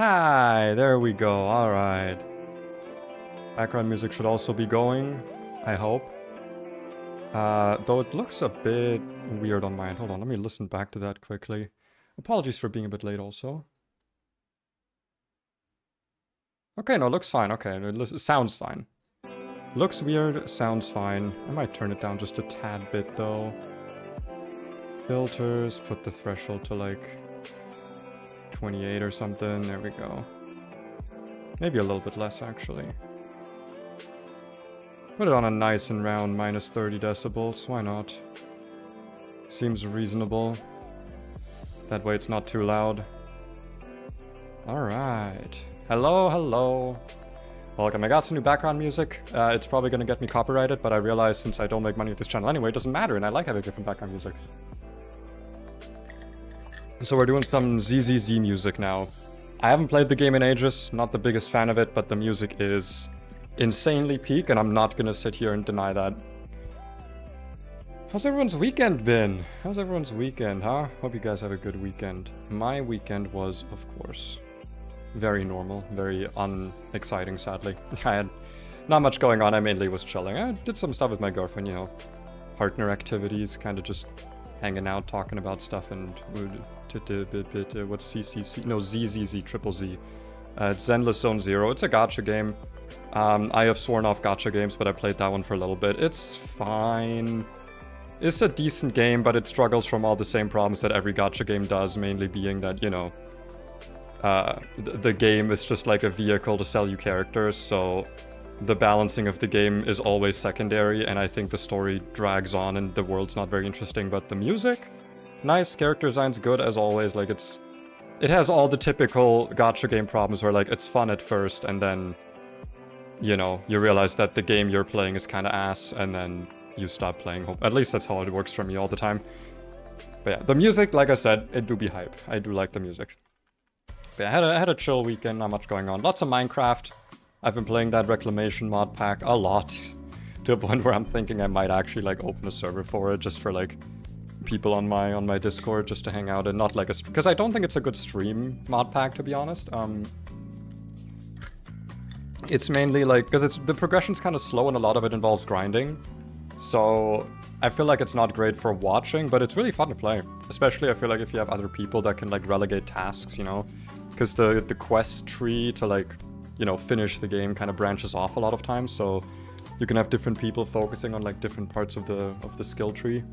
Hi, there we go. Alright. Background music should also be going, I hope. Though it looks a bit weird on mine. Hold on, let me listen back to that quickly. Apologies for being a bit late also. Okay, no, looks fine. Okay, it sounds fine. Looks weird, sounds fine. I might turn it down just a tad bit though. Filters, put the threshold to like 28 or something. There we go. Maybe a little bit less actually. Put it on a nice and round minus 30 decibels. Why not? Seems reasonable. That way it's not too loud. Alright. Hello, hello. Welcome. I got some new background music. It's probably gonna get me copyrighted, but I realized since I don't make money with this channel anyway, it doesn't matter, and I like having different background music. So we're doing some ZZZ music now. I haven't played the game in ages, not the biggest fan of it, but the music is insanely peak, and I'm not gonna sit here and deny that. How's everyone's weekend been? How's everyone's weekend, huh? Hope you guys have a good weekend. My weekend was, of course, very normal, very unexciting, sadly. I had not much going on, I mainly was chilling. I did some stuff with my girlfriend, you know, partner activities, kind of just hanging out, talking about stuff, and what's CCC? No, ZZZ, Triple Z. It's Zenless Zone Zero. It's a gacha game. I have sworn off gacha games, but I played that one for a little bit. It's fine. It's a decent game, but it struggles from all the same problems that every gacha game does, mainly being that, you know, the game is just like a vehicle to sell you characters, so the balancing of the game is always secondary, and I think the story drags on and the world's not very interesting, but the music, nice, character design's good as always. Like it has all the typical gacha game problems where like it's fun at first and then, you know, you realize that the game you're playing is kind of ass and then you stop playing. At least that's how it works for me all the time. But yeah, the music, like I said, it do be hype. I do like the music. But yeah, I had a chill weekend, not much going on. Lots of Minecraft. I've been playing that Reclamation mod pack a lot, to a point where I'm thinking I might actually like open a server for it, just for like people on my Discord, just to hang out, and not like a, because I don't think it's a good stream mod pack, to be honest. It's mainly like, because the progression's kind of slow and a lot of it involves grinding, so I feel like it's not great for watching, but it's really fun to play. Especially I feel like if you have other people that can like relegate tasks, you know, because the quest tree to like, you know, finish the game kind of branches off a lot of times, so you can have different people focusing on like different parts of the skill tree,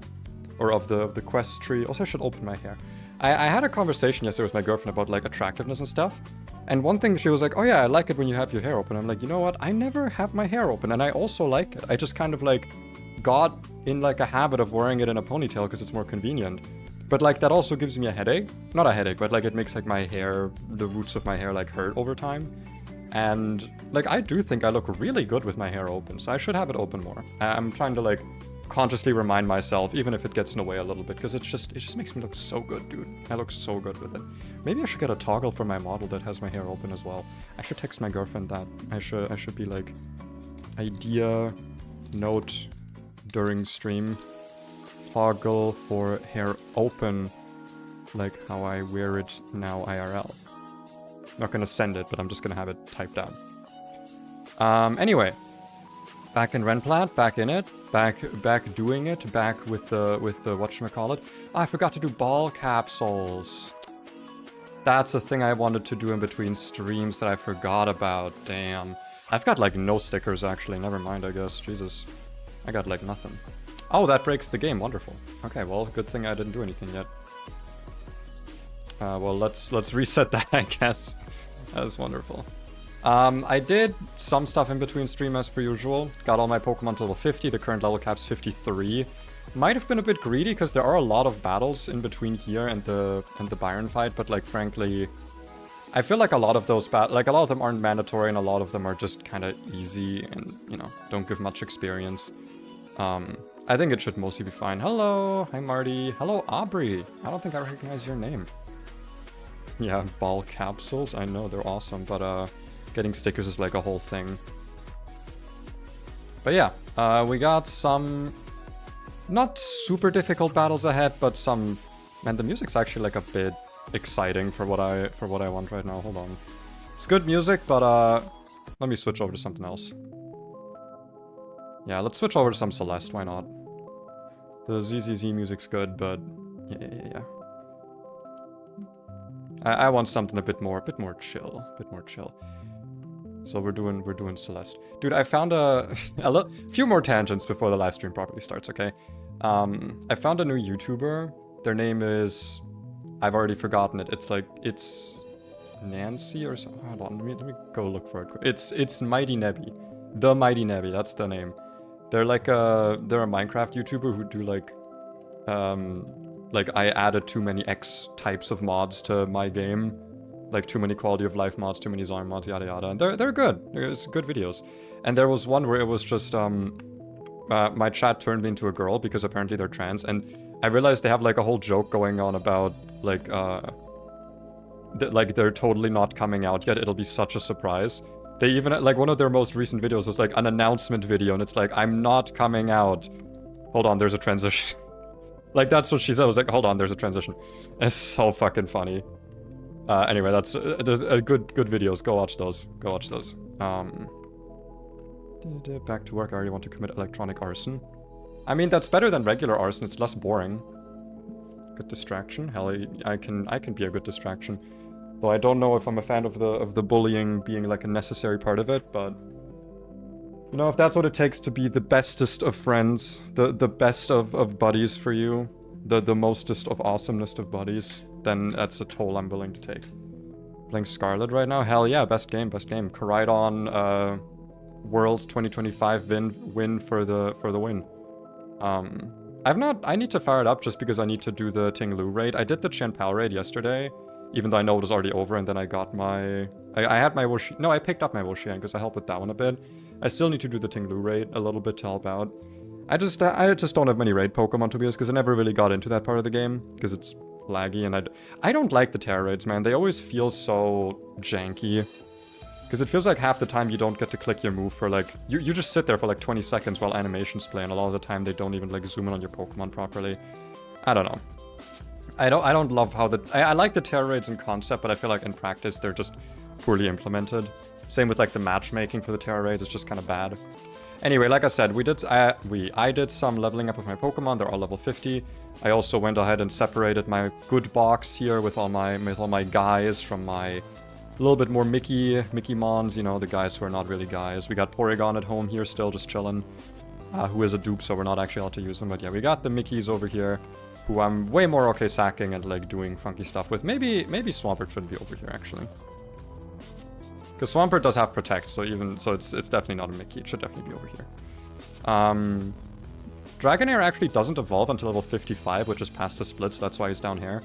or of the quest tree. Also, I should open my hair. I had a conversation yesterday with my girlfriend about like attractiveness and stuff, and one thing she was like, oh yeah, I like it when you have your hair open. I'm like, you know what, I never have my hair open, and I also like it. I just kind of like got in like a habit of wearing it in a ponytail because it's more convenient. But like that also gives me a headache. Not a headache, but like it makes like my hair, the roots of my hair like hurt over time. And like I do think I look really good with my hair open, so I should have it open more. I'm trying to like consciously remind myself, even if it gets in the way a little bit, because it just makes me look so good, dude. I look so good with it. Maybe I should get a toggle for my model that has my hair open as well. I should text my girlfriend that. I should be like, idea, note during stream, toggle for hair open, like how I wear it now IRL. Not gonna send it, but I'm just gonna have it typed out. Anyway, back in Renplat, back in it, back doing it, back with the whatchamacallit. Oh, I forgot to do ball capsules. That's a thing I wanted to do in between streams that I forgot about. Damn. I've got like no stickers actually. Never mind, I guess. Jesus. I got like nothing. Oh, that breaks the game. Wonderful. Okay, well, good thing I didn't do anything yet. Well, let's reset that, I guess. That was wonderful. I did some stuff in between stream as per usual. Got all my Pokemon to level 50. The current level cap's 53. Might have been a bit greedy because there are a lot of battles in between here and the Byron fight, but like frankly, I feel like a lot of those a lot of them aren't mandatory and a lot of them are just kind of easy and, you know, don't give much experience. I think it should mostly be fine. Hello, hi Marty. Hello, Aubrey. I don't think I recognize your name. Yeah, ball capsules. I know they're awesome, but getting stickers is like a whole thing. But yeah, we got some not super difficult battles ahead, but some. Man, the music's actually like a bit exciting for what I want right now. Hold on. It's good music, but let me switch over to something else. Yeah, let's switch over to some Celeste, why not? The ZZZ music's good, but yeah. I want something a bit more chill, So we're doing Celeste. Dude, I found a few more tangents before the live stream properly starts, okay? I found a new YouTuber. Their name is, I've already forgotten it. It's Nancy or something. Hold on, let me go look for it. It's Mighty Nebby. The Mighty Nebby, that's the name. They're like they're a Minecraft YouTuber who do like I added too many X types of mods to my game. Like too many quality of life mods, too many Zarn mods, yada yada. And they're good. It's good videos. And there was one where it was just my chat turned me into a girl because apparently they're trans, and I realized they have like a whole joke going on about like they're totally not coming out yet. It'll be such a surprise. They even, like, one of their most recent videos was like an announcement video, and it's like, I'm not coming out. Hold on, there's a transition. Like, that's what she said. I was like, hold on, there's a transition. It's so fucking funny. Anyway, that's good videos. Go watch those. Back to work. I already want to commit electronic arson. I mean, that's better than regular arson. It's less boring. Good distraction. Hell, I can be a good distraction. Though I don't know if I'm a fan of the bullying being like a necessary part of it, but you know, if that's what it takes to be the bestest of friends, the best of buddies for you, the mostest of awesomeness of buddies, then that's a toll I'm willing to take. Playing Scarlet right now? Hell yeah, best game. Koraidon Worlds 2025 win for the win. I need to fire it up just because I need to do the Tinglu raid. I did the Chen Pao raid yesterday, even though I know it was already over, and then I got my... I had my Wuxian... No, I picked up my Wuxian because I helped with that one a bit. I still need to do the Tinglu raid a little bit to help out. I just don't have many raid Pokemon, to be honest, because I never really got into that part of the game, because it's laggy, and I don't like the Terra raids, man. They always feel so janky. Because it feels like half the time you don't get to click your move for like... You just sit there for like 20 seconds while animations play, and a lot of the time they don't even like zoom in on your Pokemon properly. I don't know. I don't love how I like the Terra raids in concept, but I feel like in practice they're just poorly implemented. Same with like the matchmaking for the Terra raids, it's just kind of bad. Anyway, like I said, I did some leveling up of my Pokemon. They're all level 50. I also went ahead and separated my good box here with all my guys from my little bit more Mickey Mons, you know, the guys who are not really guys. We got Porygon at home here still just chilling, who is a dupe, so we're not actually allowed to use him. But yeah, we got the Mickeys over here, who I'm way more okay sacking and like doing funky stuff with. Maybe Swampert should be over here actually. Because Swampert does have Protect, so it's definitely not a Mickey. It should definitely be over here. Dragonair actually doesn't evolve until level 55, which is past the split, so that's why he's down here.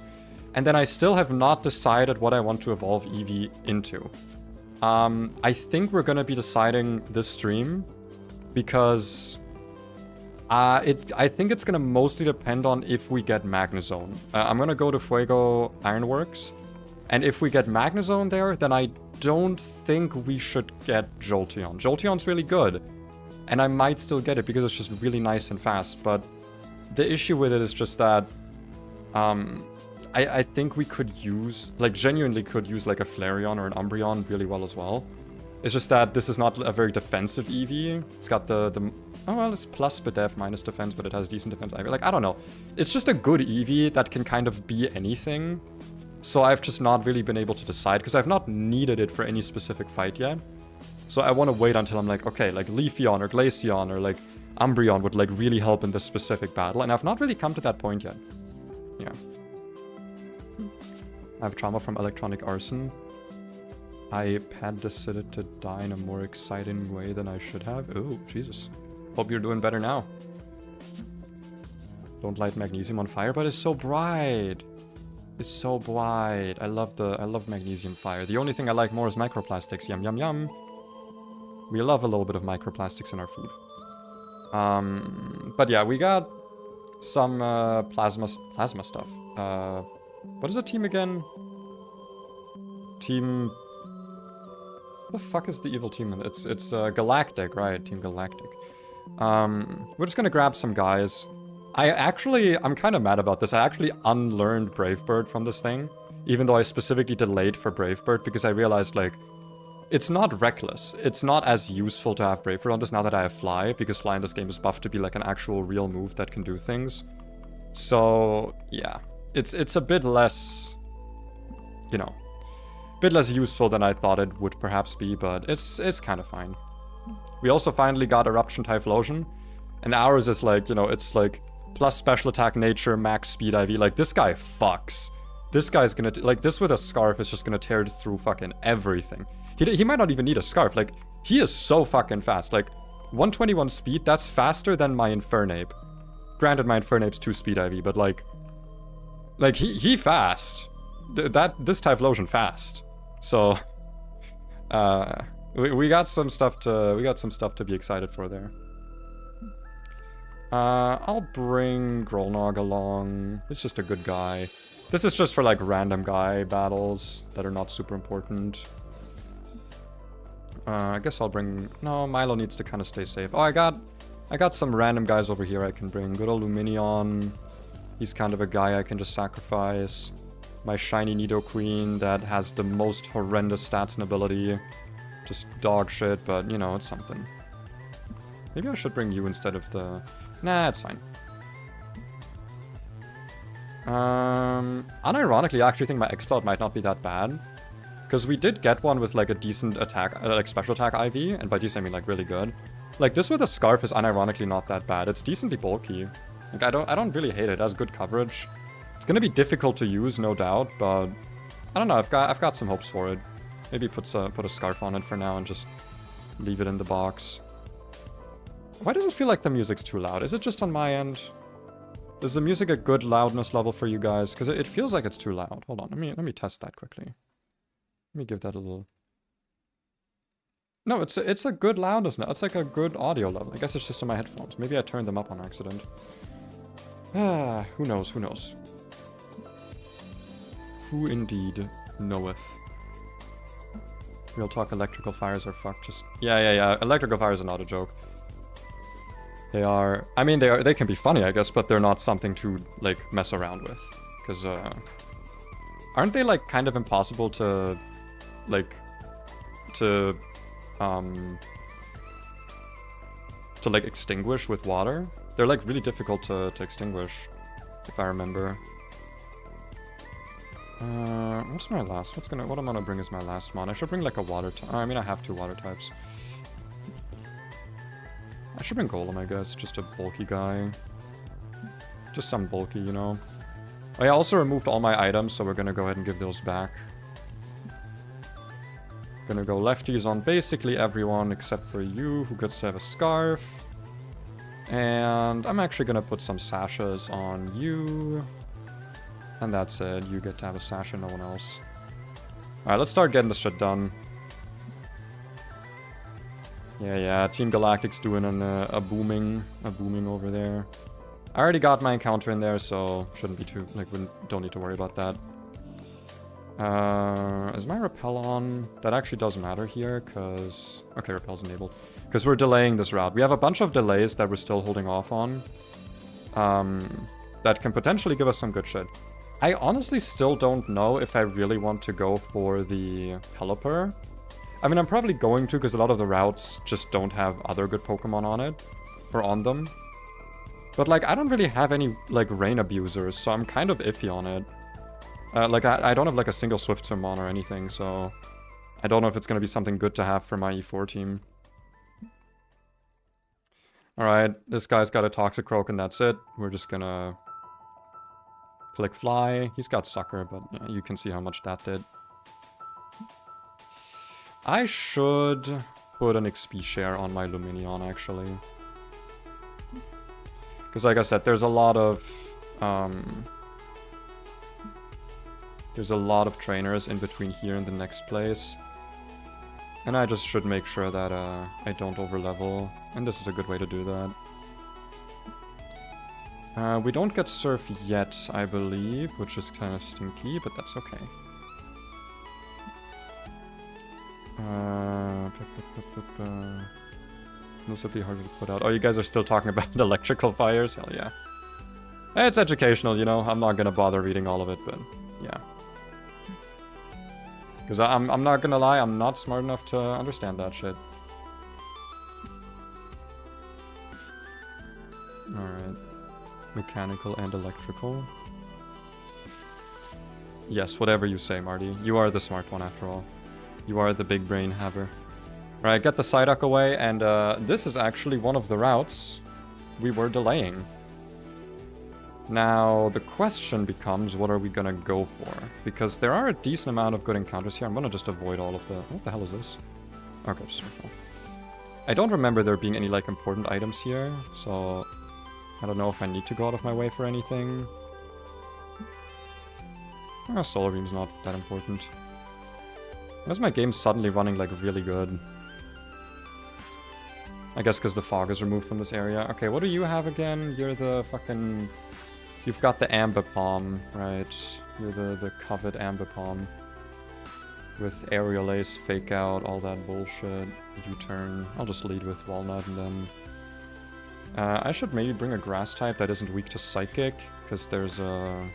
And then I still have not decided what I want to evolve Eevee into. I think we're gonna be deciding this stream, because I think it's gonna mostly depend on if we get Magnezone. I'm gonna go to Fuego Ironworks, and if we get Magnezone there, then I don't think we should get Jolteon. Jolteon's really good, and I might still get it because it's just really nice and fast, but the issue with it is just that I think we could use, like genuinely could use like a Flareon or an Umbreon really well as well. It's just that this is not a very defensive Eevee. It's got the oh well, it's plus Bedef minus defense, but it has decent defense. I don't know. It's just a good Eevee that can kind of be anything. So I've just not really been able to decide, because I've not needed it for any specific fight yet. So I want to wait until I'm like, okay, like Leafeon or Glaceon or like Umbreon would like really help in this specific battle. And I've not really come to that point yet. Yeah. I have trauma from electronic arson. I had decided to die in a more exciting way than I should have. Oh, Jesus. Hope you're doing better now. Don't light magnesium on fire, but it's so bright. It's so bright. I love magnesium fire. The only thing I like more is microplastics. Yum, yum, yum. We love a little bit of microplastics in our food. But yeah, we got some plasma stuff. What is the team again? Team... What the fuck is the evil team? It's Galactic, right? Team Galactic. We're just gonna grab some guys. I'm kind of mad about this. I actually unlearned Brave Bird from this thing, even though I specifically delayed for Brave Bird, because I realized, like, it's not reckless. It's not as useful to have Bravery on this now that I have Fly, because Fly in this game is buffed to be like an actual real move that can do things. So, yeah. It's a bit less, you know, a bit less useful than I thought it would perhaps be, but it's kind of fine. We also finally got Eruption Typhlosion, and ours is like, you know, it's like plus special attack nature, max speed IV. Like, this guy fucks. This guy's gonna, like, this with a Scarf is just gonna tear through fucking everything. He might not even need a Scarf. Like, he is so fucking fast. Like, 121 speed, that's faster than my Infernape. Granted, my Infernape's 2 speed IV, but like he fast. This Typhlosion fast. So, we got some stuff to be excited for there. I'll bring Grolnog along. He's just a good guy. This is just for like random guy battles that are not super important. I guess I'll bring... No, Milo needs to kind of stay safe. Oh, I got some random guys over here I can bring. Good old Luminion. He's kind of a guy I can just sacrifice. My shiny Nidoqueen that has the most horrendous stats and ability. Just dog shit, but you know, it's something. Maybe I should bring you instead of the... Nah, it's fine. Unironically, I actually think my Exploit might not be that bad. Because we did get one with like a decent attack, like special attack IV, and by decent I mean like really good. Like this with a Scarf is unironically not that bad. It's decently bulky. Like I don't really hate it. It has good coverage. It's gonna be difficult to use, no doubt, but I don't know. I've got some hopes for it. Maybe put a Scarf on it for now and just leave it in the box. Why does it feel like the music's too loud? Is it just on my end? Is the music a good loudness level for you guys? Because it feels like it's too loud. Hold on, let me test that quickly. Let me give that a little... No, it's a good loudness now. It's like a good audio level. I guess it's just on my headphones. Maybe I turned them up on accident. Ah, who knows, who knows. Who indeed knoweth. Real talk, electrical fires are fucked. Just... Yeah. Electrical fires are not a joke. They are... I mean, they can be funny, I guess, but they're not something to, like, mess around with. Because, aren't they, like, kind of impossible to... like... to like, extinguish with water? They're, like, really difficult to extinguish, if I remember. What's my last? What I'm gonna bring as my last mon? I should bring, like, a water type. I mean, I have 2 water types. I should bring Golem, I guess. Just a bulky guy. Just some bulky, you know. I also removed all my items, so we're gonna go ahead and give those back. Gonna go lefties on basically everyone except for you, who gets to have a Scarf. And I'm actually gonna put some sashes on you. And that's it. You get to have a Sasha, no one else. Alright, let's start getting this shit done. Yeah, Team Galactic's doing a booming over there. I already got my encounter in there, so shouldn't be too, like, don't need to worry about that. Is my Repel on? That actually doesn't matter here, because... Okay, Repel's enabled. Because we're delaying this route. We have a bunch of delays that we're still holding off on. That can potentially give us some good shit. I honestly still don't know if I really want to go for the Pelipper. I mean, I'm probably going to, because a lot of the routes just don't have other good Pokemon on it. Or on them. But, like, I don't really have any, like, Rain Abusers, so I'm kind of iffy on it. Like, I don't have, like, a single Swift Swim on or anything, so... I don't know if it's gonna be something good to have for my E4 team. Alright, this guy's got a Toxicroak and that's it. We're just gonna... click Fly. He's got Sucker, but yeah, you can see how much that did. I should put an XP share on my Luminion, actually. Because like I said, there's a lot of... there's a lot of trainers in between here and the next place. And I just should make sure that I don't overlevel. And this is a good way to do that. We don't get Surf yet, I believe, which is kind of stinky, but that's okay. This would be harder to put out. Oh, you guys are still talking about electrical fires? Hell yeah. It's educational, you know. I'm not gonna bother reading all of it, but yeah. Because I'm not gonna lie, I'm not smart enough to understand that shit. Alright. Mechanical and electrical. Yes, whatever you say, Marty. You are the smart one after all. You are the big brain haver. Alright, get the Psyduck away, and this is actually one of the routes we were delaying. Now, the question becomes, what are we gonna go for? Because there are a decent amount of good encounters here. I'm gonna just avoid all of the... What the hell is this? Okay, just careful. I don't remember there being any, like, important items here, so... I don't know if I need to go out of my way for anything. Solar Beam's not that important. Why is my game suddenly running, like, really good? I guess because the fog is removed from this area. Okay, what do you have again? You're the fucking... You've got the Ambipom, right? You're the covet Ambipom. With Aerial Ace, Fake Out, all that bullshit. U-turn. I'll just lead with Walnut and then... I should maybe bring a Grass type that isn't weak to Psychic, because there's a...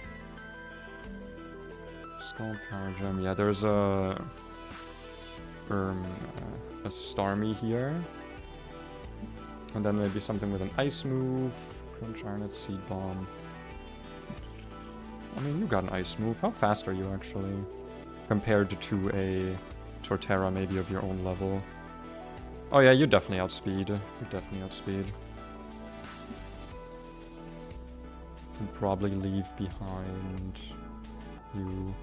Skull Power Gem. Yeah, there's a Starmie here. And then maybe something with an Ice move. Crunch Ironet, Seed Bomb. I mean, you got an Ice move. How fast are you actually? Compared to a Torterra maybe of your own level. Oh yeah, you definitely outspeed. You definitely outspeed. And probably leave behind you.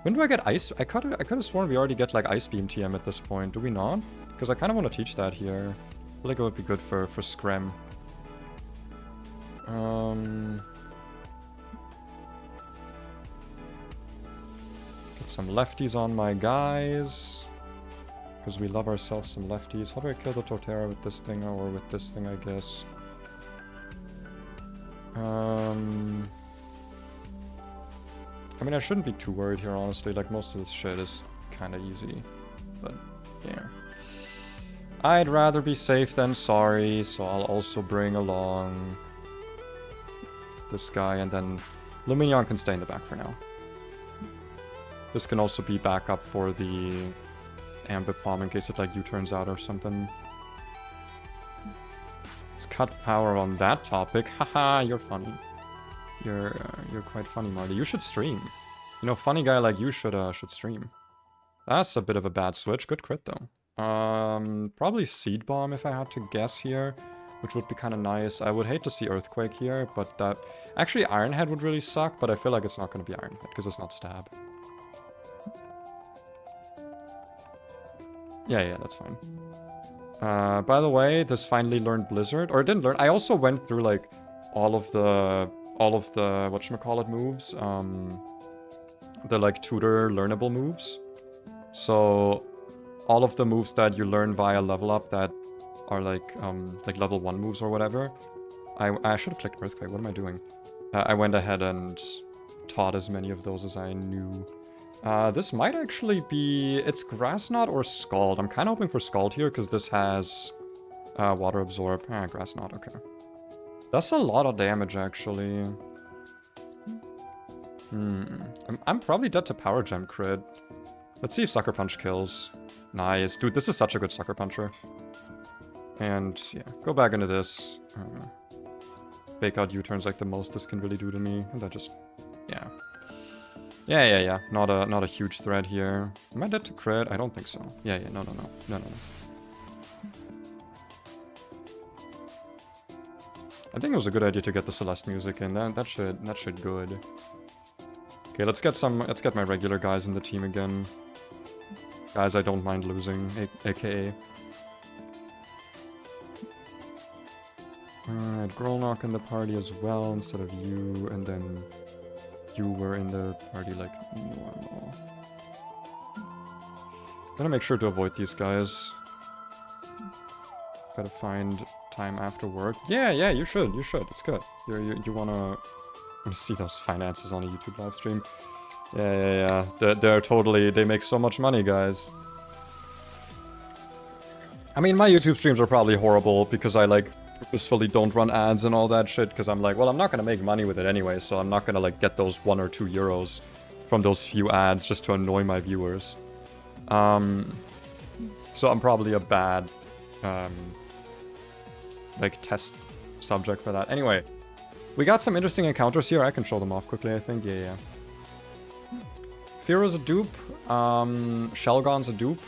When do I get Ice? I could have sworn we already get like Ice Beam TM at this point. Do we not? Because I kind of want to teach that here. I feel like it would be good for Screm. Get some lefties on my guys. Because we love ourselves some lefties. How do I kill the Torterra with this thing or with this thing, I guess? I mean, I shouldn't be too worried here, honestly. Like, most of this shit is kind of easy. But, yeah. I'd rather be safe than sorry, so I'll also bring along this guy, and then Lumineon can stay in the back for now. This can also be backup for the Ambipom in case it, like, U-turns out or something. Let's cut power on that topic. Haha, you're funny. You're quite funny, Marty. You should stream. You know, funny guy like you should stream. That's a bit of a bad switch. Good crit, though. Probably Seed Bomb if I had to guess here, which would be kind of nice. I would hate to see Earthquake here, but that... Actually, Iron Head would really suck, but I feel like it's not going to be Iron Head, because it's not Stab. Yeah, that's fine. By the way, this finally learned Blizzard. Or it didn't learn. I also went through, like, all of the whatchamacallit moves. The, like, tutor learnable moves. So... all of the moves that you learn via level up that are like level 1 moves or whatever. I should have clicked Earthquake, what am I doing? I went ahead and taught as many of those as I knew. This might actually be... It's Grass Knot or Scald. I'm kind of hoping for Scald here because this has Water Absorb. Grass Knot, okay. That's a lot of damage actually. I'm probably dead to Power Gem crit. Let's see if Sucker Punch kills. Nice. Dude, this is such a good Sucker Puncher. And, yeah, go back into this. Fake Out U-turns like the most this can really do to me. And that just... yeah. Yeah. Not a huge threat here. Am I dead to crit? I don't think so. Yeah, no. I think it was a good idea to get the Celeste music in. That should good. Okay, let's get my regular guys in the team again. Guys I don't mind losing, aka. Alright, Grolnok in the party as well instead of you, and then you were in the party like normal. Gonna make sure to avoid these guys. Gotta find time after work. Yeah, you should, it's good. You wanna see those finances on a YouTube live stream. Yeah. They're totally... They make so much money, guys. I mean, my YouTube streams are probably horrible because I, like, purposefully don't run ads and all that shit because I'm like, well, I'm not gonna make money with it anyway, so I'm not gonna, like, get those 1 or 2 euros from those few ads just to annoy my viewers. So I'm probably a bad, like, test subject for that. Anyway, we got some interesting encounters here. I can show them off quickly, I think. Yeah. Fearo's a dupe. Shelgon's a dupe.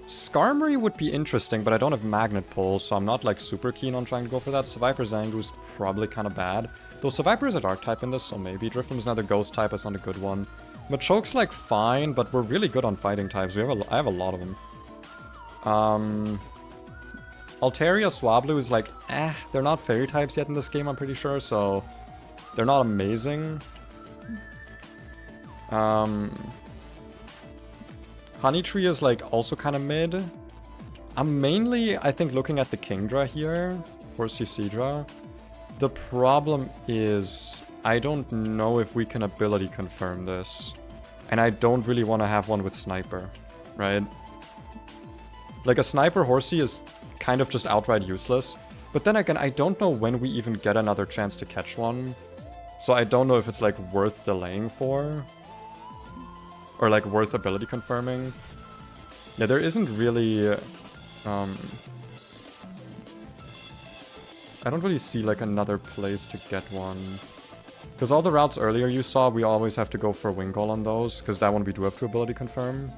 Skarmory would be interesting, but I don't have Magnet Pull, so I'm not, like, super keen on trying to go for that. Seviper Zangoose probably kind of bad. Though Seviper is a Dark type in this, so maybe. Drifloon is another Ghost type, it's not a good one. Machoke's, like, fine, but we're really good on fighting types. I have a lot of them. Altaria, Swablu is like, they're not fairy types yet in this game, I'm pretty sure, so they're not amazing. Honeytree is like also kind of mid. I'm mainly, I think, looking at the Kingdra here, or Seadra. The problem is, I don't know if we can ability confirm this. And I don't really want to have one with Sniper, right? Like, a Sniper Horsey is kind of just outright useless. But then again, I don't know when we even get another chance to catch one. So I don't know if it's, like, worth delaying for. Or, like, worth ability confirming. Yeah, there isn't really... I don't really see, like, another place to get one. Because all the routes earlier you saw, we always have to go for Wingull on those. Because that one we do have to ability confirm.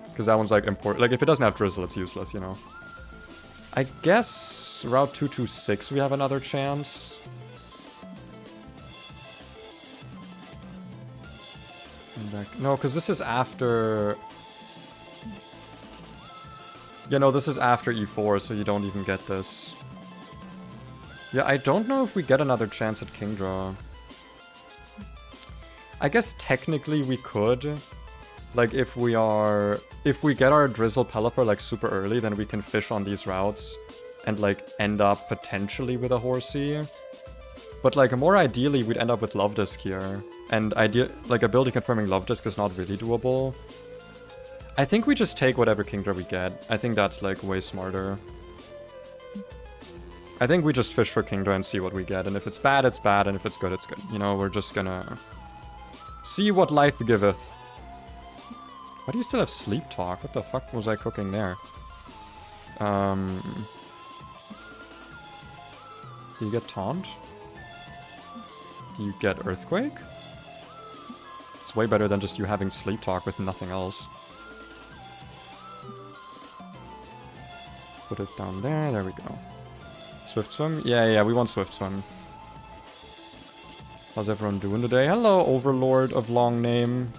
Because that one's, like, important. Like, if it doesn't have Drizzle, it's useless, you know. I guess Route 226 we have another chance. No, because this is after... Yeah, no, this is after E4, so you don't even get this. Yeah, I don't know if we get another chance at Kingdra. I guess technically we could. Like, if we get our Drizzle Pelipper, like, super early, then we can fish on these routes and, like, end up potentially with a Horsey. But, like, more ideally, we'd end up with Love Disc here. And like, ability confirming Love Disc is not really doable. I think we just take whatever Kingdra we get. I think that's, like, way smarter. I think we just fish for Kingdra and see what we get. And if it's bad, it's bad. And if it's good, it's good. You know, we're just gonna see what life giveth. Why do you still have Sleep Talk? What the fuck was I cooking there? Do you get Taunt? Do you get Earthquake? It's way better than just you having Sleep Talk with nothing else. Put it down there. There we go. Swift Swim? Yeah, we want Swift Swim. How's everyone doing today? Hello, Overlord of Long Name.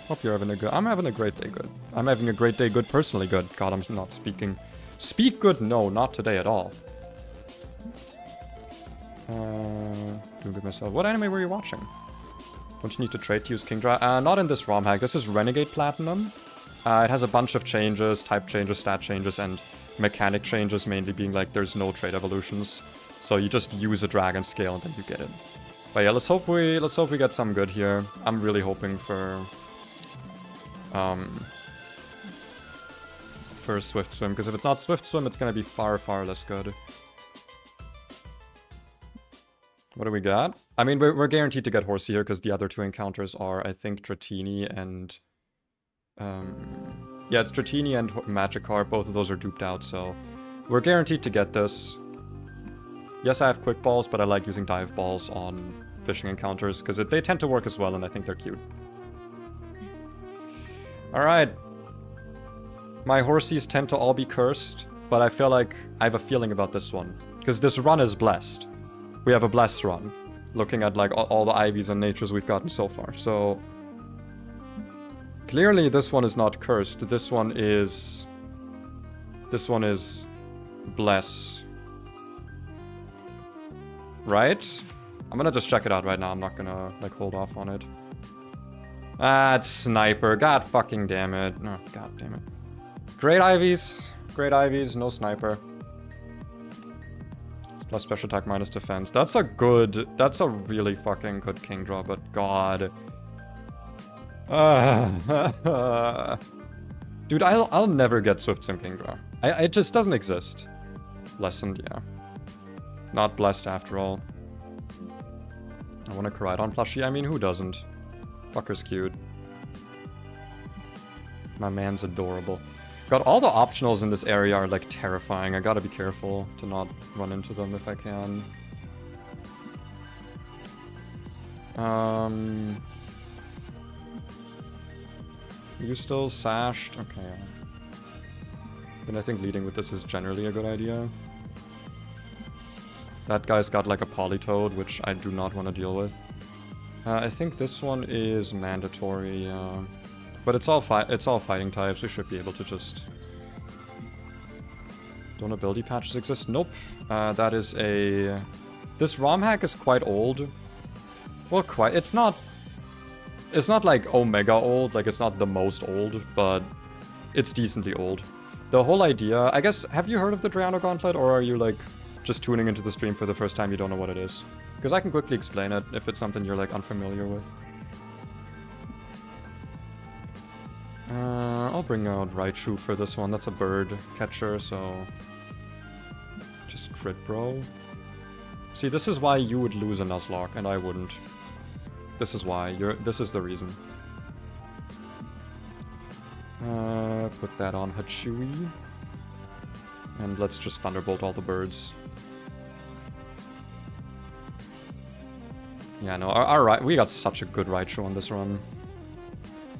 Hope you're having a good... I'm having a great day good. I'm having a great day good, personally good. God, I'm not speaking. Speak good? No, not today at all. Doing good myself. What anime were you watching? Don't you need to trade to use Kingdra? Not in this ROM hack. This is Renegade Platinum. It has a bunch of changes, type changes, stat changes, and mechanic changes, mainly being like there's no trade evolutions. So you just use a dragon scale and then you get it. But yeah, let's hope we get some good here. I'm really hoping for Swift Swim, because if it's not Swift Swim, it's gonna be far, far less good. What do we got? I mean, we're guaranteed to get Horsey here, because the other two encounters are, I think, Dratini and... yeah, it's Dratini and Magikarp. Both of those are duped out, so... We're guaranteed to get this. Yes, I have Quick Balls, but I like using Dive Balls on fishing encounters, because they tend to work as well, and I think they're cute. Alright. My Horsies tend to all be cursed, but I feel like I have a feeling about this one. Because this run is blessed. We have a blessed run. Looking at, like, all the Ivies and Natures we've gotten so far, so... Clearly, this one is not cursed. This one is bless. Right? I'm gonna just check it out right now. I'm not gonna, like, hold off on it. Ah, it's Sniper. God fucking damn it. Oh, god damn it. Great Ivies. Great Ivies, no Sniper. Plus special attack, minus defense. That's a really fucking good Kingdra, but god. Dude, I'll never get Swift Swim Kingdra. It just doesn't exist. Lessened, yeah. Not blessed after all. I want a Koraidon plushie. I mean, who doesn't? Fucker's cute. My man's adorable. God, all the optionals in this area are like terrifying. I gotta be careful to not run into them if I can. You still sashed? Okay. Then I think leading with this is generally a good idea. That guy's got like a Polytoad, which I do not want to deal with. I think this one is mandatory, but it's all fighting types. We should be able to just... Don't ability patches exist? Nope. That is a... This ROM hack is quite old. Well, quite. It's not like Omega old, like it's not the most old, but it's decently old. The whole idea, I guess, have you heard of the Drayano Gauntlet, or are you like just tuning into the stream for the first time, you don't know what it is? Because I can quickly explain it if it's something you're like unfamiliar with. I'll bring out Raichu for this one. That's a bird catcher, so just crit bro. See, this is why you would lose a Nuzlocke and I wouldn't. This is why. This is the reason. Put that on Hachui. And let's just Thunderbolt all the birds. Yeah, no, alright, we got such a good Raichu on this run.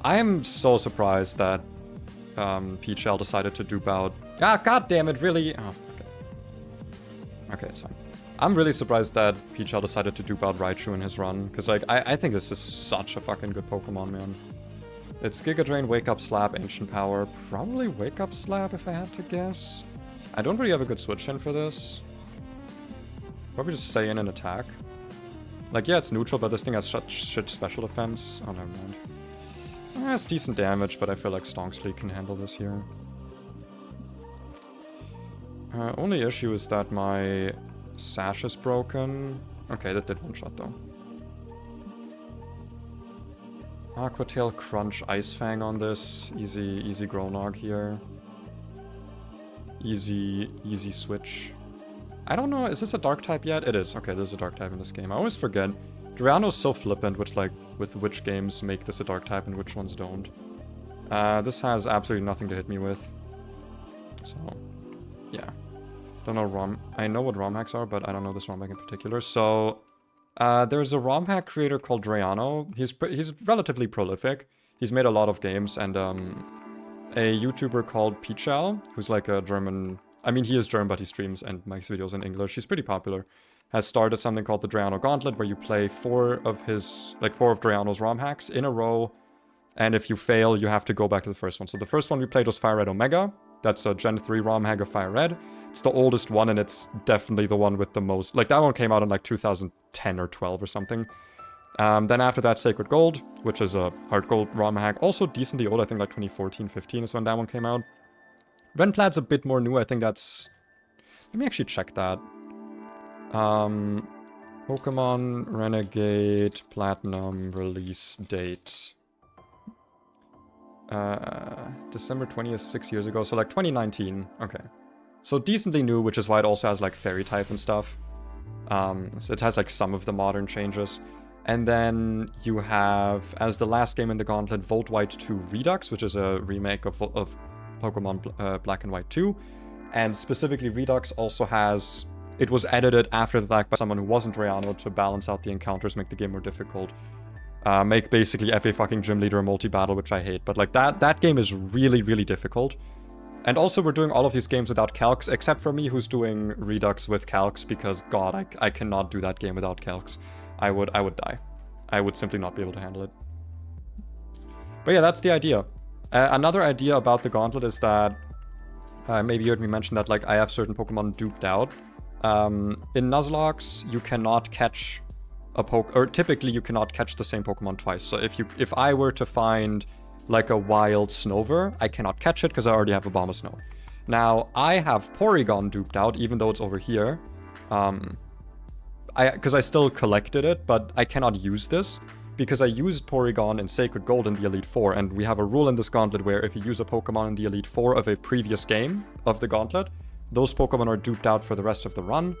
I am so surprised that PChal decided to dupe out... Ah, god damn it, really? Oh, okay. Okay, it's fine. I'm really surprised that PChal decided to dupe out Raichu in his run, because like, I think this is such a fucking good Pokemon, man. It's Giga Drain, Wake Up Slap, Ancient Power. Probably Wake Up Slap if I had to guess. I don't really have a good switch in for this. Probably just stay in and attack. Like, yeah, it's neutral, but this thing has such shit special defense. Oh, never mind. It's decent damage, but I feel like Stonksly can handle this here. Only issue is that my Sash is broken. Okay, that did one shot though. Aqua Tail, Crunch, Ice Fang on this. Easy Gronog here. Easy switch. I don't know, is this a dark type yet? It is. Okay, there's a dark type in this game. I always forget. Drayano's so flippant with which games make this a dark type and which ones don't. This has absolutely nothing to hit me with. So, yeah. Don't know I know what ROM hacks are, but I don't know this ROM hack in particular. So, there's a ROM hack creator called Drayano. He's relatively prolific. He's made a lot of games, and a YouTuber called PChal, who's like a German... I mean, he is German, but he streams and makes videos in English. He's pretty popular. Has started something called the Drayano Gauntlet, where you play four of Drayano's ROM hacks in a row. And if you fail, you have to go back to the first one. So the first one we played was Fire Red Omega. That's a Gen 3 ROM hack of Fire Red. It's the oldest one, and it's definitely the one with the most... Like, that one came out in like 2010 or 12 or something. Then after that, Sacred Gold, which is a Heart Gold ROM hack. Also decently old, I think like 2014, 15 is when that one came out. Renplad's a bit more new, I think that's... Let me actually check that. Pokemon Renegade Platinum release date. December 20th, 6 years ago, so like 2019. Okay. So decently new, which is why it also has like Fairy type and stuff. So it has like some of the modern changes. And then you have, as the last game in the Gauntlet, Volt White 2 Redux, which is a remake of Pokemon Black and White 2. And specifically Redux also has... It was edited after the fact by someone who wasn't Drayano to balance out the encounters, make the game more difficult. Make basically every fucking gym leader a multi-battle, which I hate. But like that game is really, really difficult. And also we're doing all of these games without calcs, except for me who's doing Redux with calcs, because god, I cannot do that game without calcs. I would die. I would simply not be able to handle it. But yeah, that's the idea. Another idea about the Gauntlet is that, maybe you heard me mention that like I have certain Pokemon duped out. In Nuzlocks, you cannot catch typically you cannot catch the same Pokemon twice. So if I were to find like a wild Snover, I cannot catch it because I already have a Abomasnow. Now, I have Porygon duped out, even though it's over here. Because I still collected it, but I cannot use this because I used Porygon in Sacred Gold in the Elite Four, and we have a rule in this Gauntlet where if you use a Pokemon in the Elite Four of a previous game of the Gauntlet, those Pokemon are duped out for the rest of the run,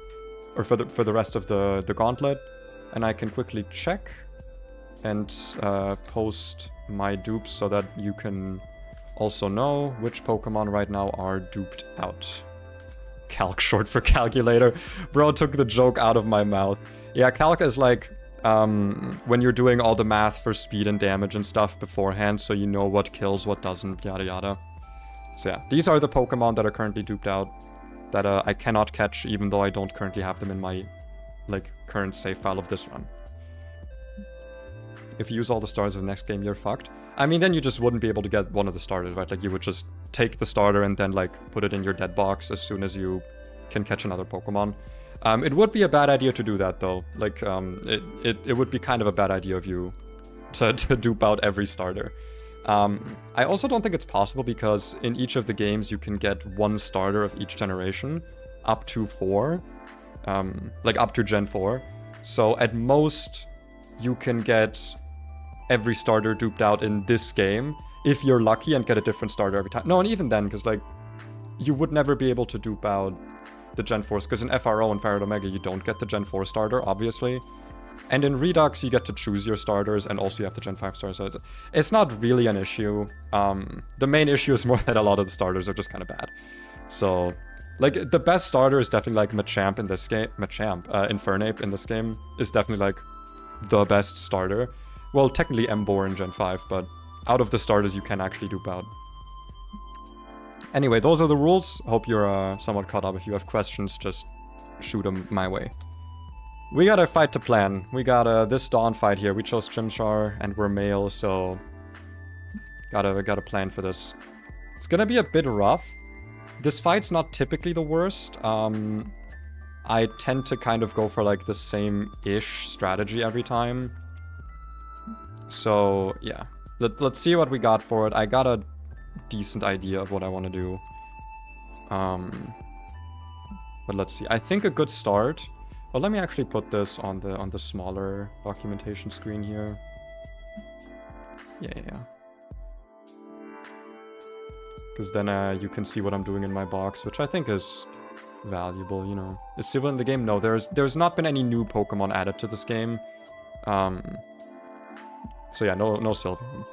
or for the rest of the Gauntlet. And I can quickly check and post my dupes so that you can also know which Pokemon right now are duped out. Calc, short for calculator. Bro took the joke out of my mouth. Yeah, calc is like when you're doing all the math for speed and damage and stuff beforehand, so you know what kills, what doesn't, yada yada. So yeah, these are the Pokemon that are currently duped out that I cannot catch, even though I don't currently have them in my like current save file of this run. If you use all the stars of the next game, you're fucked. I mean, then you just wouldn't be able to get one of the starters, right? Like, you would just take the starter and then, like, put it in your dead box as soon as you can catch another Pokemon. It would be a bad idea to do that, though. Like, it would be kind of a bad idea of you to dupe out every starter. I also don't think it's possible because in each of the games you can get one starter of each generation, up to 4. Like, up to Gen 4. So, at most, you can get every starter duped out in this game if you're lucky and get a different starter every time. No, and even then, because like you would never be able to dupe out the Gen 4s, because in FRO and Fire Omega you don't get the Gen 4 starter, obviously. And in Redux you get to choose your starters, and also you have the Gen 5 starters, so it's not really an issue. The main issue is more that a lot of the starters are just kind of bad. So, like, the best starter is definitely like Machamp in this game. Infernape in this game is definitely like the best starter. Well, technically Emboar in Gen 5, but out of the starters you can actually dupe out. Anyway, those are the rules. Hope you're somewhat caught up. If you have questions, just shoot them my way. We got a fight to plan. We got this Dawn fight here. We chose Chimchar and we're male, so got a plan for this. It's gonna be a bit rough. This fight's not typically the worst. I tend to kind of go for like the same-ish strategy every time. So, yeah. Let's see what we got for it. I got a decent idea of what I want to do. But let's see. I think a good start... Well, let me actually put this on the smaller documentation screen here. Yeah. Because then you can see what I'm doing in my box, which I think is valuable, you know. Is Sylvan in the game? No, there's not been any new Pokemon added to this game. So yeah, no Sylveon.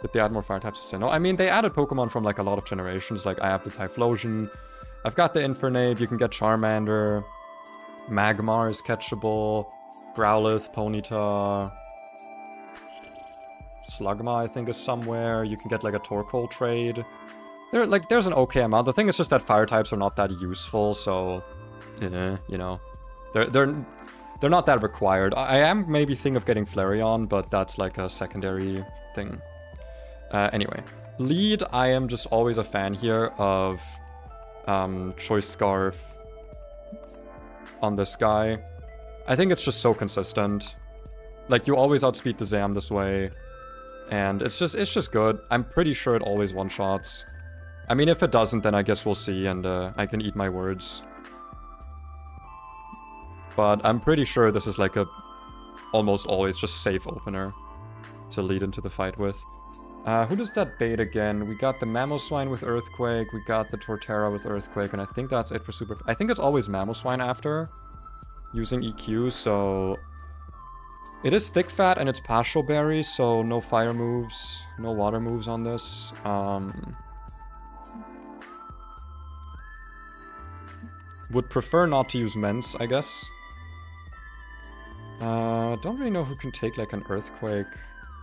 Did they add more fire types to say? No, I mean, they added Pokemon from like a lot of generations. Like, I have the Typhlosion. I've got the Infernape. You can get Charmander. Magmar is catchable. Growlithe, Ponyta. Slugma, I think, is somewhere. You can get like a Torkoal trade. There's an okay amount. The thing is just that fire types are not that useful, so... Yeah, you know. They're not that required. I am maybe thinking of getting Flareon, but that's like a secondary thing. Anyway. Lead, I am just always a fan here of Choice Scarf on this guy. I think it's just so consistent. Like, you always outspeed the Zam this way. And it's just good. I'm pretty sure it always one-shots. I mean, if it doesn't, then I guess we'll see, and I can eat my words. But I'm pretty sure this is like a almost always just safe opener to lead into the fight with. Who does that bait again? We got the Mamoswine with Earthquake, we got the Torterra with Earthquake, and I think that's it for Super... I think it's always Mamoswine after, using EQ, so... It is Thick Fat and it's Partial Berry, so no fire moves, no water moves on this. Would prefer not to use Mence, I guess. Don't really know who can take like an Earthquake.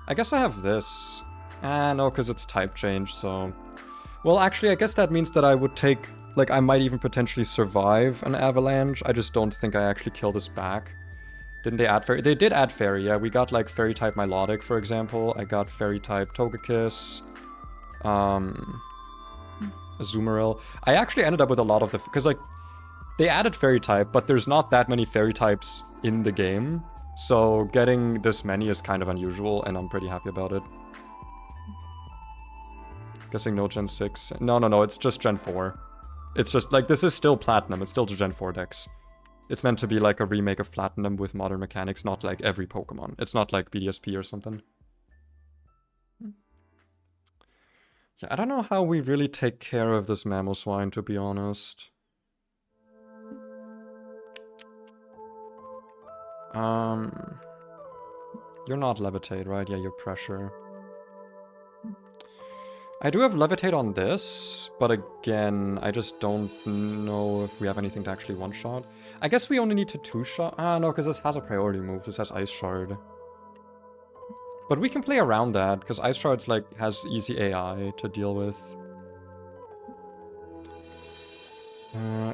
I guess I have this. No, because it's type change, so... Well, actually, I guess that means that I would take... Like, I might even potentially survive an Avalanche. I just don't think I actually kill this back. Didn't they add Fairy? They did add Fairy, yeah. We got, like, Fairy-type Milotic, for example. I got Fairy-type Togekiss. Azumarill. I actually ended up with a lot of the... Because, like, they added Fairy-type, but there's not that many Fairy-types in the game. So getting this many is kind of unusual, and I'm pretty happy about it. Guessing no Gen 6. No, it's just Gen 4. It's just, like, this is still Platinum. It's still the Gen 4 Dex. It's meant to be like a remake of Platinum with modern mechanics, not like every Pokemon. It's not like BDSP or something. Yeah, I don't know how we really take care of this Mamoswine, to be honest. You're not Levitate, right? Yeah, you're Pressure. I do have Levitate on this, but again, I just don't know if we have anything to actually one-shot. I guess we only need to two-shot. Ah, no, because this has a priority move. This has Ice Shard. But we can play around that, because Ice Shard's like has easy AI to deal with.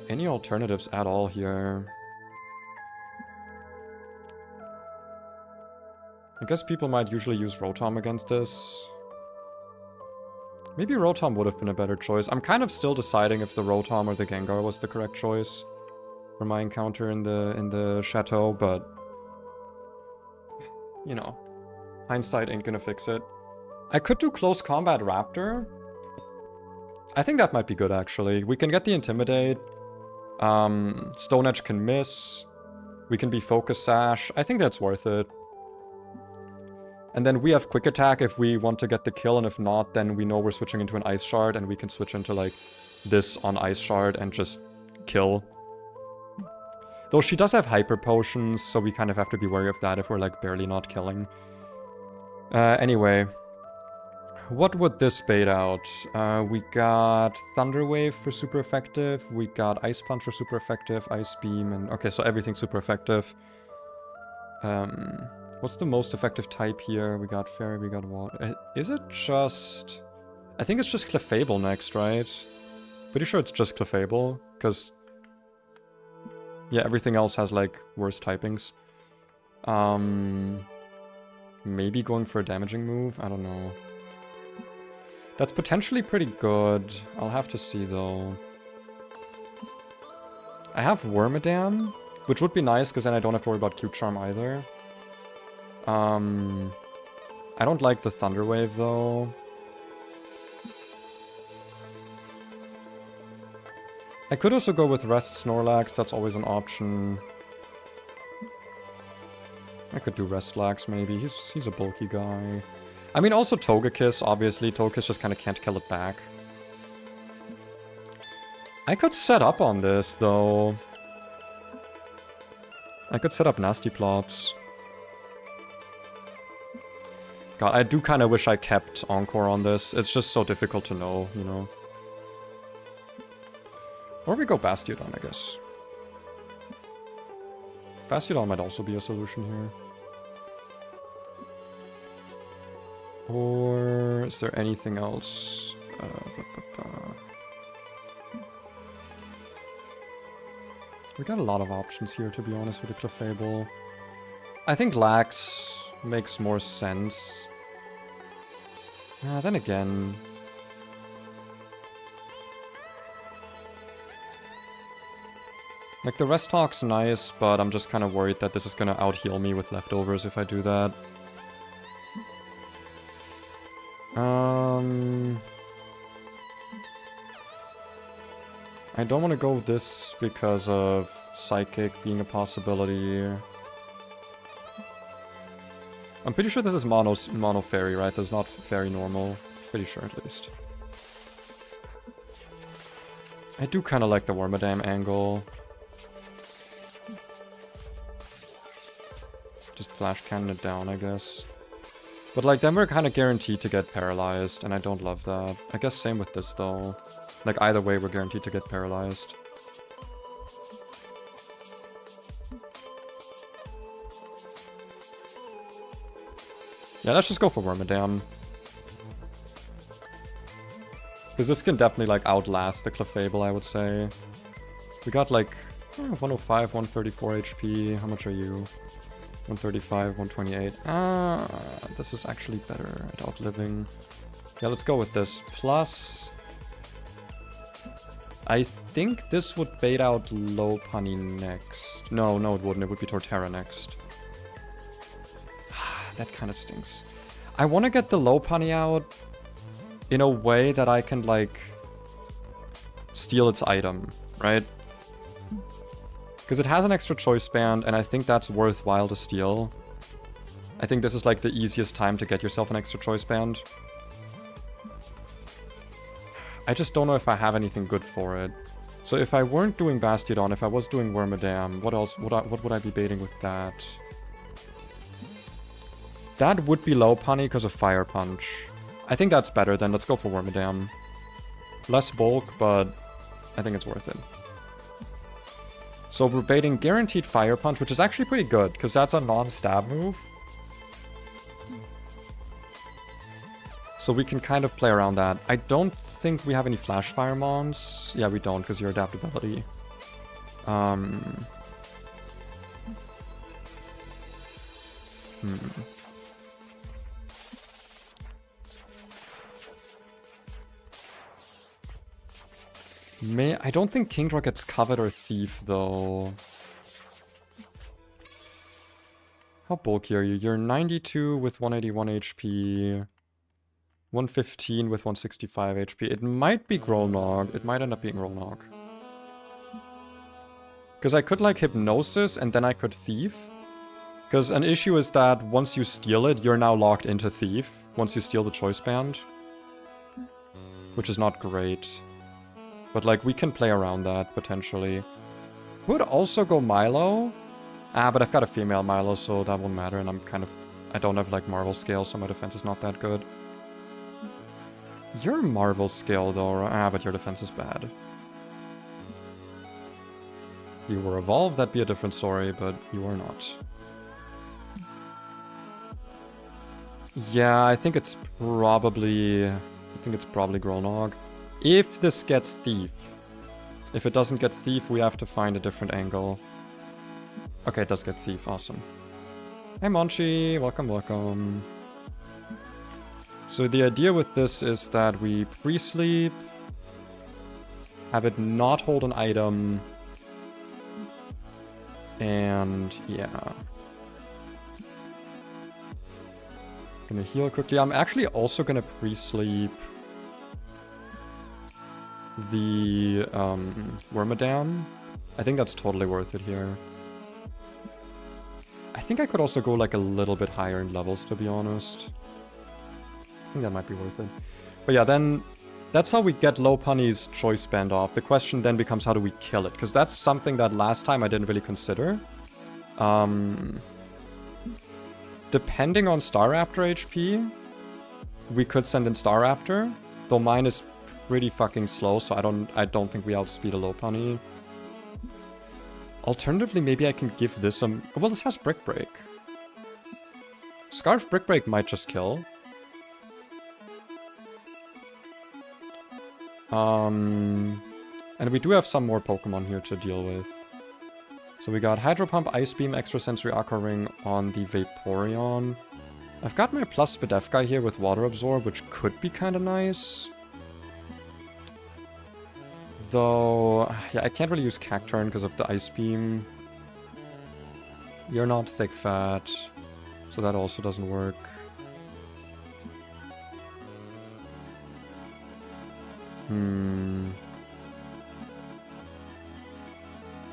Any alternatives at all here? I guess people might usually use Rotom against this. Maybe Rotom would have been a better choice. I'm kind of still deciding if the Rotom or the Gengar was the correct choice for my encounter in the chateau, but you know, hindsight ain't gonna fix it. I could do Close Combat Raptor. I think that might be good, actually. We can get the Intimidate. Stone Edge can miss. We can be Focus Sash. I think that's worth it. And then we have Quick Attack if we want to get the kill, and if not, then we know we're switching into an Ice Shard, and we can switch into, like, this on Ice Shard and just kill. Though she does have Hyper Potions, so we kind of have to be wary of that if we're, like, barely not killing. Anyway. What would this bait out? We got Thunder Wave for super effective. We got Ice Punch for super effective. Ice Beam and... Okay, so everything's super effective. What's the most effective type here? We got Fairy, we got Water. Is it just... I think it's just Clefable next, right? Pretty sure it's just Clefable, because... Yeah, everything else has, like, worse typings. Maybe going for a damaging move? I don't know. That's potentially pretty good. I'll have to see, though. I have Wormadam, which would be nice, because then I don't have to worry about Cute Charm either. I don't like the Thunder Wave, though. I could also go with Rest Snorlax, that's always an option. I could do Restlax, maybe. He's a bulky guy. I mean, also Togekiss, obviously. Togekiss just kind of can't kill it back. I could set up on this, though. I could set up Nasty Plots. God, I do kind of wish I kept Encore on this. It's just so difficult to know, you know. Or we go Bastiodon, I guess. Bastiodon might also be a solution here. Or is there anything else? We got a lot of options here, to be honest, with the Clefable. I think Lax makes more sense. Then again... Like, the Rest Talk's nice, but I'm just kind of worried that this is gonna out-heal me with leftovers if I do that. I don't want to go with this because of Psychic being a possibility. I'm pretty sure this is mono Fairy, right? This is not Fairy normal. Pretty sure, at least. I do kind of like the Wormadam angle. Just Flash Cannon it down, I guess. But, like, then we're kind of guaranteed to get paralyzed, and I don't love that. I guess same with this, though. Like, either way, we're guaranteed to get paralyzed. Yeah, let's just go for Wormadam. Because this can definitely, like, outlast the Clefable, I would say. We got, like, 105, 134 HP. How much are you? 135, 128. This is actually better at outliving. Yeah, let's go with this. Plus, I think this would bait out Lopunny next. No, it wouldn't. It would be Torterra next. That kind of stinks. I want to get the Lopunny out in a way that I can, like, steal its item, right? Because it has an extra choice band, and I think that's worthwhile to steal. I think this is, like, the easiest time to get yourself an extra choice band. I just don't know if I have anything good for it. So if I weren't doing Bastiodon, if I was doing Wormadam, what else what would I be baiting with that? That would be Lopunny because of Fire Punch. I think that's better then. Let's go for Wormadam. Less bulk, but I think it's worth it. So we're baiting Guaranteed Fire Punch, which is actually pretty good, because that's a non-stab move. So we can kind of play around that. I don't think we have any Flash Fire Mons. Yeah, we don't, because your adaptability. I don't think Kingdra gets Covet or Thief, though. How bulky are you? You're 92 with 181 HP. 115 with 165 HP. It might be Grolnog. It might end up being Grolnog. Because I could, like, Hypnosis, and then I could Thief. Because an issue is that once you steal it, you're now locked into Thief. Once you steal the Choice Band. Which is not great. But, like, we can play around that, potentially. Would also go Milo. But I've got a female Milo, so that won't matter. And I don't have, like, Marvel Scale, so my defense is not that good. You're Marvel Scale, though. But your defense is bad. You were Evolved, that'd be a different story, but you are not. Yeah, I think it's probably Grolnog. If this gets Thief. If it doesn't get Thief, we have to find a different angle. Okay, it does get Thief. Awesome. Hey, Monchi. Welcome, welcome. So the idea with this is that we pre-sleep, have it not hold an item, and yeah. Gonna heal quickly. I'm actually also gonna pre-sleep the Wormadam. I think that's totally worth it here. I think I could also go like a little bit higher in levels, to be honest. I think that might be worth it. But yeah, then that's how we get Lopunny's Choice Band off. The question then becomes, how do we kill it? Because that's something that last time I didn't really consider. Depending on Staraptor HP, we could send in Staraptor, though mine is pretty fucking slow, so I don't think we outspeed a Lopunny. Alternatively, maybe I can give this some... Well, this has Brick Break. Scarf Brick Break might just kill. And we do have some more Pokemon here to deal with. So we got Hydro Pump, Ice Beam, Extrasensory Aqua Ring on the Vaporeon. I've got my plus Spadef guy here with Water Absorb, which could be kind of nice. Though, yeah, I can't really use Cacturn because of the Ice Beam. You're not Thick Fat, so that also doesn't work.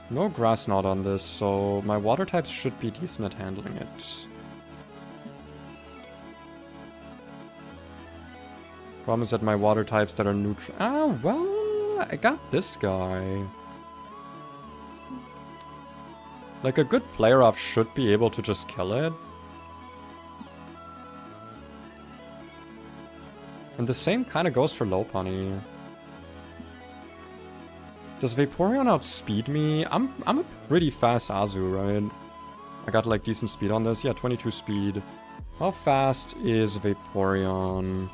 No Grass Knot on this, so my water types should be decent at handling it. Problem is that my water types that are neutral... Ah, well, I got this guy. Like, a good player off should be able to just kill it. And the same kind of goes for Lopunny. Does Vaporeon outspeed me? I'm a pretty fast Azu, right? I got like decent speed on this. Yeah, 22 speed. How fast is Vaporeon?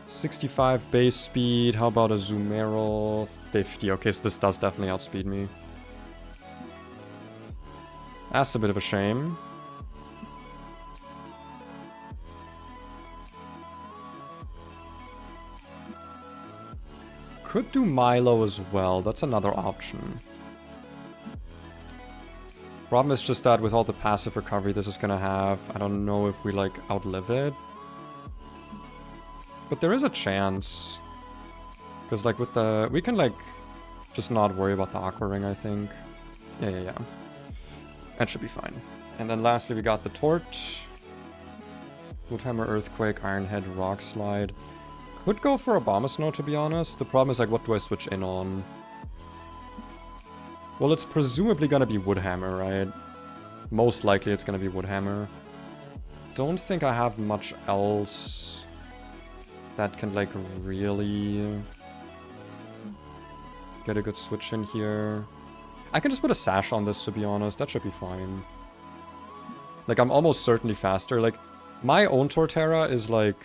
65 base speed. How about a Azumarill? 50. Okay, so this does definitely outspeed me. That's a bit of a shame. Could do Milo as well. That's another option. Problem is just that with all the passive recovery this is gonna have, I don't know if we like outlive it. But there is a chance. Because like with the... We can like just not worry about the Aqua Ring, I think. Yeah. That should be fine. And then lastly we got the Torch. Woodhammer, Earthquake, Ironhead, Rock Slide. Could go for Abomasnow, to be honest. The problem is, like, what do I switch in on? Well, it's presumably gonna be Woodhammer, right? Most likely it's gonna be Woodhammer. don't think I have much else that can, like, really get a good switch in here. I can just put a sash on this, to be honest. That should be fine. Like, I'm almost certainly faster. Like, my own Torterra is, like,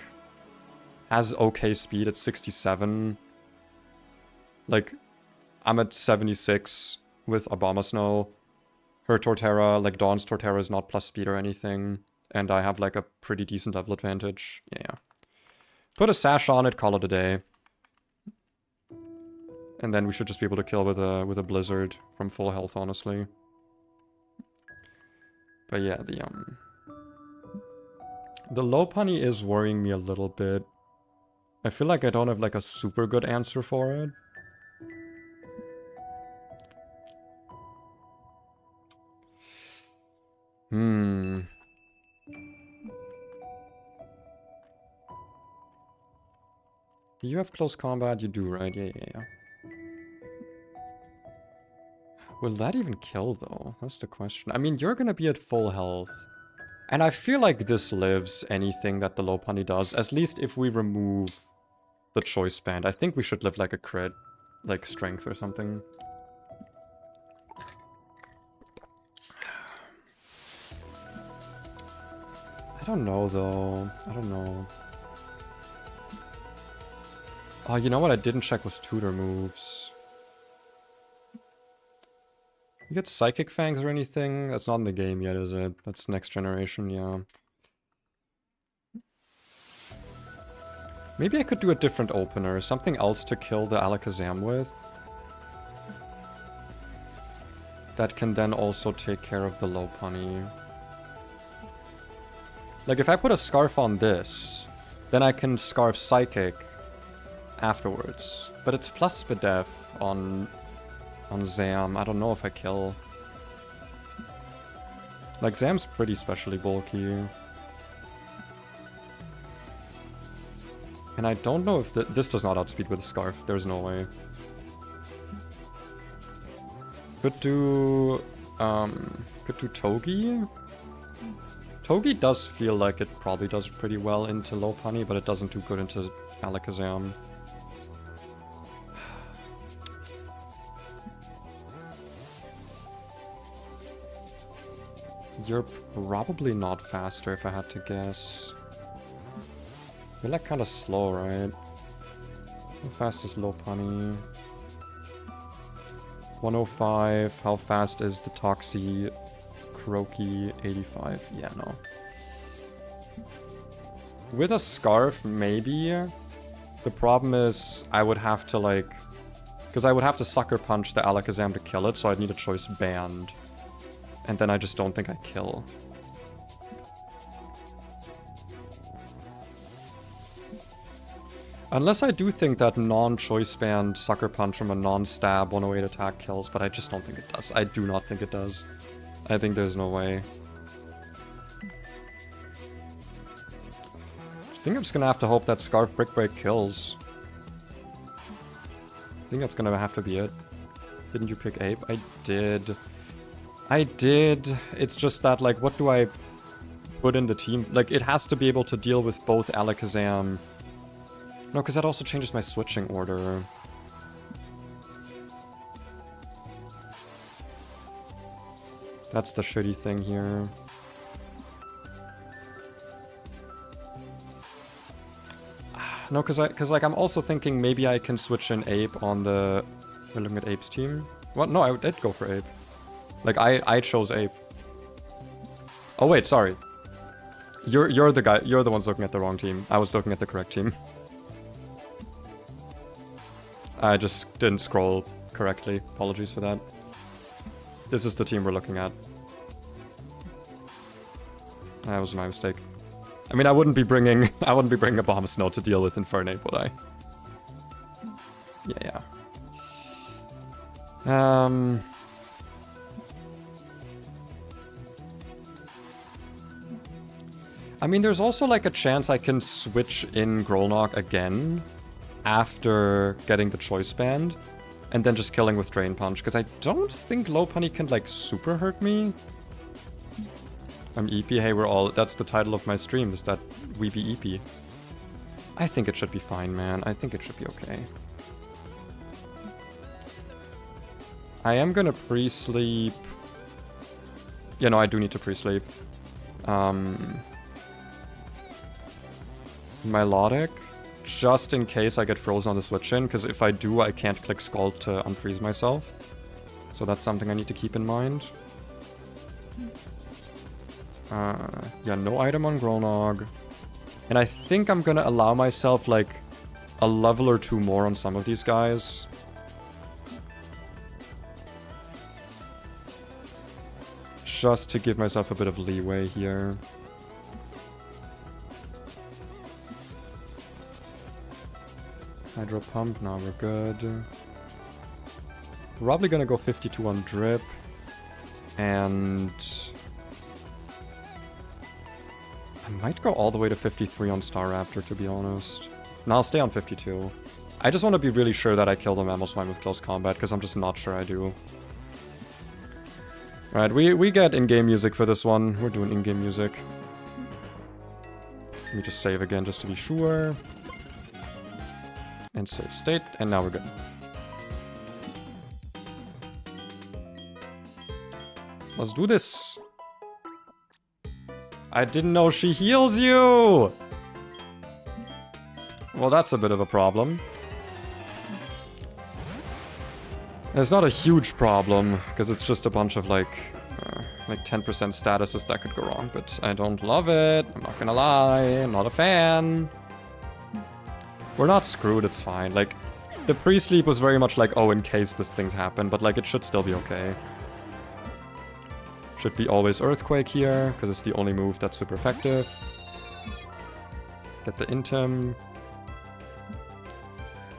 has okay speed at 67. Like, I'm at 76 with Abomasnow. Her Torterra, like, Dawn's Torterra is not plus speed or anything. And I have, like, a pretty decent level advantage. Yeah. Put a sash on it, call it a day. And then we should just be able to kill with a Blizzard from full health, honestly. But yeah, the Lopunny is worrying me a little bit. I feel like I don't have, like, a super good answer for it. Do you have close combat? You do, right? Yeah. Will that even kill, though? That's the question. I mean, you're gonna be at full health. And I feel like this lives anything that the Lopunny does. At least if we remove the choice band. I think we should live like a crit. Like strength or something. I don't know, though. I don't know. Oh, you know what I didn't check was tutor moves. You get Psychic Fangs or anything? That's not in the game yet, is it? That's next generation, yeah. Maybe I could do a different opener. Something else to kill the Alakazam with. That can then also take care of the Lopunny. Like, if I put a Scarf on this, then I can Scarf Psychic afterwards. But it's plus Spadef on Zam. I don't know if I kill. Like, Zam's pretty specially bulky. And I don't know if this does not outspeed with a Scarf. There's no way. Could do Togi. Togi does feel like it probably does pretty well into Lopunny, but it doesn't do good into Alakazam. You're probably not faster if I had to guess. You're like kind of slow, right? How fast is Lopunny? 105. How fast is the Toxie? Croaky? 85. Yeah, no. With a Scarf, maybe. The problem is I would have to, like... Because I would have to Sucker Punch the Alakazam to kill it, so I'd need a choice band. And then I just don't think I kill. Unless I do think that non-choice band Sucker Punch from a non-stab 108 attack kills, but I just don't think it does. I do not think it does. I think there's no way. I think I'm just gonna have to hope that Scarf Brick Break kills. I think that's gonna have to be it. Didn't you pick Ape? I did. I did. It's just that, like, what do I put in the team? Like, it has to be able to deal with both Alakazam. No, because that also changes my switching order. That's the shitty thing here. No, because like I'm also thinking maybe I can switch in Ape on the... We're looking at Ape's team. What? No, I did go for Ape. Like I chose Ape. Oh wait, sorry. You're the guy. You're the ones looking at the wrong team. I was looking at the correct team. I just didn't scroll correctly. Apologies for that. This is the team we're looking at. That was my mistake. I mean, I wouldn't be bringing a Abomasnow to deal with Infernape, would I? Yeah. I mean, there's also like a chance I can switch in Grolnok again after getting the choice band and then just killing with Drain Punch, because I don't think Lopunny can like super hurt me. I'm eepy. Hey, we're all... That's the title of my stream, is that we be eepy. I think it should be fine, man. I think it should be okay. I am gonna pre-sleep... Yeah, no, I do need to pre-sleep. Melodic, just in case I get frozen on the switch-in, because if I do, I can't click Scald to unfreeze myself. So that's something I need to keep in mind. Yeah, no item on Gronog. And I think I'm gonna allow myself, like, a level or two more on some of these guys. Just to give myself a bit of leeway here. Hydro Pump, now we're good. Probably gonna go 52 on Drip. And... I might go all the way to 53 on Star Raptor, to be honest. No, I'll stay on 52. I just want to be really sure that I kill the Mamoswine with close combat, because I'm just not sure I do. Right, we get in-game music for this one. We're doing in-game music. Let me just save again, just to be sure. And save state, and now we're good. Let's do this. I didn't know she heals you! Well, that's a bit of a problem. It's not a huge problem, because it's just a bunch of, like 10% statuses that could go wrong, but I don't love it. I'm not gonna lie, I'm not a fan. We're not screwed, it's fine. Like, the pre-sleep was very much like, oh, in case this thing's happened, but, like, it should still be okay. Should be always Earthquake here, because it's the only move that's super effective. Get the Intim.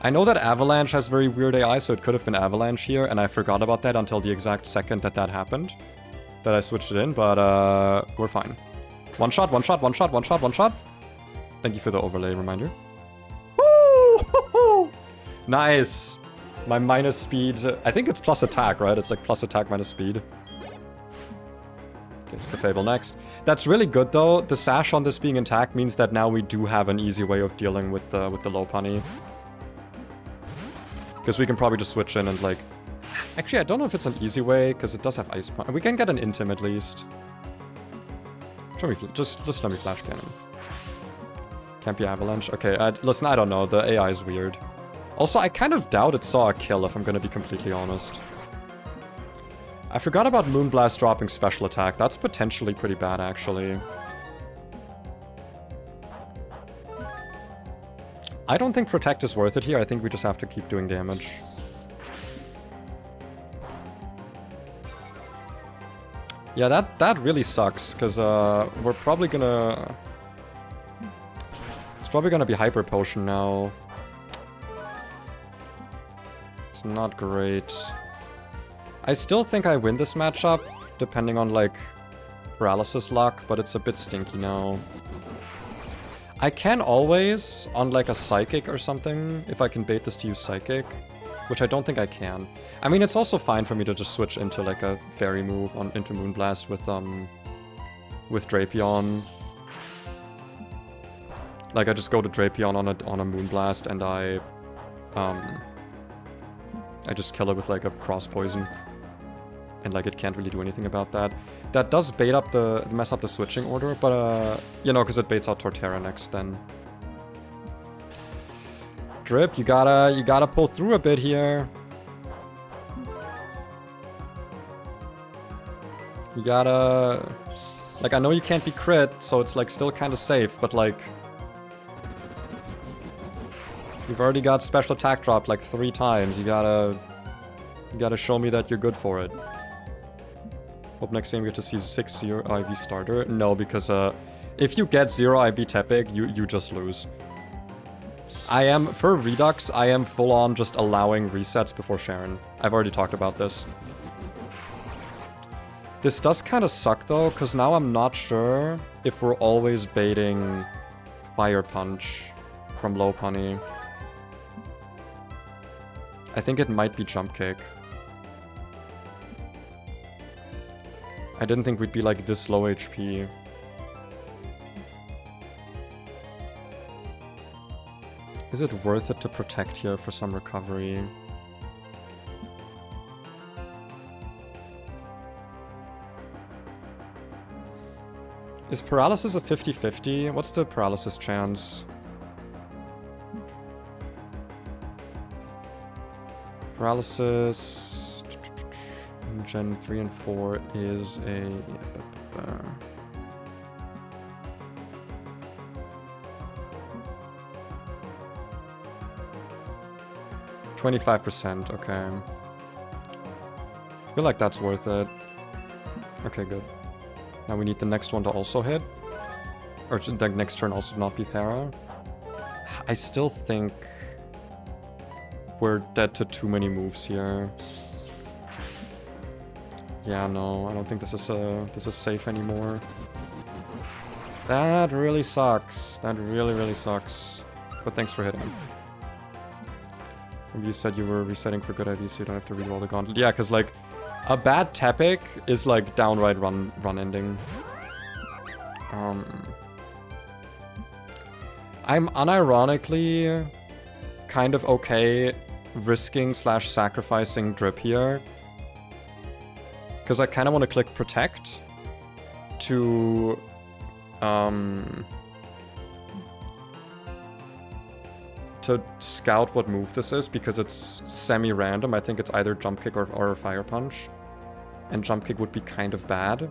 I know that Avalanche has very weird AI, so it could have been Avalanche here, and I forgot about that until the exact second that that happened. That I switched it in, but we're fine. One shot, one shot, one shot, one shot, one shot. Thank you for the overlay reminder. Woo! Nice! My minus speed, I think it's plus attack, right? It's like plus attack minus speed. Gets the Fable next. That's really good though. The sash on this being intact means that now we do have an easy way of dealing with the low punny. Because we can probably just switch in and like... Actually, I don't know if it's an easy way, because it does have Ice Punch. We can get an Intim at least. Show me, just let me Flash Cannon. Can't be Avalanche. Okay, listen, I don't know. The AI is weird. Also, I kind of doubt it saw a kill, if I'm gonna be completely honest. I forgot about Moonblast dropping special attack. That's potentially pretty bad, actually. I don't think Protect is worth it here. I think we just have to keep doing damage. Yeah, that really sucks, because we're probably gonna... It's probably gonna be Hyper Potion now. It's not great. I still think I win this matchup, depending on, like, paralysis luck, but it's a bit stinky now. I can always, on, like, a Psychic or something, if I can bait this to use Psychic, which I don't think I can. I mean, it's also fine for me to just switch into, like, a Fairy move into Moonblast with Drapion. Like, I just go to Drapion on a Moonblast, and I just kill it with, like, a Cross Poison. And, like, it can't really do anything about that. That does mess up the switching order, but, you know, because it baits out Torterra next, then. Drip, you gotta pull through a bit here. You gotta... Like, I know you can't be crit, so it's, like, still kind of safe, but, like... You've already got special attack dropped, like, 3 times. You gotta show me that you're good for it. Hope next game we get to see 6-0 IV starter. No, because if you get 0 IV Tepig, you just lose. For Redux, I am full on just allowing resets before Sharon. I've already talked about this. This does kind of suck though, because now I'm not sure if we're always baiting Fire Punch from low punny. I think it might be Jump Kick. I didn't think we'd be like this low HP. Is it worth it to protect here for some recovery? Is paralysis a 50-50? What's the paralysis chance? Paralysis... Gen 3 and 4 is a... 25%, okay. I feel like that's worth it. Okay, good. Now we need the next one to also hit. Or the next turn also not be para. I still think we're dead to too many moves here. Yeah, no, I don't think this is safe anymore. That really sucks. That really sucks. But thanks for hitting. You said you were resetting for good IVs, so you don't have to reroll the gauntlet. Yeah, because like a bad Tepic is like downright run ending. I'm unironically kind of okay risking / sacrificing drip here. Because I kind of want to click protect to scout what move this is, because it's semi-random. I think it's either jump kick or fire punch. And jump kick would be kind of bad.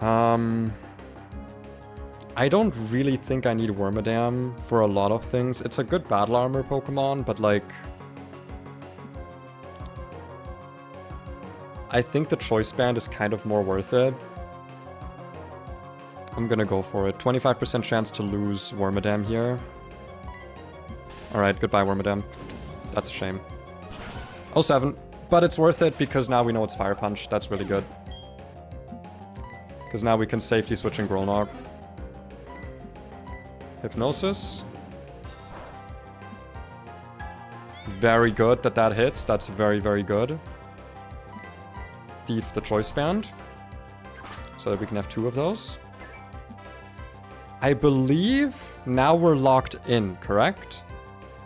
I don't really think I need Wormadam for a lot of things. It's a good battle armor Pokemon, but like... I think the Choice Band is kind of more worth it. I'm gonna go for it. 25% chance to lose Wormadam here. Alright, goodbye Wormadam. That's a shame. 07. But it's worth it because now we know it's Fire Punch. That's really good. Because now we can safely switch in Gronog. Hypnosis. Very good that hits. That's very good. Thief the Choice Band. So that we can have 2 of those. I believe now we're locked in, correct?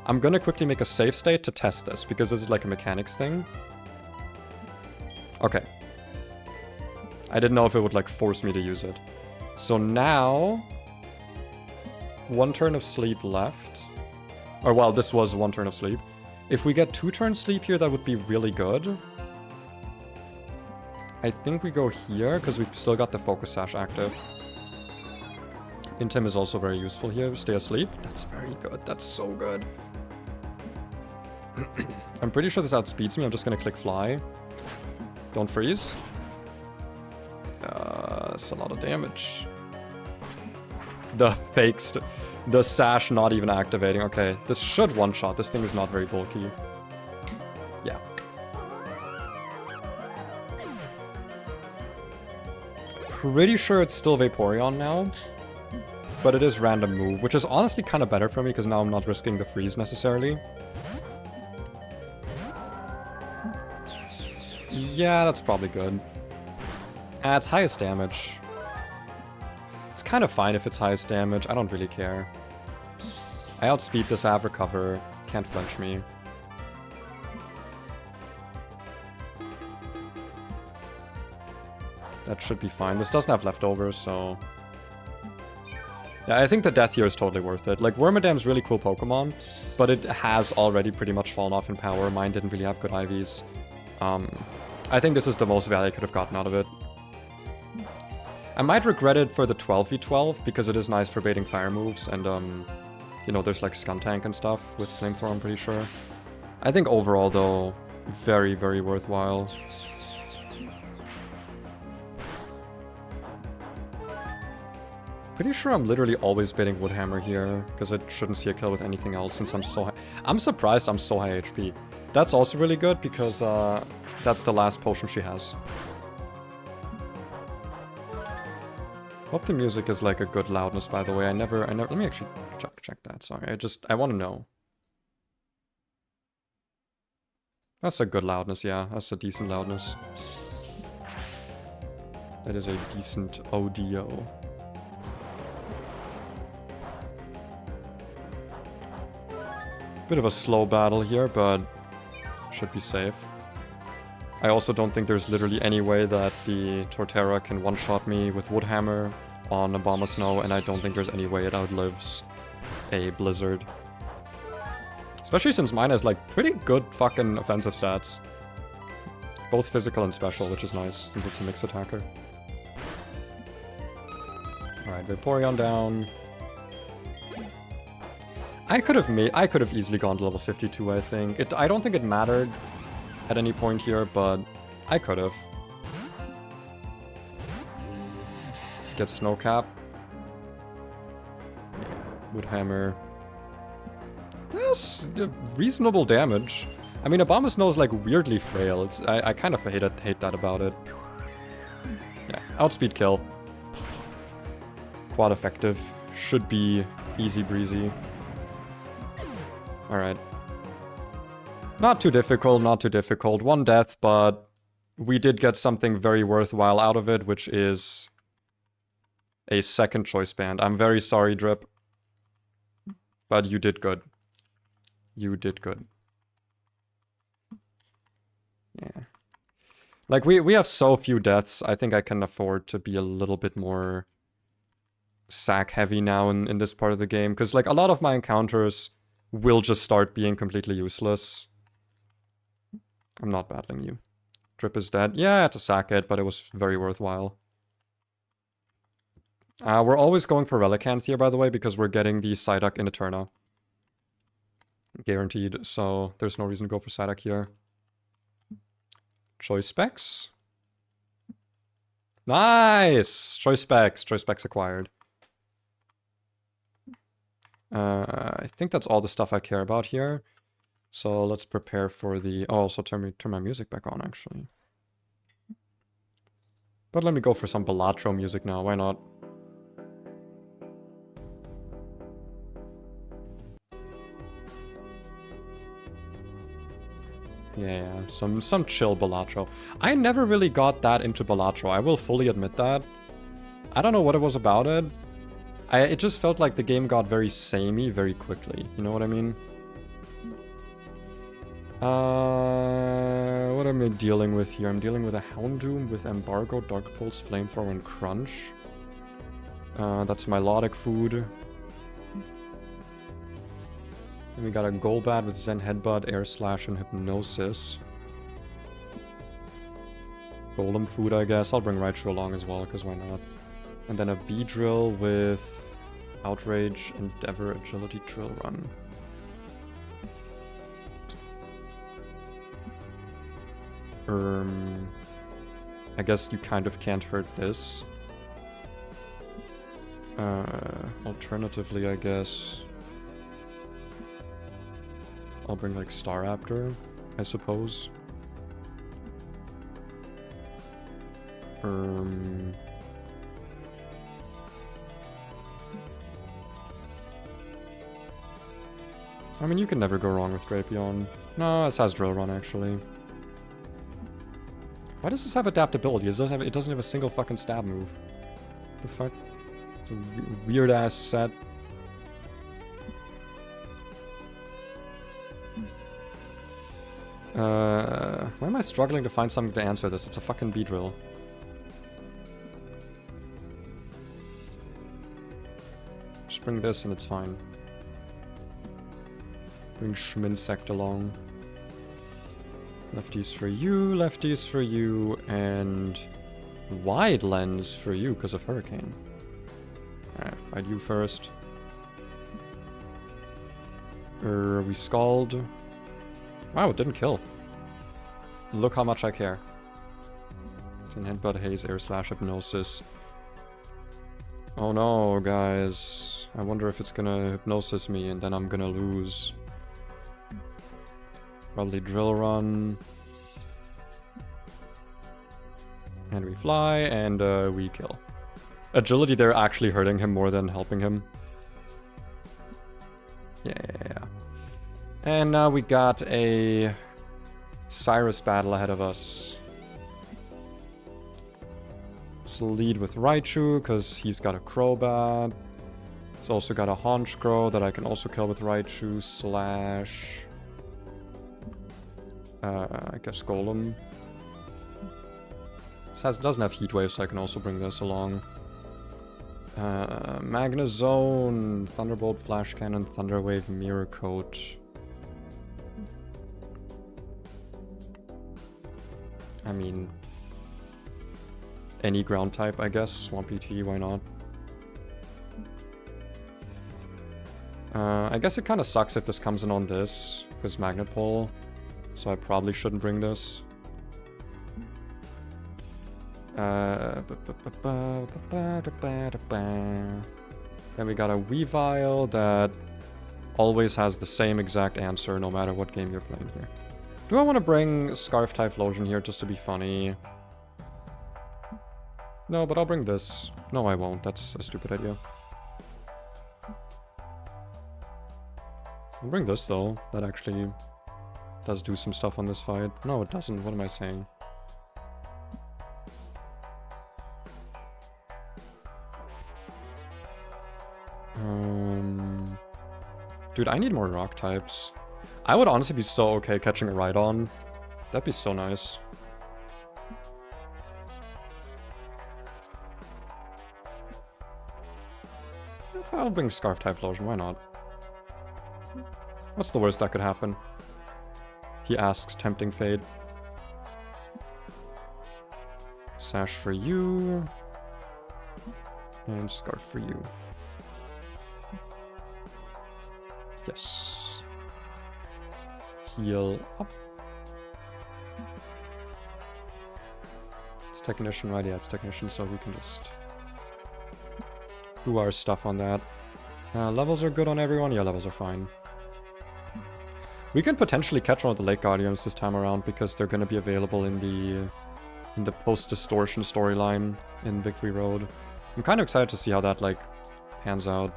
I'm gonna quickly make a save state to test this, because this is like a mechanics thing. Okay. I didn't know if it would like force me to use it. So now... 1 turn of sleep left. Or well, this was 1 turn of sleep. If we get 2 turns sleep here, that would be really good. I think we go here, because we've still got the Focus Sash active. Intim is also very useful here. Stay asleep. That's very good. That's so good. I'm pretty sure this outspeeds me. I'm just gonna click fly. Don't freeze. That's a lot of damage. The the sash not even activating. Okay, this should one-shot. This thing is not very bulky. Yeah. Pretty sure it's still Vaporeon now. But it is random move, which is honestly kind of better for me, because now I'm not risking the freeze necessarily. Yeah, that's probably good. It's highest damage. It's kind of fine if it's highest damage. I don't really care. I outspeed this, I have recover. Can't flinch me. That should be fine. This doesn't have leftovers, so... Yeah, I think the death here is totally worth it. Like, Wormadam's really cool Pokemon, but it has already pretty much fallen off in power. Mine didn't really have good IVs. I think this is the most value I could have gotten out of it. I might regret it for the 12v12, because it is nice for baiting fire moves, and, you know, there's like Skuntank and stuff with Flamethrower, I'm pretty sure. I think overall, though, very worthwhile. Pretty sure I'm literally always baiting Woodhammer here, because it shouldn't see a kill with anything else since I'm so high. I'm surprised I'm so high HP. That's also really good, because that's the last potion she has. Hope the music is like a good loudness, by the way. I never, let me actually check that, sorry. I want to know. That's a good loudness, yeah. That's a decent loudness. That is a decent ODO. Bit of a slow battle here, but should be safe. I also don't think there's literally any way that the Torterra can one-shot me with Woodhammer on a Bomb of Snow, and I don't think there's any way it outlives a Blizzard. Especially since mine has, like, pretty good fucking offensive stats. Both physical and special, which is nice, since it's a mixed attacker. Alright, Vaporeon down. I could have easily gone to level 52, I think. I don't think it mattered at any point here, but I could have. Let's get Snowcap. Yeah, Woodhammer. That's reasonable damage. I mean, Abomasnow is like weirdly frail. I kind of hate that about it. Yeah, outspeed kill. Quad effective. Should be easy breezy. Alright. Not too difficult, not too difficult. One death, but we did get something very worthwhile out of it, which is a second choice band. I'm very sorry, Drip. But you did good. You did good. Yeah. Like, we have so few deaths. I think I can afford to be a little bit more sack heavy now in this part of the game. Because, like, a lot of my encounters will just start being completely useless. I'm not battling you. Drip is dead. Yeah, I had to sack it, but it was very worthwhile. We're always going for Relicanth here, by the way, because we're getting the Psyduck in Eterna. Guaranteed, so there's no reason to go for Psyduck here. Choice Specs. Nice! Choice Specs. Choice Specs acquired. I think that's all the stuff I care about here. So let's prepare for the... Oh, also turn my music back on, actually. But let me go for some Balatro music now, why not? Yeah, some chill Balatro. I never really got that into Balatro, I will fully admit that. I don't know what it was about it. It just felt like the game got very samey very quickly, you know what I mean? What am I dealing with here? I'm dealing with a Houndoom with Embargo, Dark Pulse, Flamethrower, and Crunch. That's Milotic food. Then we got a Golbat with Zen Headbutt, Air Slash, and Hypnosis. Golem food, I guess. I'll bring Raichu along as well, because why not? And then a Beedrill with Outrage, Endeavor, Agility, Drill Run. I guess you kind of can't hurt this. Alternatively, I guess I'll bring like Staraptor, I suppose. I mean, you can never go wrong with Drapion. No, this has Drill Run, actually. Why does this have adaptability? It doesn't have a single fucking stab move. The fuck? It's a weird-ass set. Why am I struggling to find something to answer this? It's a fucking Beedrill. Just bring this and it's fine. Bring Schminsect along. Lefties for you, and Wide Lens for you because of Hurricane. Alright, fight you first. We Scald. Wow, it didn't kill. Look how much I care. It's an Headbutt, Haze, Air Slash, Hypnosis. Oh no, guys. I wonder if it's gonna Hypnosis me and then I'm gonna lose. Probably Drill Run. And we fly, and we kill. Agility there actually hurting him more than helping him. Yeah. And now we got a Cyrus battle ahead of us. Let's lead with Raichu, because he's got a Crobat. He's also got a Honchkrow that I can also kill with Raichu, slash... I guess Golem. This doesn't have Heat Wave, so I can also bring this along. Magnezone, Thunderbolt, Flash Cannon, Thunder Wave, Mirror Coat. I mean... any ground type, I guess. Swampy Tea, why not? I guess it kind of sucks if this comes in on this, because Magnet Pull. So I probably shouldn't bring this. Then we got a Weavile that always has the same exact answer no matter what game you're playing here. Do I want to bring Scarf Typhlosion here just to be funny? No, but I'll bring this. No, I won't. That's a stupid idea. I'll bring this though. That actually does do some stuff on this fight. No, it doesn't. What am I saying? Dude, I need more rock types. I would honestly be so okay catching a Rhydon. That'd be so nice. I'll bring Scarf Typhlosion, why not? What's the worst that could happen? He asks, tempting fate. Sash for you. And Scarf for you. Yes. Heal up. It's Technician, right? Yeah, it's Technician, so we can just do our stuff on that. Levels are good on everyone? Yeah, levels are fine. We can potentially catch one of the Lake Guardians this time around because they're going to be available in the post-distortion storyline in Victory Road. I'm kind of excited to see how that, like, pans out.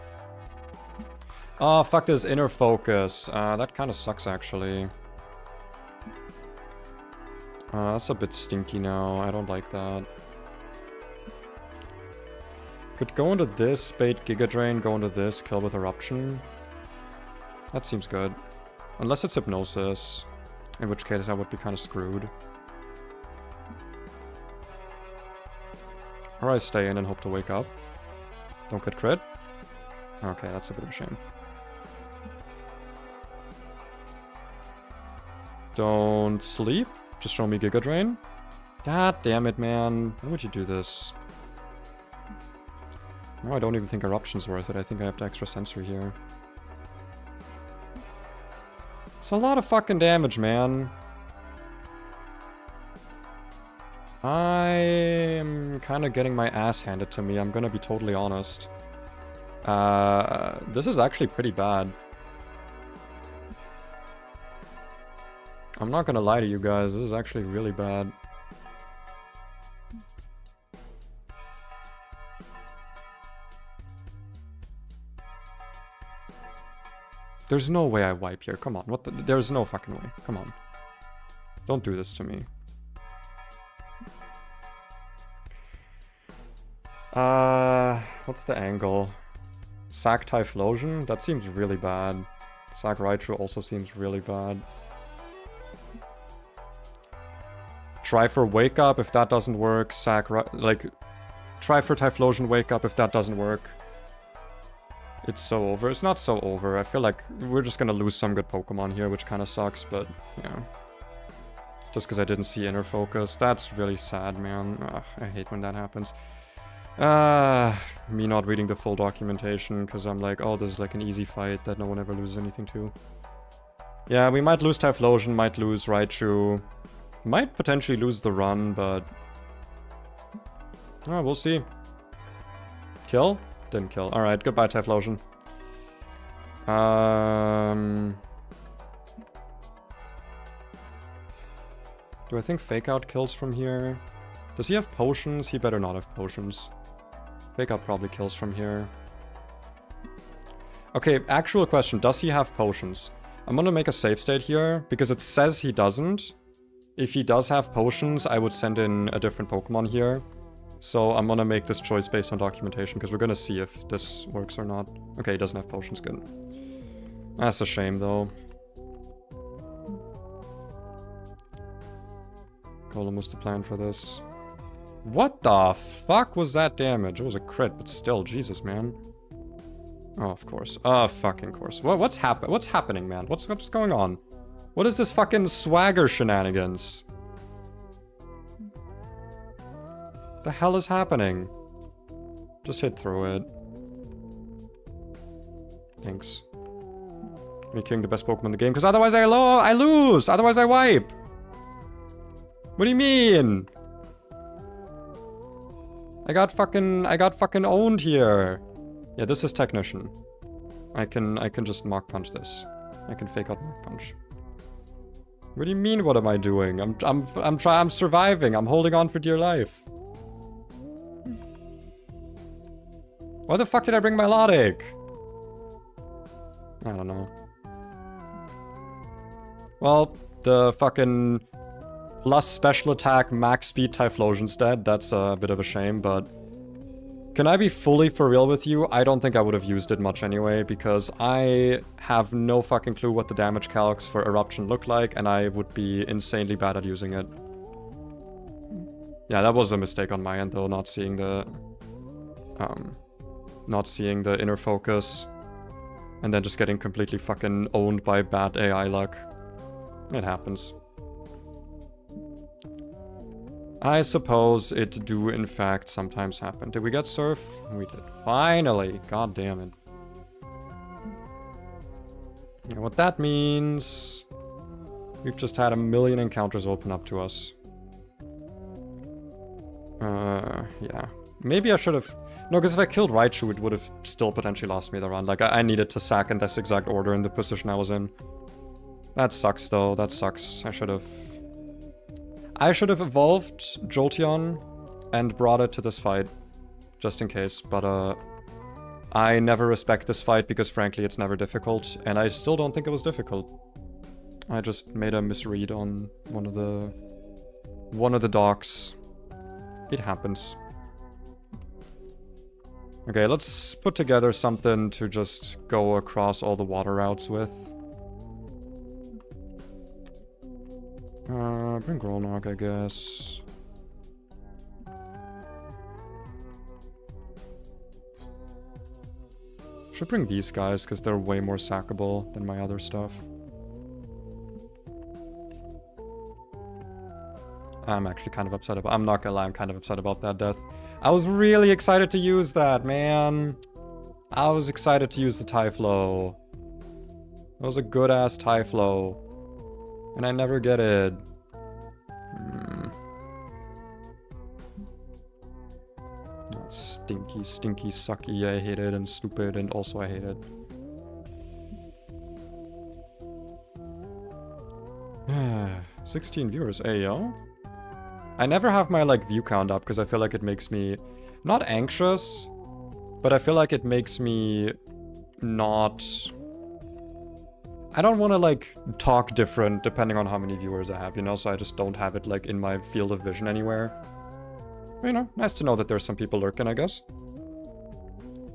Oh, fuck this inner focus. That kind of sucks, actually. That's a bit stinky now. I don't like that. Could go into this, bait Giga Drain, go into this, kill with Eruption. That seems good. Unless it's Hypnosis, in which case I would be kind of screwed. Or I stay in and hope to wake up. Don't get crit. Okay, that's a bit of a shame. Don't sleep. Just show me Giga Drain. God damn it, man. Why would you do this? No, I don't even think Eruption's worth it. I think I have to extra Sensor here. It's a lot of fucking damage, man. I am kind of getting my ass handed to me. I'm gonna be totally honest. This is actually pretty bad. I'm not gonna lie to you guys, this is actually really bad. There's no way I wipe here, come on. There's no fucking way, come on. Don't do this to me. What's the angle? Sack Typhlosion? That seems really bad. Sack Raichu also seems really bad. Try for Wake Up if that doesn't work. Try for Typhlosion Wake Up if that doesn't work. It's so over. It's not so over. I feel like we're just gonna lose some good Pokemon here, which kind of sucks, but yeah. Just because I didn't see Inner Focus. That's really sad, man. Ugh, I hate when that happens. Me not reading the full documentation because I'm like, oh, this is like an easy fight that no one ever loses anything to. Yeah, we might lose Typhlosion, might lose Raichu. Might potentially lose the run, but... oh, we'll see. Kill? Didn't kill. Alright, goodbye Typhlosion. Do I think Fake Out kills from here? Does he have potions? He better not have potions. Fake Out probably kills from here. Okay, actual question. Does he have potions? I'm gonna make a save state here, because it says he doesn't. if he does have potions, I would send in a different Pokemon here. So I'm gonna make this choice based on documentation, because we're gonna see if this works or not. Okay, he doesn't have potions, good. That's a shame, though. Golem was the plan for this. What the fuck was that damage? It was a crit, but still, Jesus, man. Oh, of course. Oh, fucking course. What's happening, man? What's going on? What is this fucking swagger shenanigans? The hell is happening? Just hit through it. Thanks. Making the best Pokemon in the game, because otherwise I lose! Otherwise I wipe! What do you mean? I got fucking owned here. Yeah, this is Technician. I can just Mach Punch this. I can fake out Mach Punch. What do you mean, what am I doing? I'm surviving. I'm holding on for dear life. Why the fuck did I bring my Melodic? I don't know. Well, the fucking plus special attack max speed Typhlosion's dead. That's a bit of a shame, but can I be fully for real with you? I don't think I would have used it much anyway, because I have no fucking clue what the damage calcs for Eruption look like, and I would be insanely bad at using it. Yeah, that was a mistake on my end, though, not seeing the inner focus, and then just getting completely fucking owned by bad AI luck. It happens. I suppose it do in fact sometimes happen. Did we get Surf? We did. Finally! God damn it. You know what that means? We've just had a million encounters open up to us. Yeah. Maybe I should have... No, because if I killed Raichu, it would have still potentially lost me the run. Like, I needed to sack in this exact order in the position I was in. That sucks, though. That sucks. I should have evolved Jolteon and brought it to this fight, just in case, but I never respect this fight because frankly it's never difficult, and I still don't think it was difficult. I just made a misread on one of the docks. It happens. Okay, let's put together something to just go across all the water routes with. Bring Grolnok, I guess. Should bring these guys, because they're way more sackable than my other stuff. I'm actually kind of upset about... I'm not gonna lie, I'm kind of upset about that death. I was really excited to use that, man. I was excited to use the Typhlo. That was a good-ass Typhlo. And I never get it. Oh, stinky, stinky, sucky. I hate it, and stupid, and also I hate it. 16 viewers, ayo. I never have my, like, view count up, because I feel like it makes me... not anxious, but I feel like it makes me not... I don't want to, like, talk different depending on how many viewers I have, you know? So I just don't have it, like, in my field of vision anywhere. But, you know, nice to know that there's some people lurking, I guess.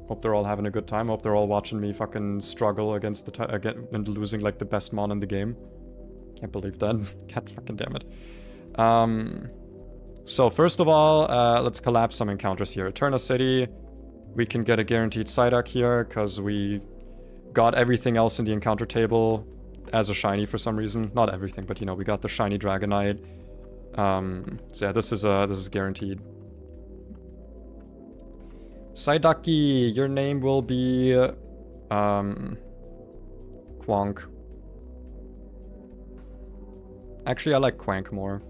Hope they're all having a good time. Hope they're all watching me fucking struggle against and losing, like, the best mon in the game. Can't believe that. God fucking damn it. So, first of all, let's collapse some encounters here. Eterna City. We can get a guaranteed Psyduck here, because we... got everything else in the encounter table as a shiny for some reason. Not everything, but you know, we got the shiny Dragonite. So yeah, this is guaranteed. Psyducky, your name will be Quank. Actually, I like Quank more.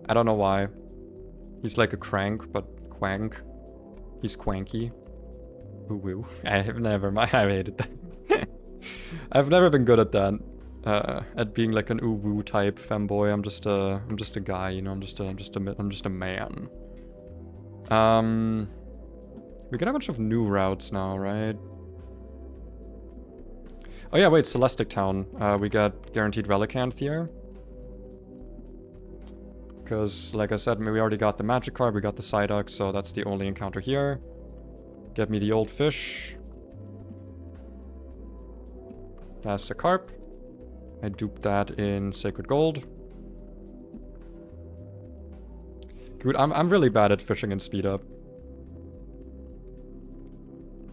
I don't know why. He's like a crank, but Quank. He's Quanky. Ooh woo. I hated that. I've never been good at that. At being like an ooh woo type femboy. I'm just a guy, you know. I'm just a man. We get a bunch of new routes now, right? Oh yeah, wait, Celestic Town. We got guaranteed Relicanth here. Because, like I said, we already got the magic card, we got the Psyduck, so that's the only encounter here. Get me the old fish. That's the carp. I duped that in Sacred Gold. Good, I'm really bad at fishing and speed up.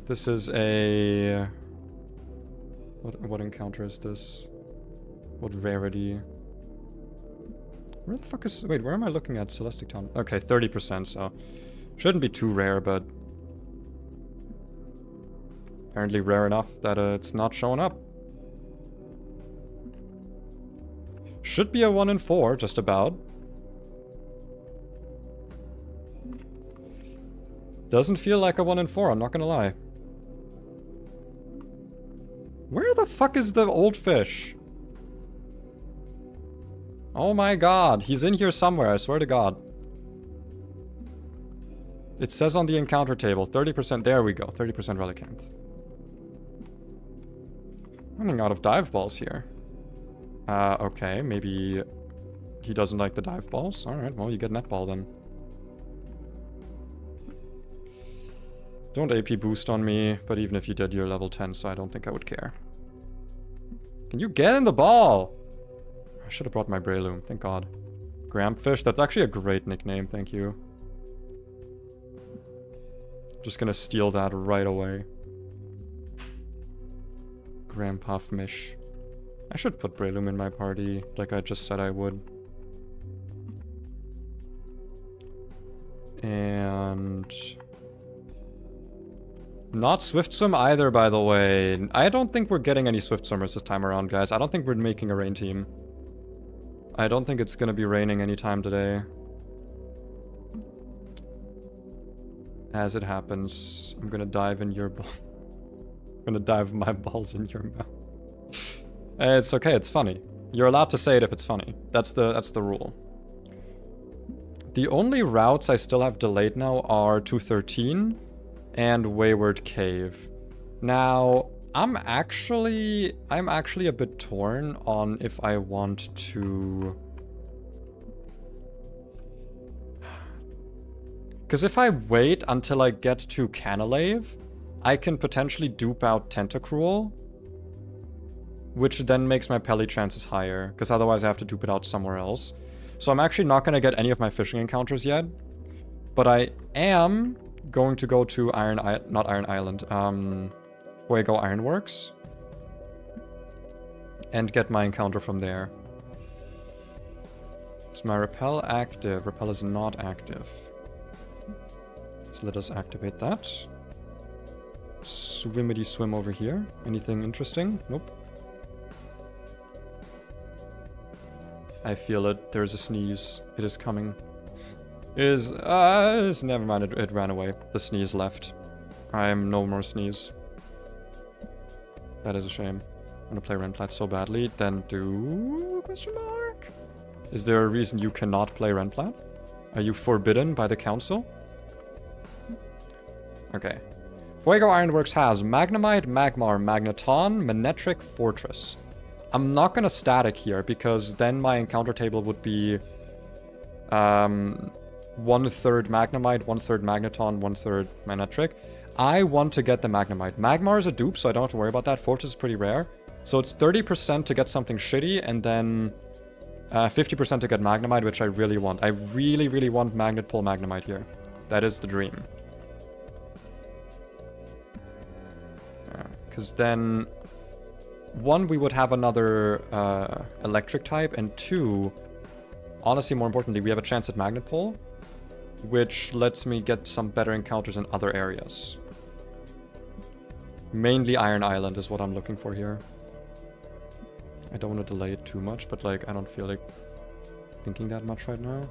This is a... What encounter is this? What rarity? Where the fuck is... Wait, where am I looking at? Celestic Town. Okay, 30%, so... Shouldn't be too rare, but... Apparently rare enough that it's not showing up. Should be a 1 in 4, just about. Doesn't feel like a 1 in 4, I'm not gonna lie. Where the fuck is the old fish? Oh my god, he's in here somewhere, I swear to god. It says on the encounter table, 30%, there we go, 30% Relicanth. Running out of dive balls here. Okay, maybe he doesn't like the dive balls. Alright, well, you get netball then. Don't AP boost on me, but even if you did, you're level 10, so I don't think I would care. Can you get in the ball? I should have brought my Breloom, thank god. Grampfish, that's actually a great nickname, thank you. Just gonna steal that right away. Grandpuffmish. I should put Breloom in my party, like I just said I would. And... Not Swift Swim either, by the way. I don't think we're getting any Swift Swimmers this time around, guys. I don't think we're making a rain team. I don't think it's gonna be raining anytime today. As it happens, I'm gonna dive in your ball. I'm gonna dive my balls in your mouth. It's okay, it's funny. You're allowed to say it if it's funny. That's the rule. The only routes I still have delayed now are 213 and Wayward Cave. Now, I'm actually a bit torn on if I want to... Because if I wait until I get to Canalave, I can potentially dupe out Tentacruel, which then makes my Pelly chances higher, because otherwise I have to dupe it out somewhere else. So I'm actually not going to get any of my fishing encounters yet, but I am going to go to Fuego Ironworks, and get my encounter from there. Is my Repel active? Repel is not active. So let us activate that. Swimmity swim over here. Anything interesting? Nope. I feel it. There's a sneeze. It is coming. It is... never mind. It ran away. The sneeze left. I am no more sneeze. That is a shame. I want to play Renplat so badly. Then do... Question mark? Is there a reason you cannot play Renplat? Are you forbidden by the council? Okay. Fuego Ironworks has Magnemite, Magmar, Magneton, Manetric, Fortress. I'm not gonna static here, because then my encounter table would be 1/3 Magnemite, 1/3 Magneton, 1/3 Manetric. I want to get the Magnemite. Magmar is a dupe, so I don't have to worry about that. Fortress is pretty rare. So it's 30% to get something shitty, and then 50% to get Magnemite, which I really want. I really, really want Magnet Pull Magnemite here. That is the dream. Because then, 1, we would have another electric type, and 2, honestly, more importantly, we have a chance at Magnet Pull, which lets me get some better encounters in other areas. Mainly Iron Island is what I'm looking for here. I don't want to delay it too much, but like, I don't feel like thinking that much right now.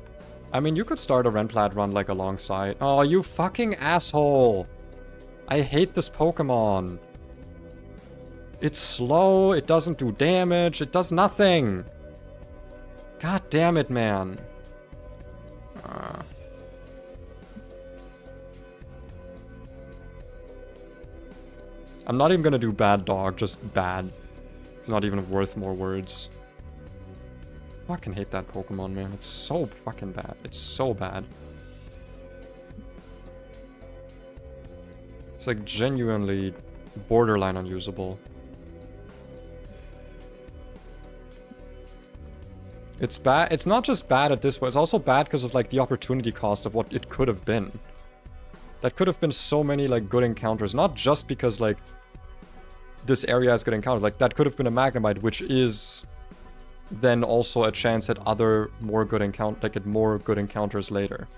I mean, you could start a Renplat run like alongside. Oh, you fucking asshole! I hate this Pokemon. It's slow, it doesn't do damage, it does nothing. God damn it, man. I'm not even gonna do bad dog, just bad. It's not even worth more words. Fucking hate that Pokemon, man. It's so fucking bad. It's so bad. It's like genuinely borderline unusable. It's bad. It's not just bad at this point. It's also bad because of like the opportunity cost of what it could have been. That could have been so many like good encounters. Not just because like this area has good encounters. Like that could have been a Magnemite, which is then also a chance at other more good encounters later.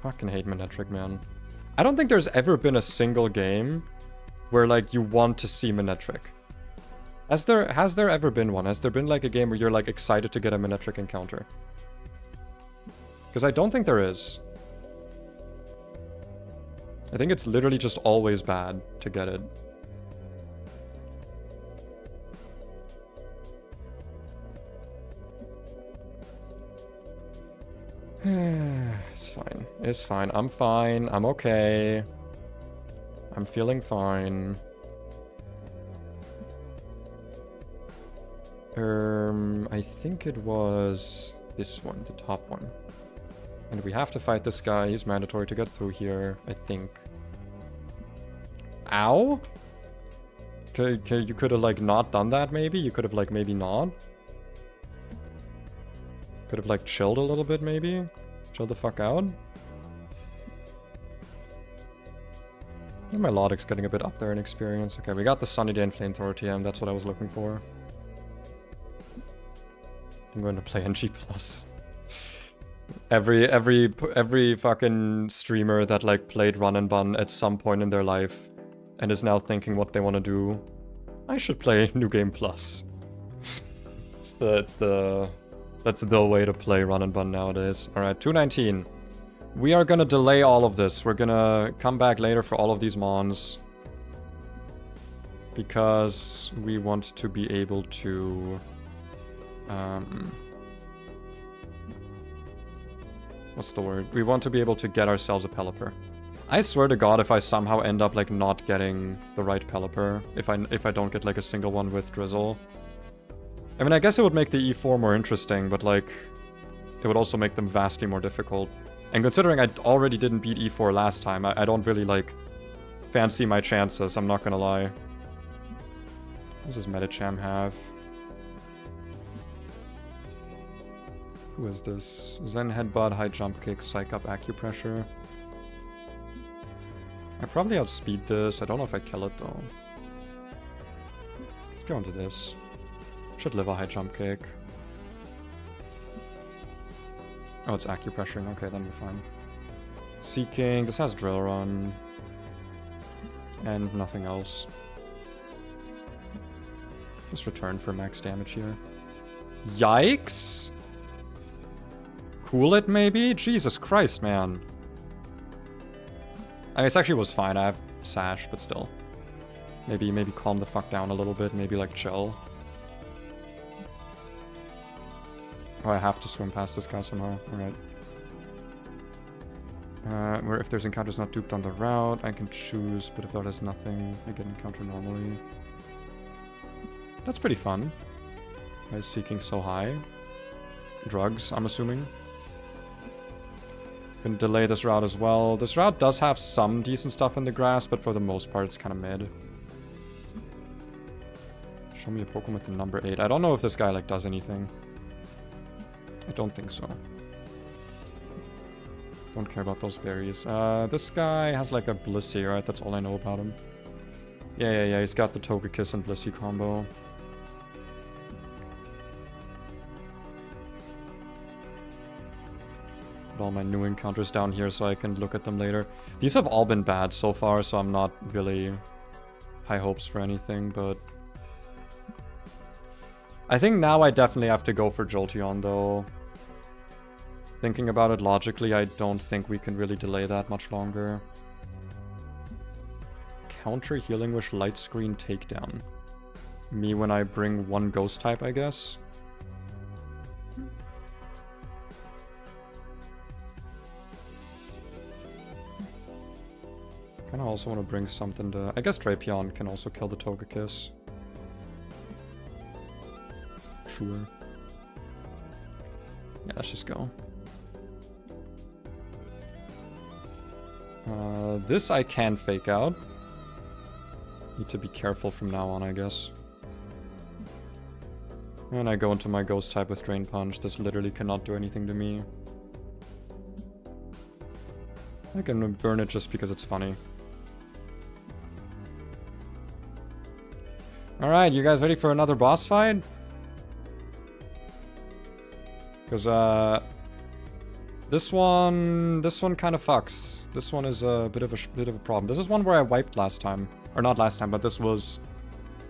Fucking hate Manectric, man. I don't think there's ever been a single game where like you want to see Manectric. Has there ever been one? Has there been like a game where you're like excited to get a Manectric encounter? Because I don't think there is. I think it's literally just always bad to get it. It's fine. It's fine. I'm fine. I'm okay. I'm feeling fine. I think it was this one, the top one. And we have to fight this guy. He's mandatory to get through here, I think. Ow? Okay, you could have like not done that maybe? You could have like maybe not? Could have like chilled a little bit maybe? Chill the fuck out? Yeah, my Lodic's getting a bit up there in experience. Okay, we got the Sunny Day and Flamethrower TM. That's what I was looking for. I'm going to play NG+. Every fucking streamer that like played Run and Bun at some point in their life and is now thinking what they want to do. I should play New Game Plus. That's the way to play Run and Bun nowadays. Alright, 219. We are gonna delay all of this. We're gonna come back later for all of these mons. Because we want to be able to... what's the word? We want to be able to get ourselves a Pelipper. I swear to God, if I somehow end up like not getting the right Pelipper, if I don't get like a single one with Drizzle. I mean, I guess it would make the E4 more interesting, but like it would also make them vastly more difficult. And considering I already didn't beat E4 last time, I don't really like fancy my chances, I'm not gonna lie. What does Medicham have? Who is this? Zen Headbutt, High Jump Kick, Psych Up, Acupressure. I probably outspeed this. I don't know if I kill it though. Let's go into this. Should live a High Jump Kick. Oh, it's Acupressuring. Okay, then we're fine. Seeking. This has Drill Run. And nothing else. Just return for max damage here. Yikes! Cool it, maybe? Jesus Christ, man. I mean, this actually was fine. I have Sash, but still. Maybe calm the fuck down a little bit. Maybe, like, chill. Oh, I have to swim past this guy somehow. Alright. Where if there's encounters not duped on the route, I can choose, but if there is nothing, I get encounter normally. That's pretty fun. Why is Seeking so high? Drugs, I'm assuming. Can delay this route as well. This route does have some decent stuff in the grass, but for the most part it's kind of mid. Show me a Pokemon with the number 8. I don't know if this guy like does anything. I don't think so. Don't care about those berries. This guy has like a Blissey, right? That's all I know about him. Yeah, he's got the Togekiss and Blissey combo. All my new encounters down here so I can look at them later. These have all been bad so far, so I'm not really high hopes for anything, but... I think now I definitely have to go for Jolteon, though. Thinking about it logically, I don't think we can really delay that much longer. Counter Healing Wish Light Screen Takedown. Me when I bring one Ghost type, I guess. Kinda also want to bring something to... I guess Drapion can also kill the Togekiss. sure. Yeah, let's just go. This I can fake out. Need to be careful from now on, I guess. And I go into my ghost type with Drain Punch. This literally cannot do anything to me. I can burn it just because it's funny. Alright, you guys ready for another boss fight? Because, this one kind of fucks. This one is a bit of a problem. This is one where I wiped last time. Or not last time, but this was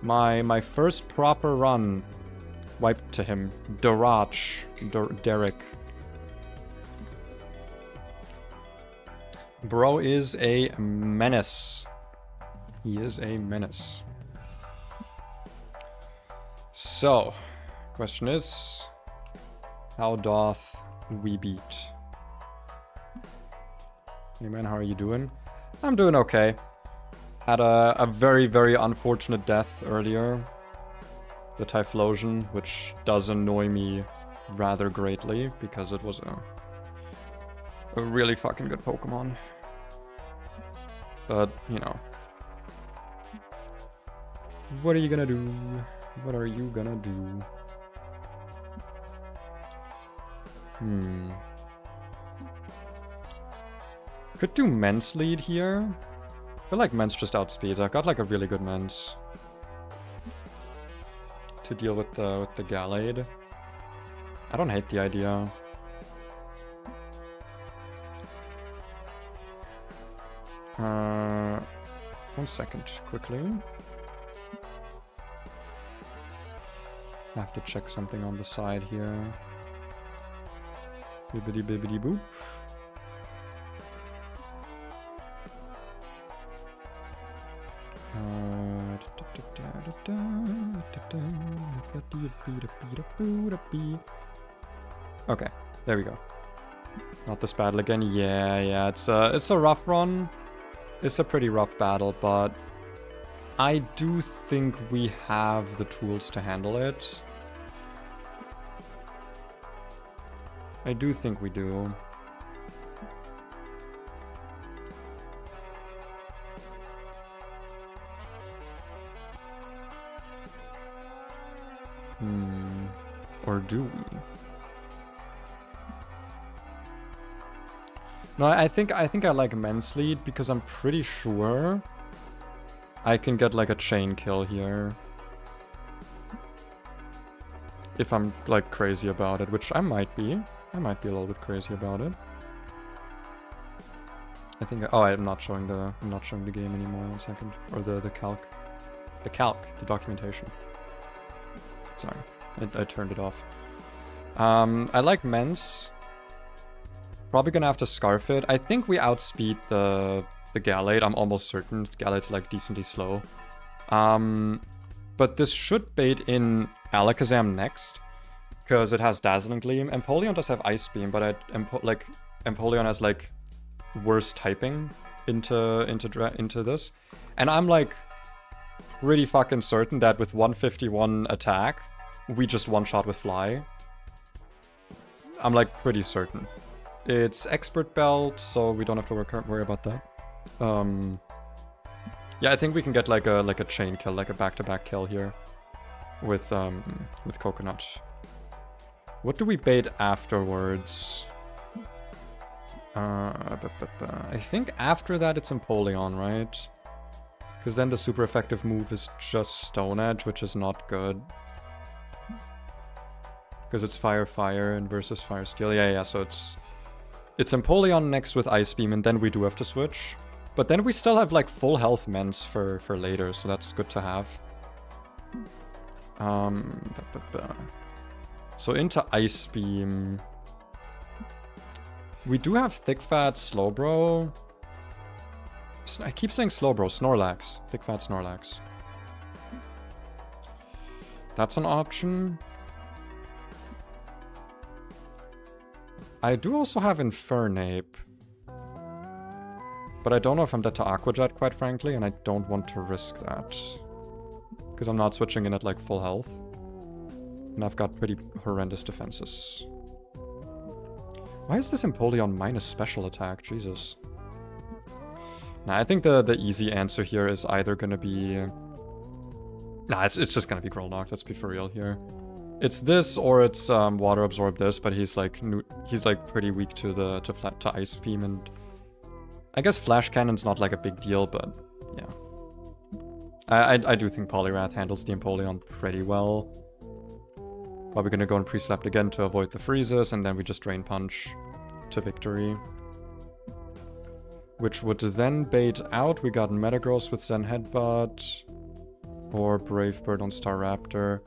my first proper run. Wiped to him. Derek. Bro is a menace. He is a menace. So, question is, how doth we beat? Hey man, how are you doing? I'm doing okay. Had a very, very unfortunate death earlier. The Typhlosion, which does annoy me rather greatly, because it was a really fucking good Pokemon. But, you know. What are you gonna do? What are you gonna do? Could do Men's lead here. I feel like Men's just outspeeds. I've got like a really good Men's to deal with the Gallade. I don't hate the idea. One second, quickly. I have to check something on the side here. Bibbidi bibbidi boop. Okay, there we go. Not this battle again. Yeah, it's a rough run. It's a pretty rough battle, but I do think we have the tools to handle it. I do think we do. Or do we? No, I think I like Men's lead because I'm pretty sure I can get like a chain kill here. If I'm like crazy about it, which I might be. I might be a little bit crazy about it. I think I'm not showing the game anymore. 1 second. Or the calc. The documentation. Sorry. I turned it off. I like Men's. Probably gonna have to Scarf it. I think we outspeed the Gallade. I'm almost certain. Gallade's like decently slow. But this should bait in Alakazam next. Because it has Dazzling Gleam. Empoleon does have Ice Beam, but Empoleon has like worse typing into this. And I'm like pretty fucking certain that with 151 attack, we just one-shot with Fly. I'm like pretty certain. It's Expert Belt, so we don't have to worry about that. Yeah, I think we can get like a chain kill, like a back-to-back kill here with Coconut. What do we bait afterwards? I think after that it's Empoleon, right? Because then the super effective move is just Stone Edge, which is not good. Because it's Fire and versus Fire Steel. Yeah, so it's Empoleon next with Ice Beam, and then we do have to switch. But then we still have like full health Ments for later, so that's good to have. So into Ice Beam. We do have Thick Fat Slowbro. I keep saying Slowbro, Snorlax. Thick Fat Snorlax. That's an option. I do also have Infernape. But I don't know if I'm dead to Aqua Jet, quite frankly, and I don't want to risk that. Because I'm not switching in at like full health. And I've got pretty horrendous defenses. Why is this Empoleon minus special attack? Jesus. Nah, I think the easy answer here is either gonna be... Nah, it's just gonna be Grolnok, let's be for real here. It's this or it's water absorb this, but he's like pretty weak to Ice Beam, and I guess Flash Cannon's not like a big deal, but yeah. I do think Poliwrath handles the Empoleon pretty well. Probably gonna go and pre-slept again to avoid the freezes, and then we just Drain Punch to victory. Which would then bait out. We got Metagross with Zen Headbutt. Or Brave Bird on Staraptor.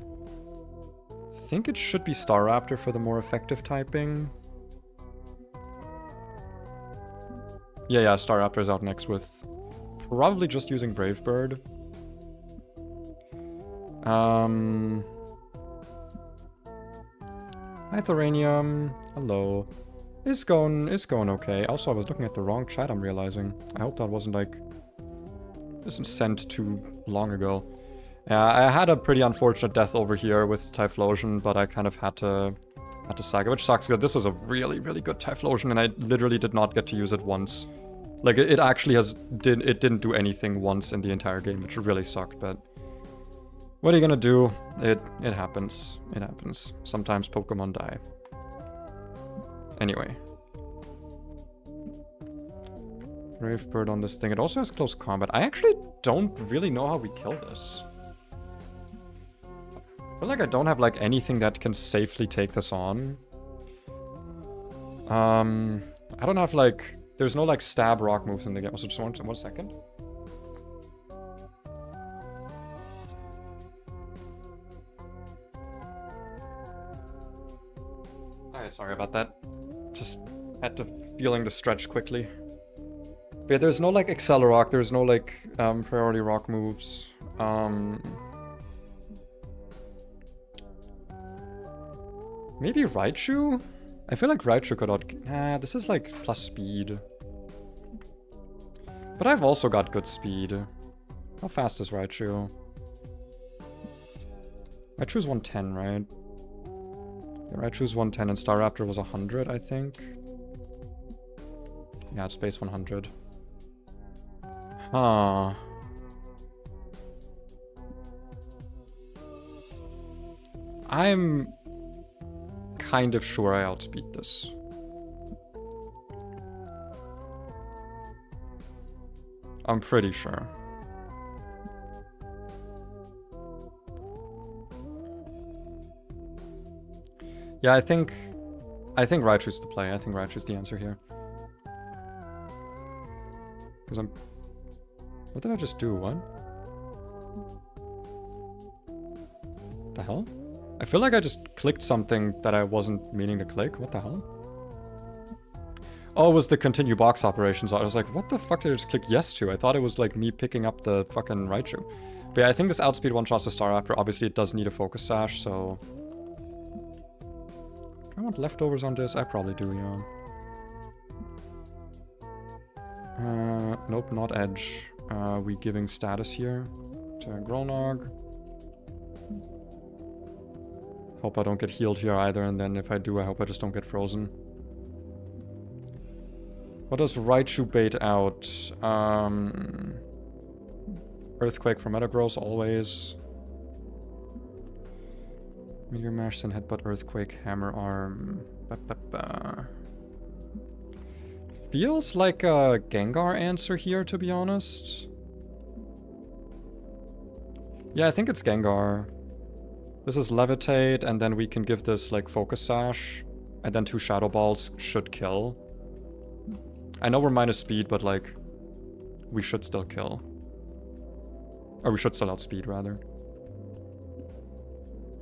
I think it should be Staraptor for the more effective typing. Yeah, Staraptor's out next with probably just using Brave Bird. Hi, Thoranium. Hello. It's going okay. Also, I was looking at the wrong chat, I'm realizing. I hope that wasn't like... This was sent too long ago. I had a pretty unfortunate death over here with Typhlosion, but I kind of had to sack it, which sucks because this was a really, really good Typhlosion, and I literally did not get to use it once. Like, it actually it didn't do anything once in the entire game, which really sucked, but... What are you gonna do? It happens. It happens. Sometimes Pokemon die. Anyway. Brave Bird on this thing. It also has close combat. I actually don't really know how we kill this. I feel like I don't have like anything that can safely take this on. I don't have like... There's no like stab rock moves in the game. So just one second. Alright, sorry about that. Just had the feeling to stretch quickly. But yeah, there's no like Accelerock, there's no like priority rock moves. Maybe Raichu? I feel like Raichu could Nah, this is like plus speed. But I've also got good speed. How fast is Raichu? Raichu's 110, right? Yeah, Raichu's 110 and Staraptor was 100, I think. Yeah, it's base 100. Huh. I'm kind of sure I outspeed this. I'm pretty sure. Yeah, I think Raichu's the play. I think Raichu's the answer here. Because I'm... What did I just do? What? The hell? I feel like I just clicked something that I wasn't meaning to click. What the hell? Oh, it was the continue box operations. I was like, what the fuck did I just click yes to? I thought it was like me picking up the fucking Raichu. But yeah, I think this outspeed one-shots the Staraptor. Obviously, it does need a Focus Sash, so... Do I want leftovers on this? I probably do, yeah. Nope, not Edge. We giving status here to Grolnok. Hope I don't get healed here either, and then if I do, I hope I just don't get frozen. What does Raichu bait out? Earthquake for Metagross, always. Meteor Mash and Headbutt, Earthquake, Hammer Arm. Feels like a Gengar answer here, to be honest. Yeah, I think it's Gengar. This is Levitate, and then we can give this, like, Focus Sash. And then 2 Shadow Balls should kill. I know we're minus speed, but, like, we should still kill. Or we should still outspeed, rather.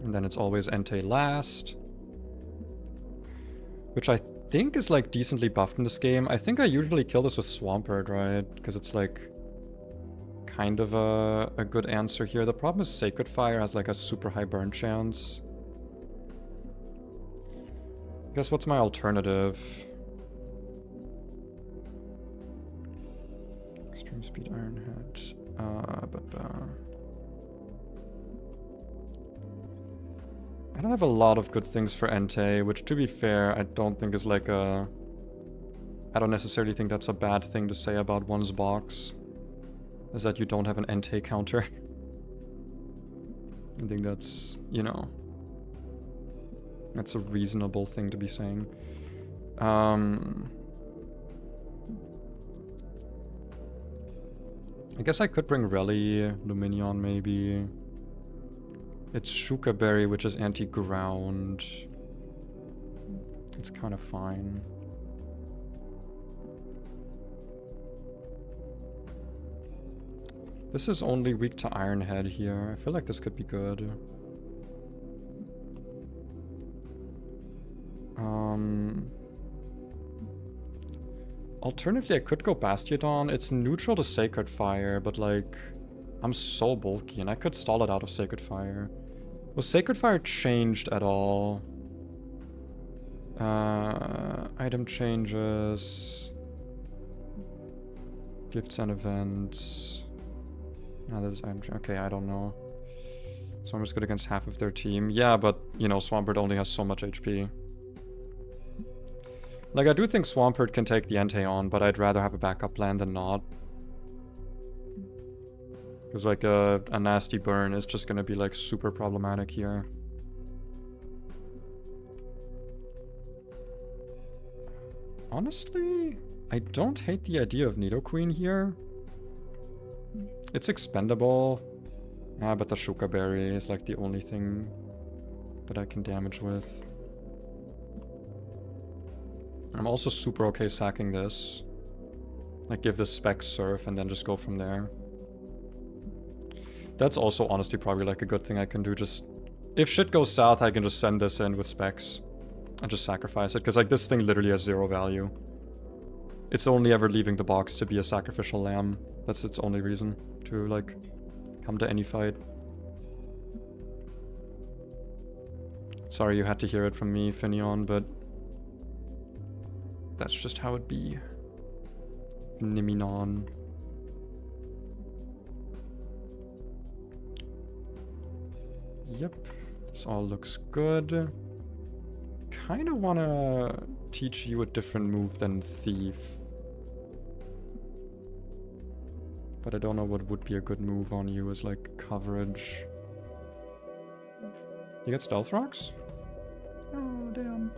And then it's always Entei last. Which I think is, like, decently buffed in this game. I think I usually kill this with Swampert, right? Because it's, like... kind of a good answer here. The problem is Sacred Fire has like a super high burn chance. I guess what's my alternative? Extreme Speed Iron Head. I don't have a lot of good things for Entei, which to be fair, I don't think is like a... I don't necessarily think that's a bad thing to say about one's box. Is that you don't have an Entei counter. I think that's, you know... That's a reasonable thing to be saying. I guess I could bring Rally, Luminion maybe. It's Shuka Berry, which is anti-ground. It's kind of fine. This is only weak to Iron Head here. I feel like this could be good. Alternatively, I could go Bastiodon. It's neutral to Sacred Fire, but like... I'm so bulky, and I could stall it out of Sacred Fire. Was Sacred Fire changed at all? Item changes... Gifts and events... there's item... Okay, I don't know. Swamper's good against half of their team. Yeah, but, you know, Swampert only has so much HP. Like, I do think Swampert can take the Entei on, but I'd rather have a backup plan than not. Because, like, a nasty burn is just gonna be, like, super problematic here. Honestly, I don't hate the idea of Nidoqueen here. It's expendable. Ah, but the Shuka Berry is, like, the only thing that I can damage with. I'm also super okay sacking this. Like, give this Specs Surf and then just go from there. That's also honestly probably like a good thing I can do. Just, if shit goes south, I can just send this in with Specs and just sacrifice it. Because like this thing literally has 0 value. It's only ever leaving the box to be a sacrificial lamb. That's its only reason to like come to any fight. Sorry you had to hear it from me, Finneon, but that's just how it be. Niminon. Yep, this all looks good. Kinda wanna teach you a different move than Thief. But I don't know what would be a good move on you as like coverage. You get Stealth Rocks? Oh, damn.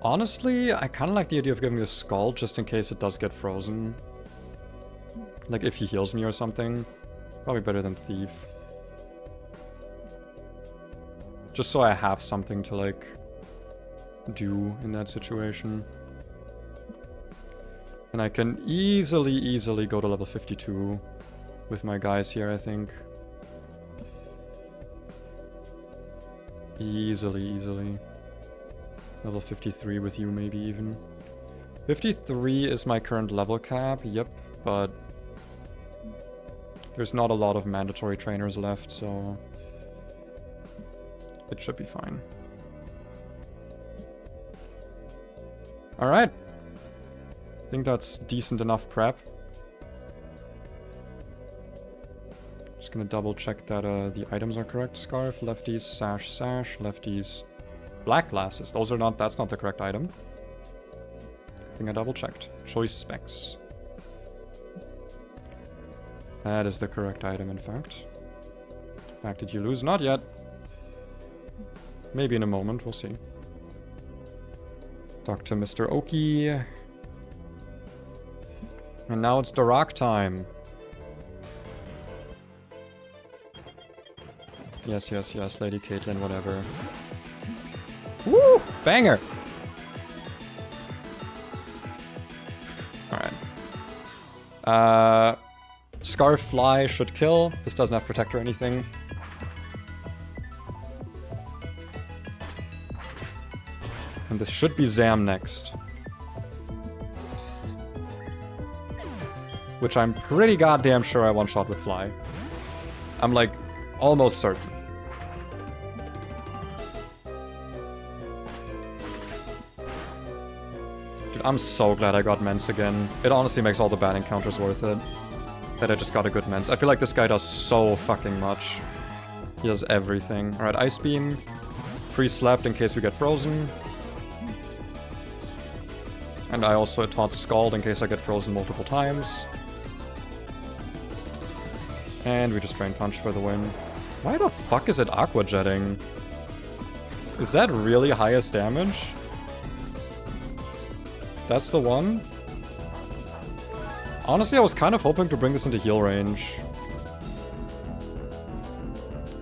Honestly, I kind of like the idea of giving a Skull just in case it does get frozen. Like if he heals me or something. Probably better than Thief. Just so I have something to like do in that situation. And I can easily go to level 52 with my guys here, I think. Easily. Level 53 with you, maybe even. 53 is my current level cap, yep, but there's not a lot of mandatory trainers left, so it should be fine. Alright. I think that's decent enough prep. Just gonna double check that the items are correct. Scarf, lefties, sash, lefties. Black glasses, those are not, that's not the correct item. I think I double checked. Choice specs. That is the correct item, in fact. In fact, did you lose? Not yet. Maybe in a moment, we'll see. Talk to Mr. Oki. And now it's the rock time. Yes, Lady Caitlin, whatever. Woo! Banger! Alright. Scarf Fly should kill. This doesn't have Protect or anything. And this should be Zam next. Which I'm pretty goddamn sure I one-shot with Fly. I'm like, almost certain. I'm so glad I got Mence again. It honestly makes all the bad encounters worth it. That I just got a good Mence. I feel like this guy does so fucking much. He does everything. Alright, Ice Beam. Pre-slept in case we get frozen. And I also taught Scald in case I get frozen multiple times. And we just Drain Punch for the win. Why the fuck is it Aqua Jetting? Is that really highest damage? That's the one? Honestly, I was kind of hoping to bring this into heal range.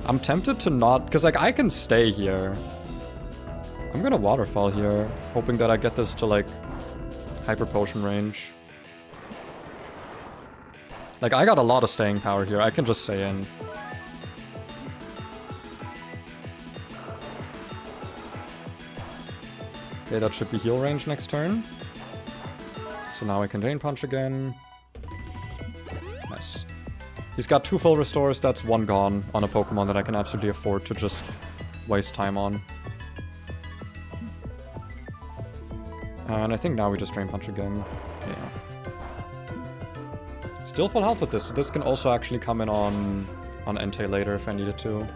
I'm tempted to not... Because, like, I can stay here. I'm gonna Waterfall here, hoping that I get this to, like, Hyper Potion range. Like, I got a lot of staying power here. I can just stay in. Okay, that should be heal range next turn. So now I can Drain Punch again. Nice. He's got 2 full restores, that's 1 gone on a Pokemon that I can absolutely afford to just waste time on. And I think now we just Drain Punch again. Yeah. Still full health with this, so this can also actually come in on Entei later if I needed to.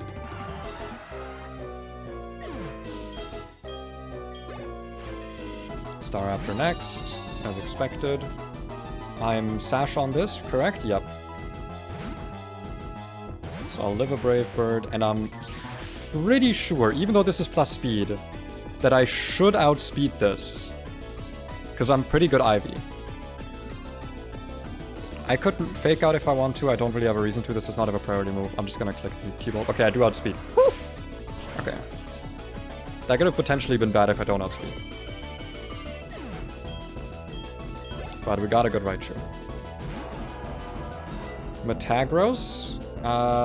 Staraptor next, as expected. I'm Sash on this, correct? Yep. So I'll live a Brave Bird, and I'm pretty sure, even though this is plus speed, that I should outspeed this. Because I'm pretty good Ivy. I could Fake Out if I want to, I don't really have a reason to, this is not a priority move. I'm just gonna click the keyboard. Okay, I do outspeed. Woo! Okay. That could have potentially been bad if I don't outspeed. But we got a good Raichu. Metagross.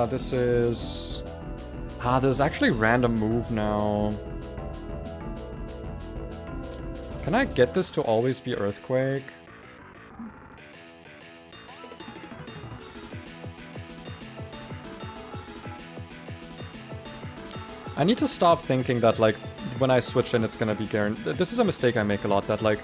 This is... there's actually random move now. Can I get this to always be Earthquake? I need to stop thinking that, like, when I switch in it's gonna be guaranteed. This is a mistake I make a lot, that, like,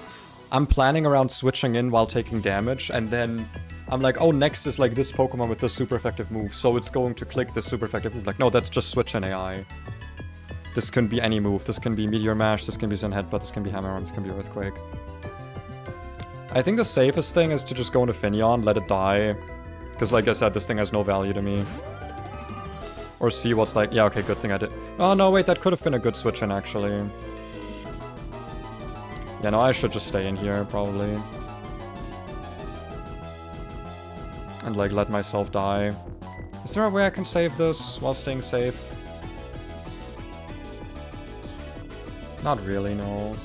I'm planning around switching in while taking damage, and then I'm like, oh, next is, like, this Pokemon with this super effective move, so it's going to click this super effective move. Like, no, that's just switch in AI. This can be any move. This can be Meteor Mash, this can be Zen Headbutt, this can be Hammer Arm, this can be Earthquake. I think the safest thing is to just go into Finneon, let it die. Because, like I said, this thing has no value to me. Or see what's like... Yeah, okay, good thing I did. Oh, no, wait, that could have been a good switch in, actually. Yeah, no, I should just stay in here, probably. And, like, let myself die. Is there a way I can save this while staying safe? Not really, no.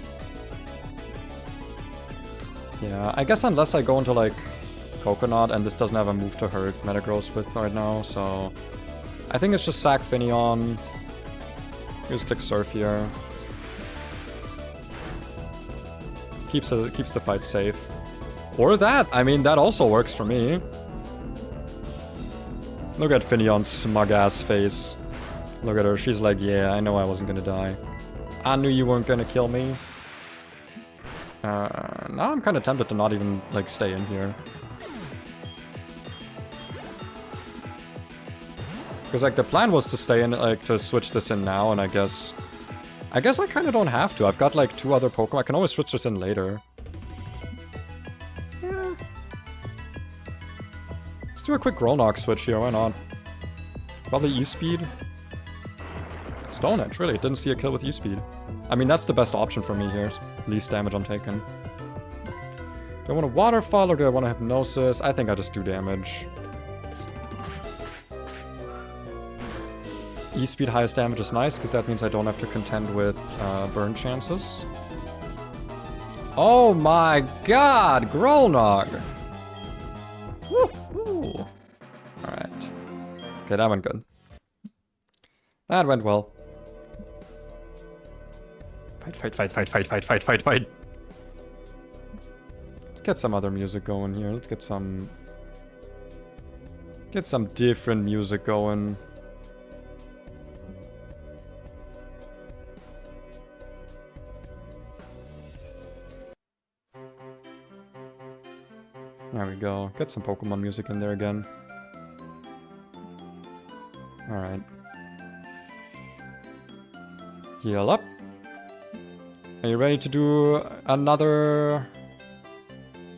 Yeah, I guess unless I go into, like, Coconut, and this doesn't have a move to hurt Metagross with right now, so... I think it's just sack Finneon. Just click Surf here. Keeps the fight safe. Or that! I mean, that also works for me. Look at Finneon's smug-ass face. Look at her, she's like, yeah, I know I wasn't gonna die. I knew you weren't gonna kill me. Now I'm kind of tempted to not even, like, stay in here. Because, like, the plan was to stay in, like, to switch this in now, and I guess I kind of don't have to. I've got, like, 2 other Pokemon. I can always switch this in later. Yeah. Let's do a quick Grolnok switch here, why not? Probably E-Speed. Stone Edge, really. Didn't see a kill with E-Speed. I mean, that's the best option for me here. Least damage I'm taking. Do I want to Waterfall or do I want to Hypnosis? I think I just do damage. E-Speed highest damage is nice, because that means I don't have to contend with burn chances. Oh my god! Grolnok! Woohoo! Alright. Okay, that went good. That went well. Fight, fight, fight, fight, fight, fight, fight, fight! Let's get some other music going here. Let's get some... Get some different music going. There we go. Get some Pokemon music in there again. Alright. Heal up. Are you ready to do another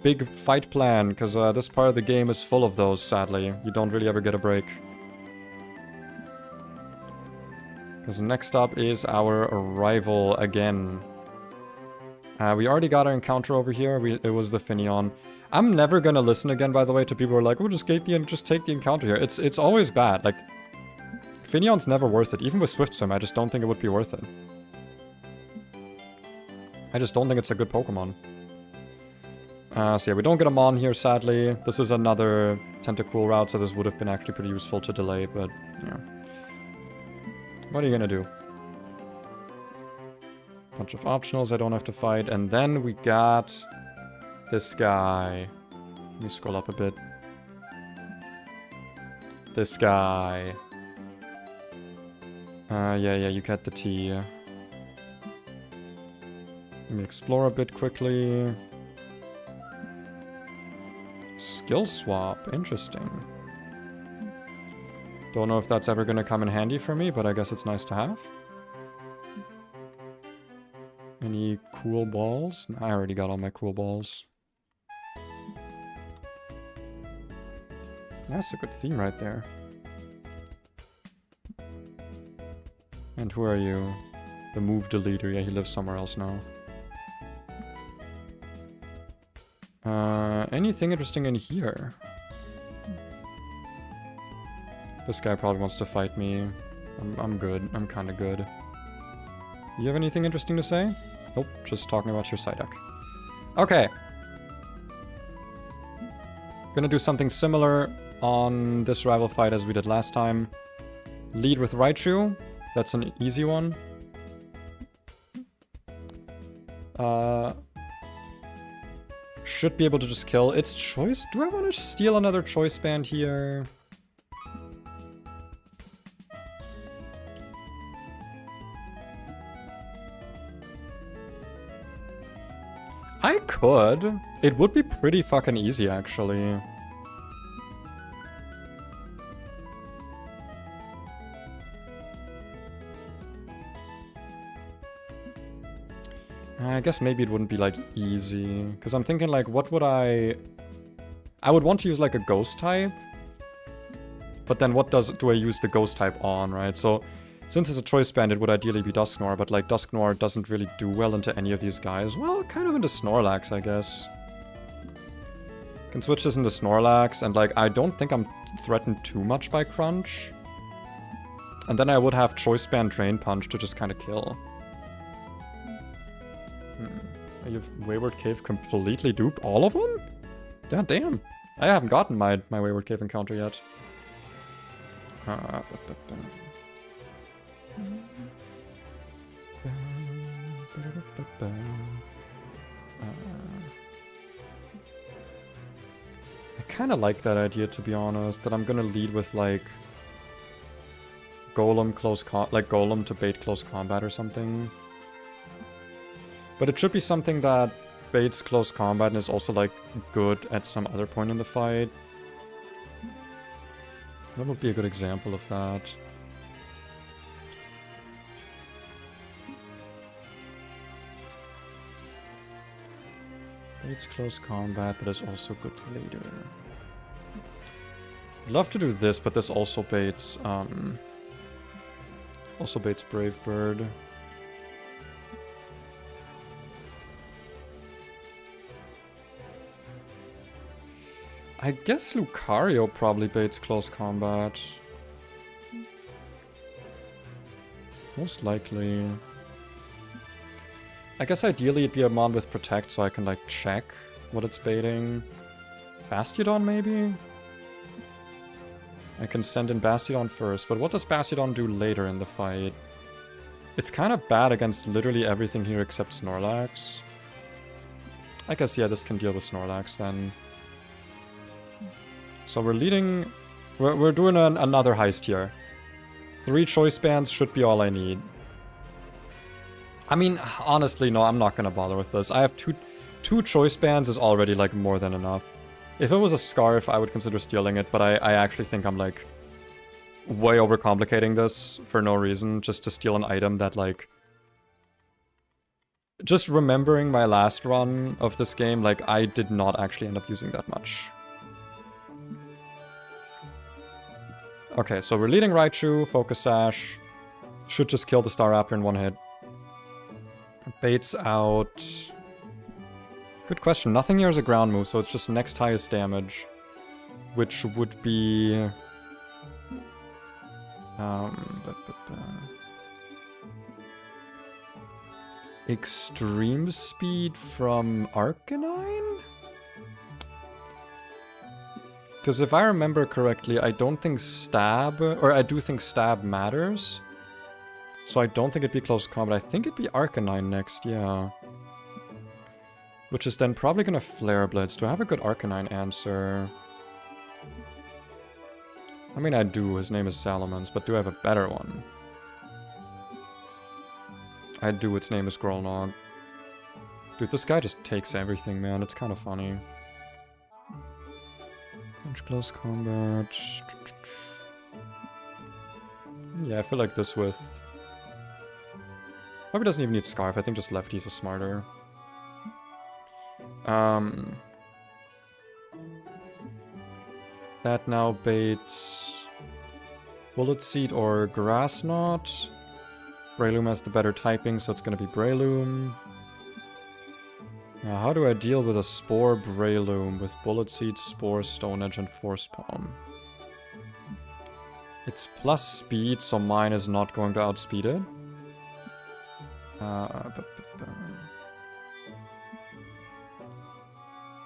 big fight plan? Because this part of the game is full of those, sadly. You don't really ever get a break. Because next up is our rival again. We already got our encounter over here. It was the Finneon. I'm never gonna listen again, by the way, to people who are like, oh, just take the encounter here. It's always bad. Like, Finneon's never worth it. Even with Swift Swim, I just don't think it would be worth it. I just don't think it's a good Pokemon. So yeah, we don't get a Mon here, sadly. This is another Tentacool route, so this would have been actually pretty useful to delay, but yeah. What are you gonna do? Bunch of optionals I don't have to fight, and then we got this guy. Let me scroll up a bit. This guy. Yeah, you get the T. Let me explore a bit quickly. Skill swap, interesting. Don't know if that's ever gonna come in handy for me, but I guess it's nice to have. Any cool balls? No, I already got all my cool balls. That's a good theme right there. And who are you? The move deleter. Yeah, he lives somewhere else now. Anything interesting in here? This guy probably wants to fight me. I'm good. I'm kind of good. You have anything interesting to say? Nope, just talking about your Psyduck. Okay. Gonna do something similar on this rival fight as we did last time. Lead with Raichu. That's an easy one. Should be able to just kill. It's choice. Do I want to steal another choice band here? I could. It would be pretty fucking easy, actually. I guess maybe it wouldn't be, like, easy. Because I'm thinking, like, what would I would want to use, like, a ghost type. But then what do I use the ghost type on, right? So, since it's a choice band, it would ideally be Dusknoir. But, like, Dusknoir doesn't really do well into any of these guys. Well, kind of into Snorlax, I guess. Can switch this into Snorlax. And, like, I don't think I'm threatened too much by Crunch. And then I would have choice band Drain Punch to just kind of kill. You've Wayward Cave completely duped all of them? God damn. I haven't gotten my Wayward Cave encounter yet. I kind of like that idea, to be honest, that I'm gonna lead with, like, Golem Golem to bait close combat or something. But it should be something that baits close combat and is also, like, good at some other point in the fight. That would be a good example of that. Baits close combat, but is also good later. I'd love to do this, but this also baits Brave Bird. I guess Lucario probably baits close combat. Most likely. I guess ideally it'd be a Mon with Protect so I can, like, check what it's baiting. Bastiodon, maybe? I can send in Bastiodon first, but what does Bastiodon do later in the fight? It's kind of bad against literally everything here except Snorlax. I guess, yeah, this can deal with Snorlax then. So we're leading... We're doing another heist here. 3 choice bands should be all I need. I mean, honestly, no, I'm not gonna bother with this. I have two choice bands is already, like, more than enough. If it was a scarf, I would consider stealing it, but I actually think I'm, like, way overcomplicating this for no reason, just to steal an item that, like... Just remembering my last run of this game, like, I did not actually end up using that much. Okay, so we're leading Raichu, Focus Sash. Should just kill the Star Raptor in one hit. Baits out... Good question. Nothing here is a ground move, so it's just next highest damage. Which would be... Extreme speed from Arcanine? Because if I remember correctly, I don't think stab... Or I do think stab matters. So I don't think it'd be close combat. I think it'd be Arcanine next, yeah. Which is then probably gonna Flare Blitz. Do I have a good Arcanine answer? I mean, I do. His name is Salamence, but do I have a better one? I do. Its name is Grolnog. Dude, this guy just takes everything, man. It's kind of funny. Punch close combat. Yeah, I feel like this with... Probably doesn't even need Scarf. I think just lefties are smarter. That now baits Bullet Seed or Grass Knot. Breloom has the better typing, so it's gonna be Breloom. Now, how do I deal with a Spore Breloom with Bullet Seed, Spore, Stone Edge, and Force Palm? It's plus speed, so mine is not going to outspeed it.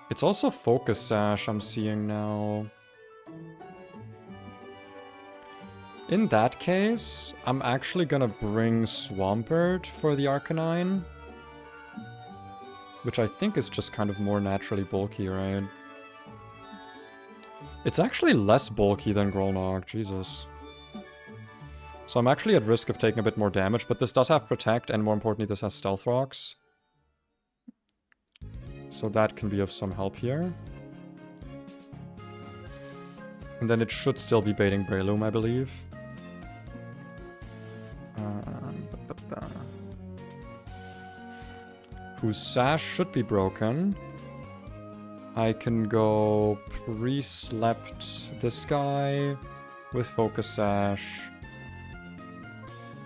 It's also Focus Sash I'm seeing now. In that case, I'm actually gonna bring Swampert for the Arcanine. Which I think is just kind of more naturally bulky, right? It's actually less bulky than Grolnog, Jesus. So I'm actually at risk of taking a bit more damage, but this does have Protect, and more importantly, this has Stealth Rocks. So that can be of some help here. And then it should still be baiting Breloom, I believe. Whose Sash should be broken. I can go pre-slept this guy with Focus Sash.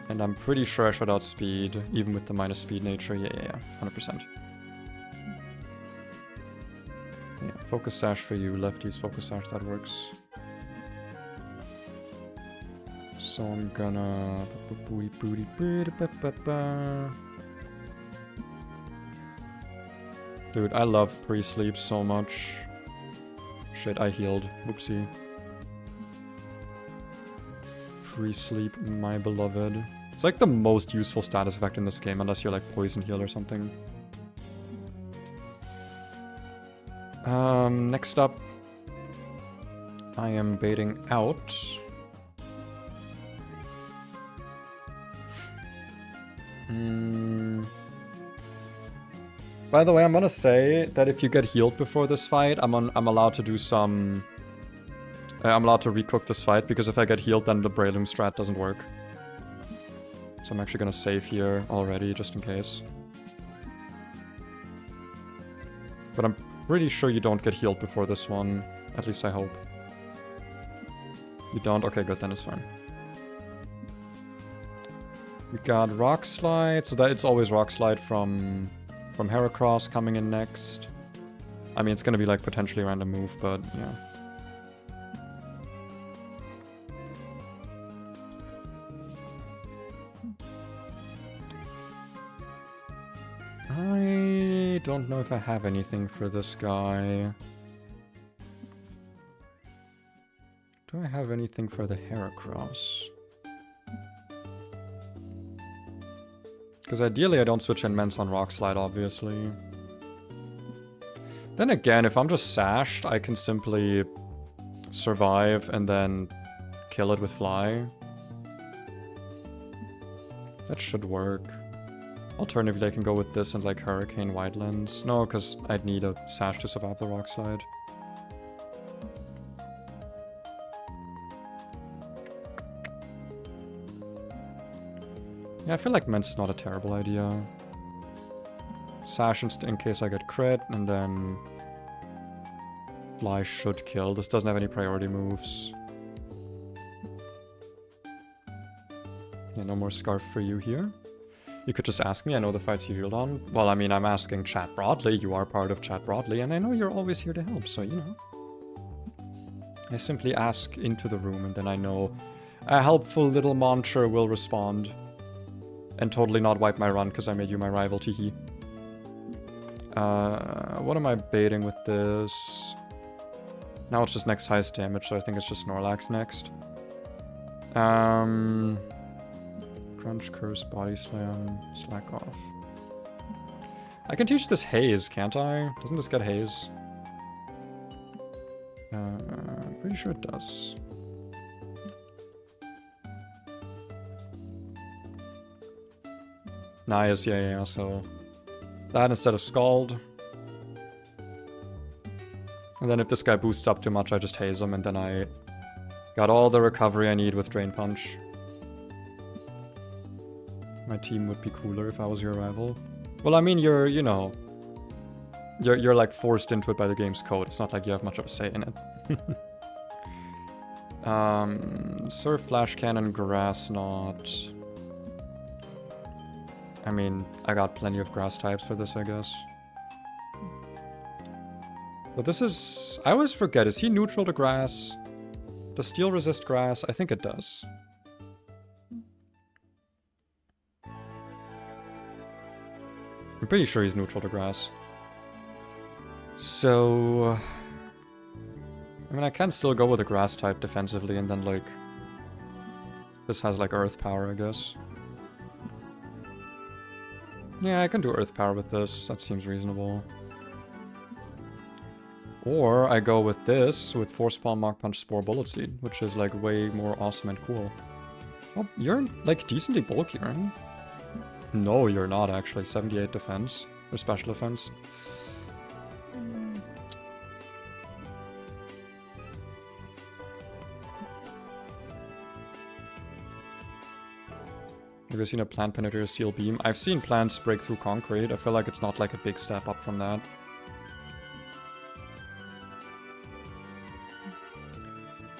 And I'm pretty sure I should outspeed, even with the minus speed nature. Yeah, 100%. Yeah, Focus Sash for you, lefties, Focus Sash, that works. So I'm gonna... Dude, I love pre-sleep so much. Shit, I healed. Whoopsie. Pre-sleep, my beloved. It's like the most useful status effect in this game, unless you're like Poison Heal or something. Next up, I am baiting out. By the way, I'm gonna say that if you get healed before this fight, I'm allowed to do some... I'm allowed to recook this fight, because if I get healed, then the Breloom strat doesn't work. So I'm actually gonna save here already, just in case. But I'm pretty sure you don't get healed before this one. At least I hope. You don't? Okay, good, then it's fine. We got Rock Slide, so that it's always Rock Slide from Heracross coming in next. I mean, it's gonna be like potentially a random move, but yeah. I don't know if I have anything for this guy. Do I have anything for the Heracross? Because ideally I don't switch Immense on Rock Slide, obviously. Then again, if I'm just sashed, I can simply survive and then kill it with Fly. That should work. Alternatively, I can go with this and like Hurricane Wildlands. No, because I'd need a Sash to survive the Rock Slide. Yeah, I feel like Mence is not a terrible idea. Sash in case I get crit, and then Blåhaj should kill. This doesn't have any priority moves. Yeah, no more Scarf for you here. You could just ask me, I know the fights you healed on. Well, I mean, I'm asking chat broadly, you are part of chat broadly, and I know you're always here to help, so you know. I simply ask into the room, and then I know a helpful little Moncher will respond. And totally not wipe my run, because I made you my rival, teehee. What am I baiting with this? Now it's just next highest damage, so I think it's just Snorlax next. Crunch, Curse, Body Slam, Slack Off. I can teach this Haze, can't I? Doesn't this get Haze? Pretty sure it does. Nice, yeah, so... that instead of Scald. And then if this guy boosts up too much, I just haze him, and then I got all the recovery I need with Drain Punch. My team would be cooler if I was your rival. Well, I mean, you're, you know... You're like forced into it by the game's code. It's not like you have much of a say in it. Surf, Flash Cannon, Grass Knot... I mean, I got plenty of grass types for this, I guess. But this is... I always forget, is he neutral to grass? Does steel resist grass? I think it does. I'm pretty sure he's neutral to grass. So... I mean, I can still go with a grass type defensively and then, like... this has, like, earth power, I guess. Yeah, I can do earth power with this. That seems reasonable. Or I go with this, with Force Palm, Mach Punch, Spore, Bullet Seed, which is like way more awesome and cool. Oh, you're like decently bulky, aren't you? No, you're not actually. 78 defense, or special defense. Have you seen a plant penetrate a steel beam? I've seen plants break through concrete. I feel like it's not like a big step up from that.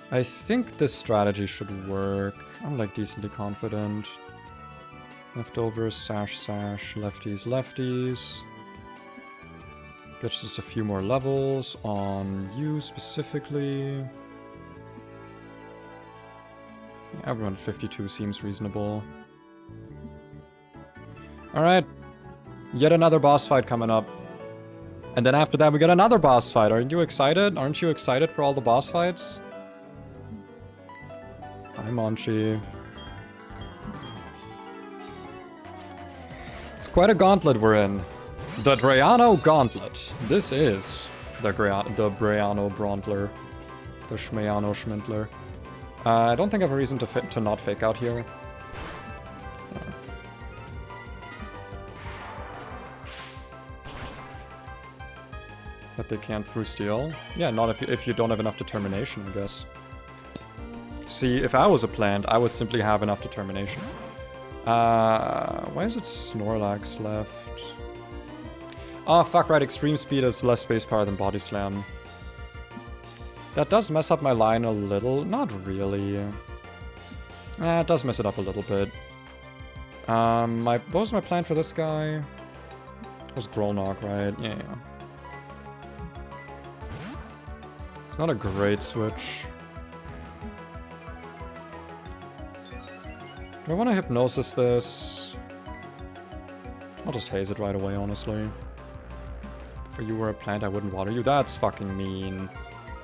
I think this strategy should work. I'm like decently confident. Leftovers, sash, sash, lefties, lefties. Gets just a few more levels on you specifically. Yeah, everyone at 52 seems reasonable. Alright, yet another boss fight coming up. And then after that we get another boss fight. Aren't you excited? Aren't you excited for all the boss fights? Hi, Monchi. It's quite a gauntlet we're in. The Drayano Gauntlet. This is the Drayano Brauntler. The Schmeano Schmintler. I don't think I have a reason to not fake out here. That they can't through steel? Yeah, not if you don't have enough determination, I guess. See, if I was a plant, I would simply have enough determination. Why is it Snorlax left? Oh, fuck right, Extreme Speed is less space power than Body Slam. That does mess up my line a little. Not really. It does mess it up a little bit. What was my plan for this guy? It was Grolnok, right? Yeah. It's not a great switch. Do I want to Hypnosis this? I'll just haze it right away, honestly. If you were a plant, I wouldn't water you. That's fucking mean.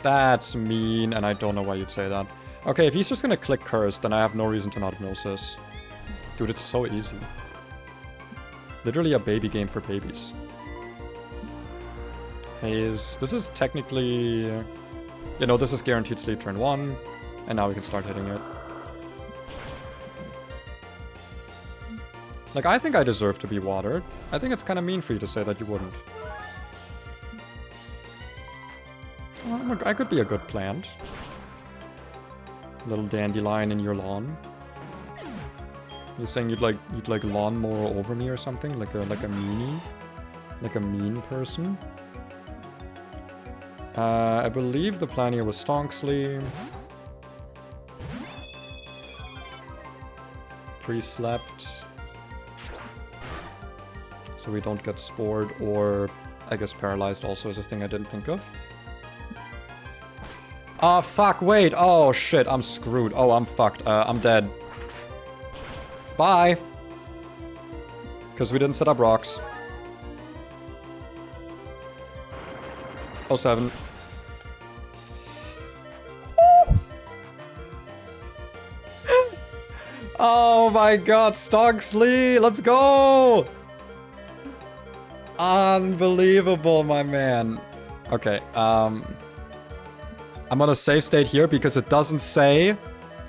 That's mean, and I don't know why you'd say that. Okay, if he's just gonna click Curse, then I have no reason to not Hypnosis. Dude, it's so easy. Literally a baby game for babies. Haze. This is technically... You know, this is guaranteed sleep turn 1, and now we can start hitting it. Like, I think I deserve to be watered. I think it's kind of mean for you to say that you wouldn't. Well, I could be a good plant. Little dandelion in your lawn. You're saying you'd like lawnmower over me or something? Like a meanie? Like a mean person? I believe the plan here was Stonksley. Pre-slept. So we don't get spored, or I guess paralyzed also is a thing I didn't think of. Oh fuck, wait, oh shit, I'm screwed. Oh, I'm fucked, I'm dead. Bye! Because we didn't set up rocks. 07. Oh my god, Stonksley, let's go! Unbelievable, my man. Okay, I'm gonna save state here because it doesn't say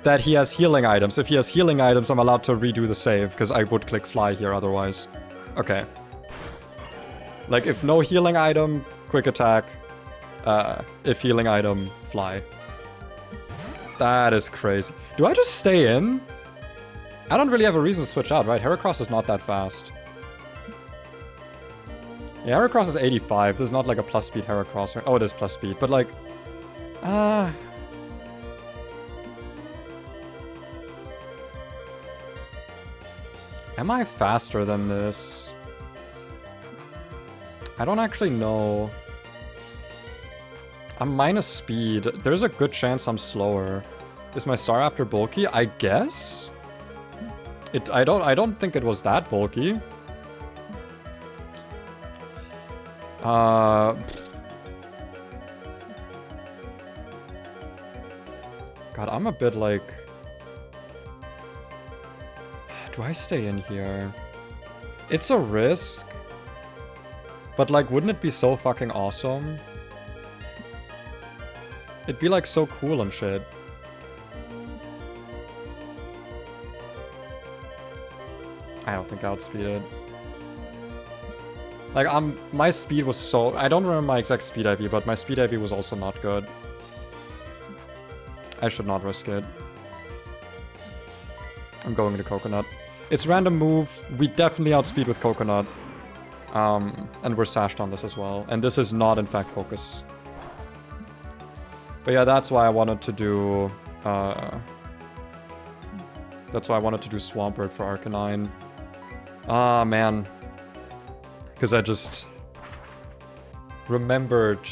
that he has healing items. If he has healing items, I'm allowed to redo the save because I would click fly here otherwise. Okay. Like, if no healing item, quick attack. If healing item, fly. That is crazy. Do I just stay in? I don't really have a reason to switch out, right? Heracross is not that fast. Yeah, Heracross is 85. There's not like a plus speed Heracross. Oh, it is plus speed, but like... Am I faster than this? I don't actually know. I'm minus speed. There's a good chance I'm slower. Is my Staraptor bulky? I guess? I don't think it was that bulky. God, I'm a bit like... Do I stay in here? It's a risk. But like, wouldn't it be so fucking awesome? It'd be like so cool and shit. I don't think I outspeed it. Like, my speed was so... I don't remember my exact speed IV, but my speed IV was also not good. I should not risk it. I'm going to Coconut. It's random move. We definitely outspeed with Coconut. And we're sashed on this as well. And this is not, in fact, Focus. But yeah, that's why I wanted to do... that's why I wanted to do Swampert for Arcanine. Ah, man. Because I just remembered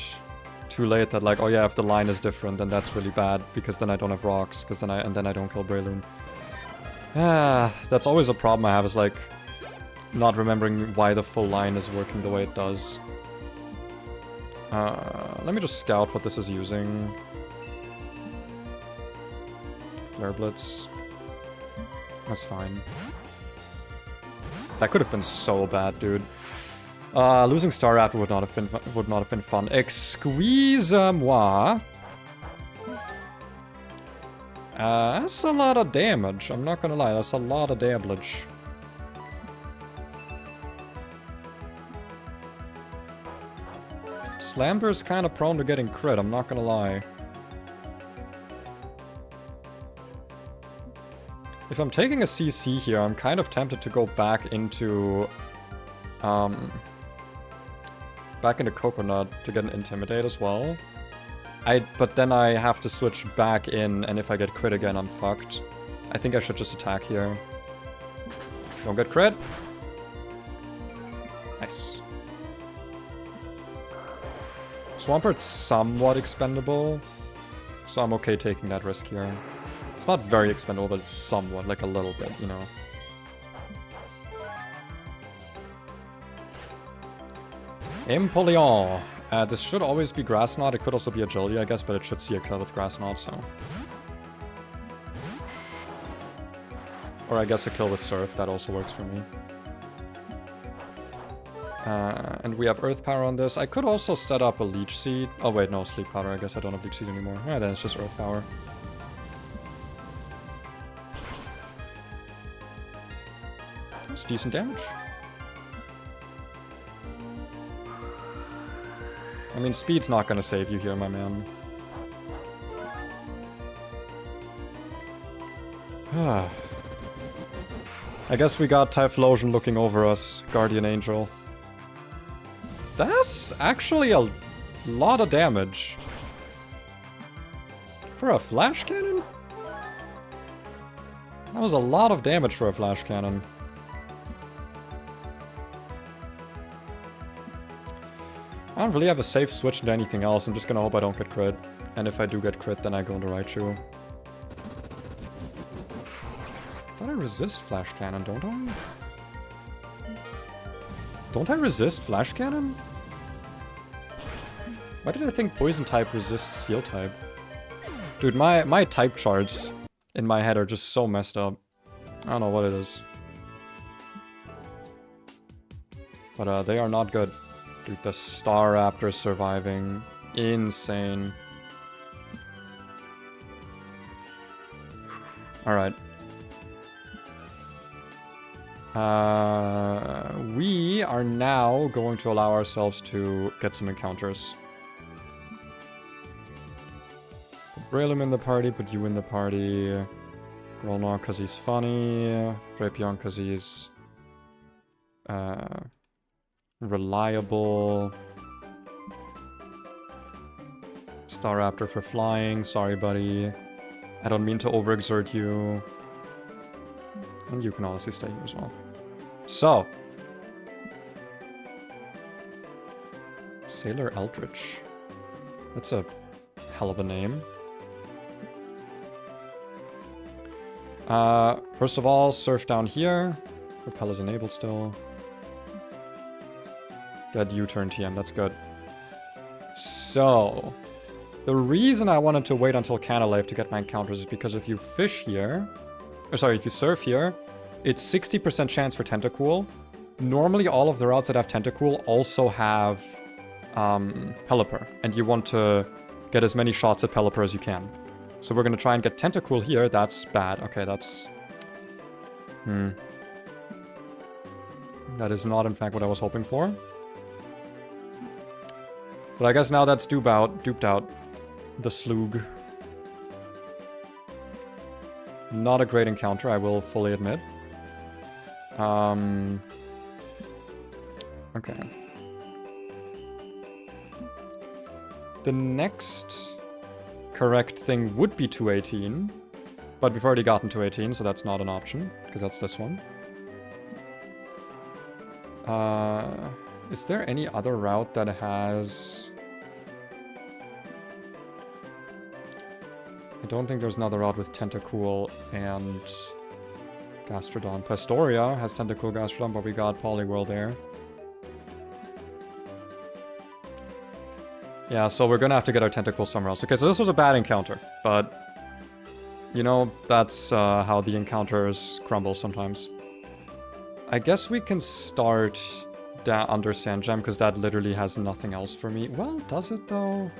too late that, like, oh yeah, if the line is different, then that's really bad, because then I don't have rocks, because then I don't kill Breloom. Ah, that's always a problem I have, is like not remembering why the full line is working the way it does. Let me just scout what this is using. Flare Blitz. That's fine. That could have been so bad, dude. Losing Staraptor would not have been fun. Excuse-moi. That's a lot of damage. I'm not gonna lie, that's a lot of damage. Slamber is kind of prone to getting crit, I'm not gonna lie. If I'm taking a CC here, I'm kind of tempted to go back into Coconut to get an Intimidate as well. But then I have to switch back in, and if I get crit again, I'm fucked. I think I should just attack here. Don't get crit. Nice. Swampert's somewhat expendable, so I'm okay taking that risk here. It's not very expendable, but it's somewhat, like a little bit, you know. Empoleon. This should always be Grass Knot. It could also be Agility, I guess, but it should see a kill with Grass Knot, so. Or I guess a kill with Surf, that also works for me. And we have Earth Power on this. I could also set up a Leech Seed. Oh wait, no, Sleep Powder. I guess I don't have Leech Seed anymore. Yeah, then it's just Earth Power. That's decent damage. I mean, speed's not gonna save you here, my man. I guess we got Typhlosion looking over us, Guardian Angel. That's actually a lot of damage. For a flash cannon? That was a lot of damage for a flash cannon. I don't really have a safe switch into anything else. I'm just gonna hope I don't get crit. And if I do get crit, then I go into Raichu. Thought I resist flash cannon, don't I? Don't I resist flash cannon? Why did I think poison type resists steel type? Dude, my type charts in my head are just so messed up. I don't know what it is. But they are not good. Dude, the Staraptor surviving. Insane. Alright. We are now going to allow ourselves to get some encounters. Put Breloom in the party, put you in the party. Grolnor because he's funny. Drapion because he's reliable. Staraptor for flying. Sorry, buddy. I don't mean to overexert you. And you can honestly stay here as well. So. Sailor Eldritch. That's a hell of a name. First of all, surf down here. Repel is enabled still. Get U-turn TM, that's good. So, the reason I wanted to wait until Canalave to get my encounters is because if you fish here, or sorry, if you surf here, it's 60% chance for Tentacool. Normally all of the routes that have Tentacool also have Pelipper, and you want to get as many shots at Pelipper as you can. So we're going to try and get Tentacool here. That's bad. Okay, that's... That is not, in fact, what I was hoping for. But I guess now that's duped out. The Slug. Not a great encounter, I will fully admit. Okay. The next correct thing would be 218. But we've already gotten 218, so that's not an option. Because that's this one. Is there any other route that has... I don't think there's another route with Tentacool and Gastrodon. Pastoria has Tentacool, Gastrodon, but we got Poliwhirl there. Yeah, so we're gonna have to get our Tentacool somewhere else. Okay, so this was a bad encounter, but... You know, that's how the encounters crumble sometimes. I guess we can start under Sandgem, because that literally has nothing else for me. Well, does it though?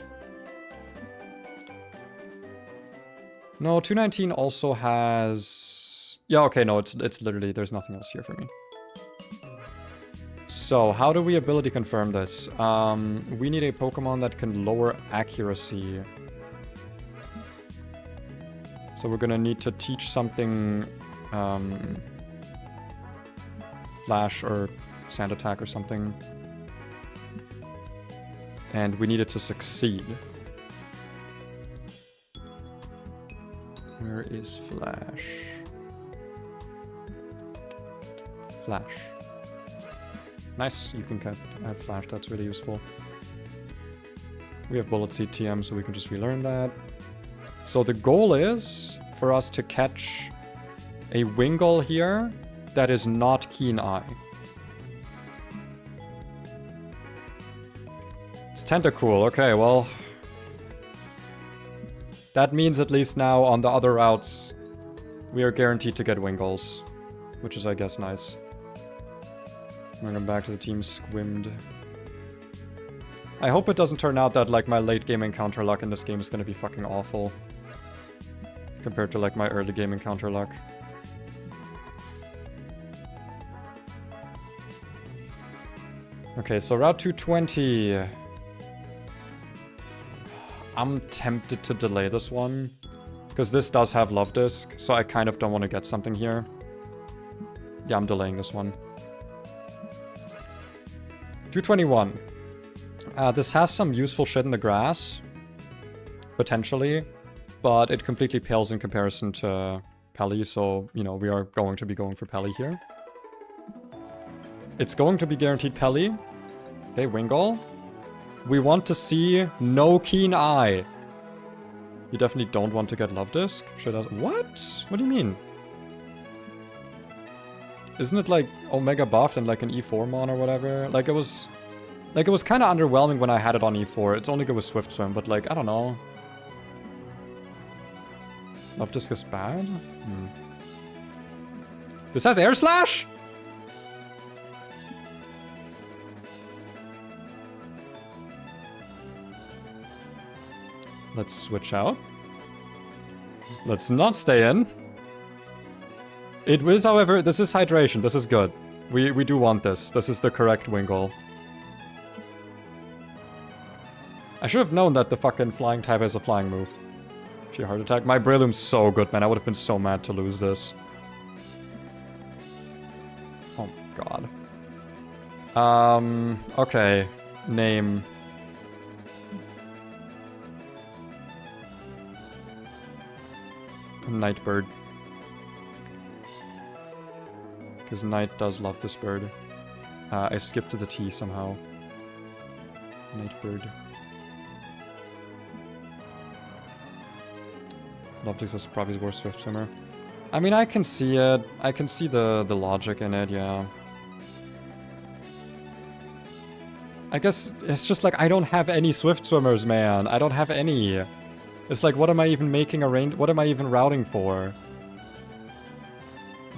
No, 219 also has... Yeah, okay, no, it's literally, there's nothing else here for me. So, how do we ability confirm this? We need a Pokemon that can lower accuracy. So we're gonna need to teach something... Flash or Sand Attack or something. And we need it to succeed. Where is Flash? Flash. Nice, you can add Flash, that's really useful. We have Bullet Seed TM, so we can just relearn that. So the goal is for us to catch a Wingull here that is not Keen Eye. It's Tentacool, okay, well... That means at least now on the other routes, we are guaranteed to get Wingulls. Which is, I guess, nice. We're going back to the team Squimmed. I hope it doesn't turn out that, like, my late game encounter luck in this game is going to be fucking awful. Compared to, like, my early game encounter luck. Okay, so Route 220. I'm tempted to delay this one. Because this does have Love Disc, so I kind of don't want to get something here. Yeah, I'm delaying this one. 221. This has some useful shit in the grass. Potentially. But it completely pales in comparison to Pelly, so, you know, we are going to be going for Pelly here. It's going to be guaranteed Pelly. Okay, Wingull. We want to see no Keen Eye. You definitely don't want to get Love Disc. Should I... What? What do you mean? Isn't it like Omega buffed and like an E4 mon or whatever? Like it was kind of underwhelming when I had it on E4. It's only good with Swift Swim, but like, I don't know. Love Disc is bad? This has Air Slash? Let's switch out. Let's not stay in. It was, however, this is hydration. This is good. We do want this. This is the correct Wingull. I should have known that the fucking flying type has a flying move. Sheer Heart Attack. My Breloom's so good, man. I would have been so mad to lose this. Oh, God. Okay. Name. Nightbird. Because Night does love this bird. I skipped to the T somehow. Nightbird. Loptix is probably the worst Swift Swimmer. I mean, I can see it. I can see the logic in it, yeah. I guess it's just like, I don't have any Swift Swimmers, man. I don't have any. It's like, what am I even making a range? What am I even routing for?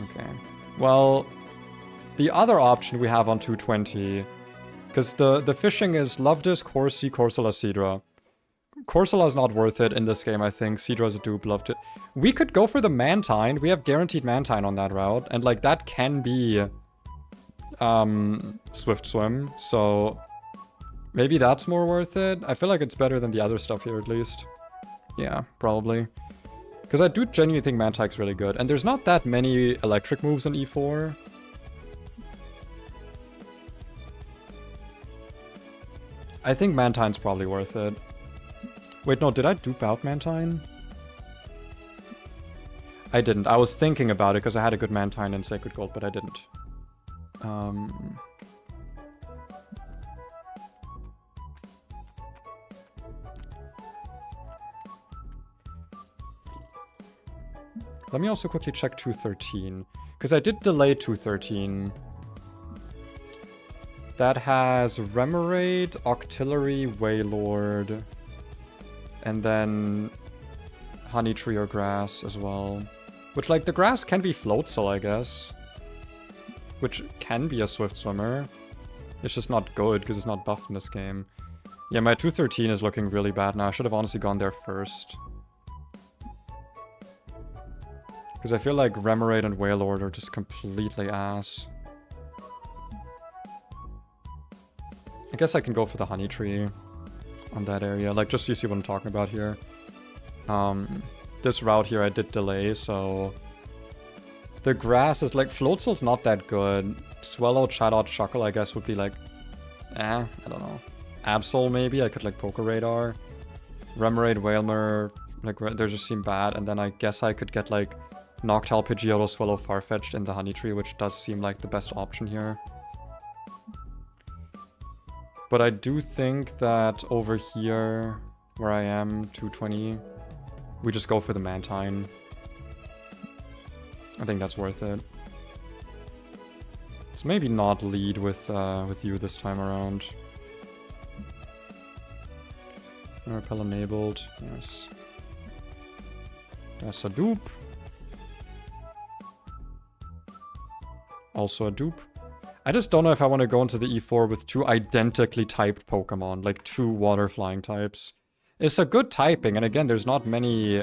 Okay. Well, the other option we have on 220, because the fishing is Love Disc, Horsey, Corsola, Seadra. Corsola is not worth it in this game, I think. Seadra is a dupe, loved it. We could go for the Mantine. We have guaranteed Mantine on that route. And, like, that can be Swift Swim. So, maybe that's more worth it. I feel like it's better than the other stuff here, at least. Yeah, probably. Because I do genuinely think Mantique's really good. And there's not that many electric moves on E4. I think Mantine's probably worth it. Wait, no, did I dupe out Mantine? I didn't. I was thinking about it because I had a good Mantine in Sacred Gold, but I didn't. Let me also quickly check 213, because I did delay 213. That has Remoraid, Octillery, Wailord, and then Honey Tree or Grass as well. Which, like, the Grass can be Floatzel, I guess. Which can be a Swift Swimmer. It's just not good, because it's not buffed in this game. Yeah, my 213 is looking really bad now. I should have honestly gone there first. Because I feel like Remoraid and Wailord are just completely ass. I guess I can go for the Honey Tree on that area. Like, just so you see what I'm talking about here. This route here I did delay, so... The Grass is like... Floatzel's not that good. Swallow, Chatot, Shuckle, I guess, would be like... I don't know. Absol, maybe? I could, like, Poker Radar. Remoraid, Wailmer, like, they just seem bad. And then I guess I could get, like, Noctowl, Pidgeotto, Swallow, Farfetch'd in the Honey Tree, which does seem like the best option here. But I do think that over here, where I am, 220, we just go for the Mantine. I think that's worth it. So maybe not lead with you this time around. Repel enabled, yes. That's a dupe. Also a dupe. I just don't know if I want to go into the E4 with two identically typed Pokemon, like two water flying types. It's a good typing, and again, there's not many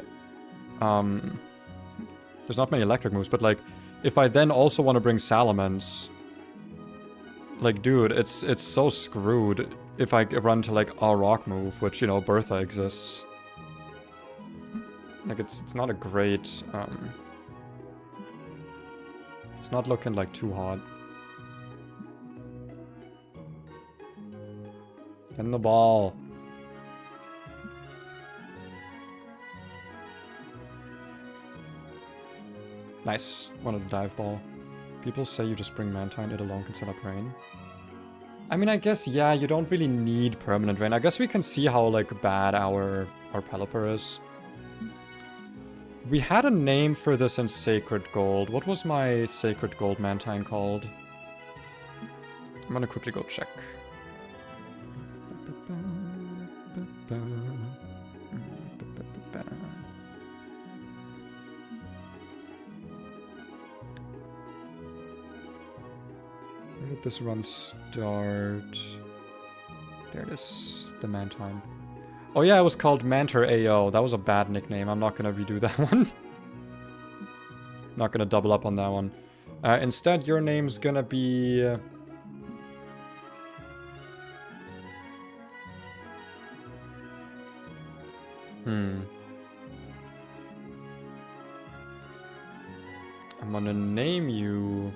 electric moves, but like, if I then also want to bring Salamence, like, dude, it's so screwed if I run to like a rock move, which, you know, Bertha exists. Like, it's not a great It's not looking like too hot. In the ball. Nice. Wanted a dive ball. People say you just bring Mantine, it alone can set up rain. I mean, I guess, yeah, you don't really need permanent rain. I guess we can see how, like, bad our Pelipper is. We had a name for this in Sacred Gold. What was my Sacred Gold Mantine called? I'm gonna quickly go check. Where did this run start? There it is, the Mantine. Oh yeah, it was called Manter AO. That was a bad nickname. I'm not gonna redo that one. Not gonna double up on that one. Instead, your name's gonna be... I'm gonna name you...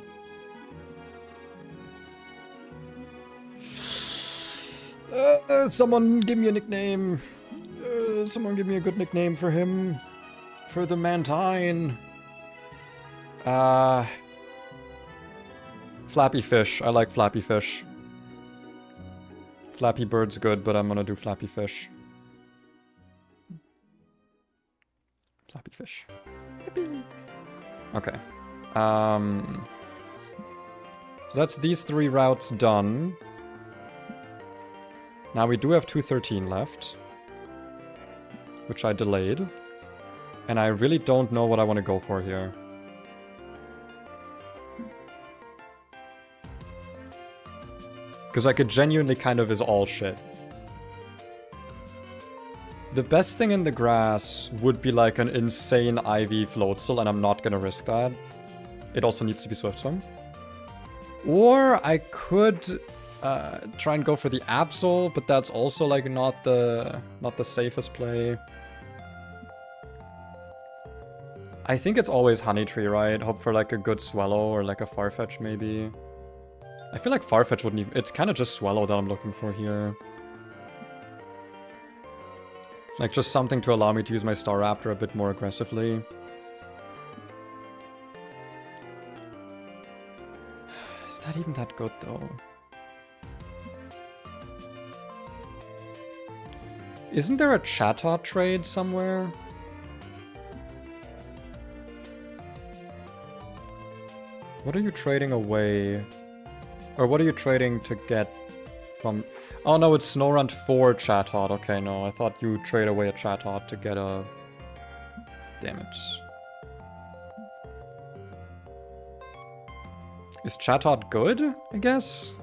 someone give me a nickname. Someone give me a good nickname for him. For the Mantine. Flappy Fish. I like Flappy Fish. Flappy Bird's good, but I'm gonna do Flappy Fish. Flappy Fish. Yippee. Okay. So that's these 3 routes done. Now we do have 213 left, which I delayed, and I really don't know what I want to go for here. Because like it genuinely kind of is all shit. The best thing in the grass would be like an insane IV Floatzel, and I'm not gonna risk that. It also needs to be Swift Swim. Or I could... try and go for the Absol, but that's also like not the safest play. I think it's always Honey Tree, right? Hope for like a good Swallow or like a Farfetch maybe. I feel like Farfetch wouldn't even... It's kind of just Swallow that I'm looking for here. Like just something to allow me to use my Staraptor a bit more aggressively. Is that even that good though? Isn't there a Chatot trade somewhere? What are you trading away? Or what are you trading to get from... Oh no, it's Snorunt for Chatot. Okay, no, I thought you trade away a Chatot to get a... Damn it. Is Chatot good, I guess?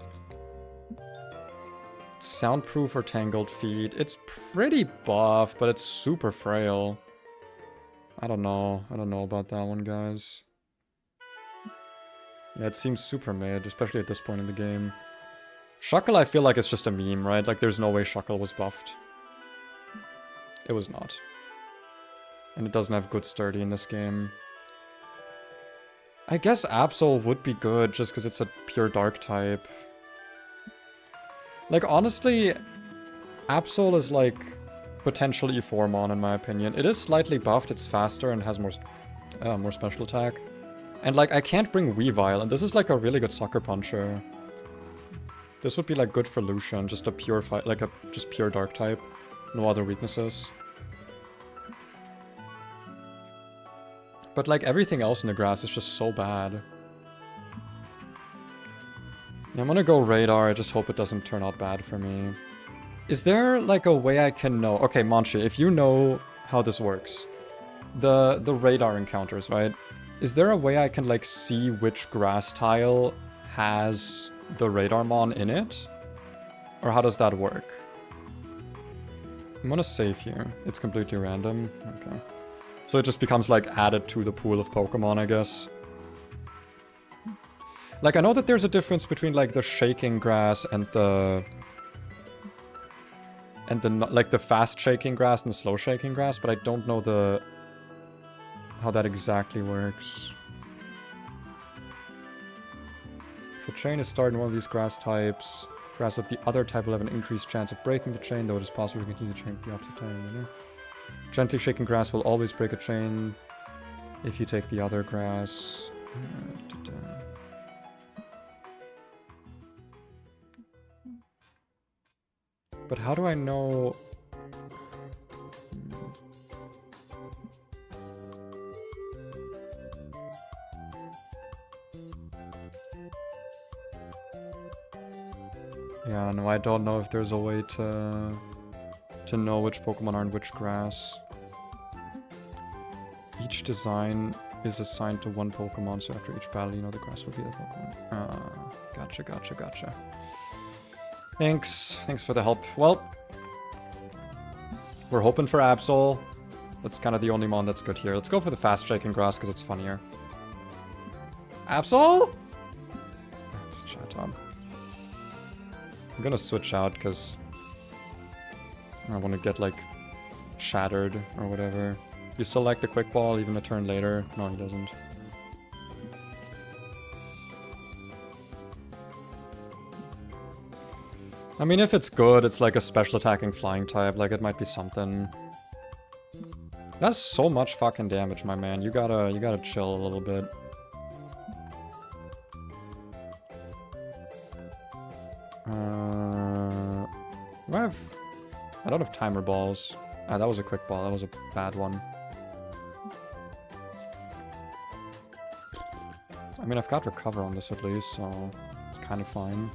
Soundproof or Tangled Feet. It's pretty buff, but it's super frail. I don't know. I don't know about that one, guys. Yeah, it seems super mid, especially at this point in the game. Shuckle, I feel like it's just a meme, right? Like, there's no way Shuckle was buffed. It was not. And it doesn't have good sturdy in this game. I guess Absol would be good, just because it's a pure dark type. Like, honestly, Absol is, like, potential E4 in my opinion. It is slightly buffed, it's faster, and has more special attack. And, like, I can't bring Weavile, and this is, like, a really good Sucker Puncher. This would be, like, good for Lucian, just a pure fight, like, just pure dark type. No other weaknesses. But, like, everything else in the grass is just so bad. Yeah, I'm gonna go Radar, I just hope it doesn't turn out bad for me. Is there, like, a way I can know... Okay, Manchi, if you know how this works. The Radar encounters, right? Is there a way I can, like, see which grass tile has the Radarmon in it? Or how does that work? I'm gonna save here. It's completely random. Okay. So it just becomes, like, added to the pool of Pokemon, I guess. Like, I know that there's a difference between, like, the shaking grass and the, like, the fast shaking grass and the slow shaking grass, but I don't know how that exactly works. The chain is started in one of these grass types. Grass of the other type will have an increased chance of breaking the chain, though it is possible to continue the chain with the opposite time. You know? Gently shaken grass will always break a chain if you take the other grass. But how do I know... Yeah, no, I don't know if there's a way to know which Pokemon are in which grass. Each design is assigned to one Pokemon, so after each battle, you know the grass will be the Pokemon. Gotcha. Thanks for the help. Well, we're hoping for Absol. That's kind of the only mon that's good here. Let's go for the fast shaking grass because it's funnier. Absol? Let's chat on. I'm gonna switch out because I want to get like shattered or whatever. You still like the quick ball even a turn later? No, he doesn't. I mean, if it's good, it's like a special attacking flying type. Like, it might be something. That's so much fucking damage, my man. You gotta chill a little bit. I don't have timer balls. Ah, that was a quick ball. That was a bad one. I mean, I've got recover on this at least, so it's kind of fine.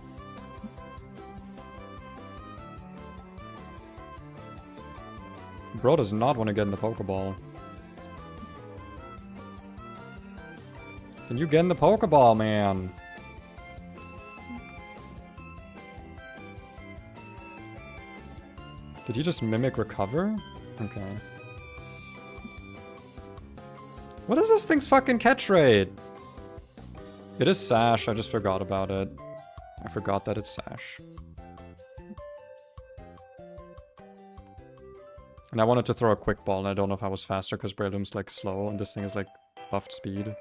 Bro does not want to get in the Pokeball. Can you get in the Pokeball, man? Did you just mimic recover? Okay. What is this thing's fucking catch rate? It is Sash, I just forgot about it. I forgot that it's Sash. And I wanted to throw a quick ball, and I don't know if I was faster because Breloom's like slow, and this thing is like buffed speed.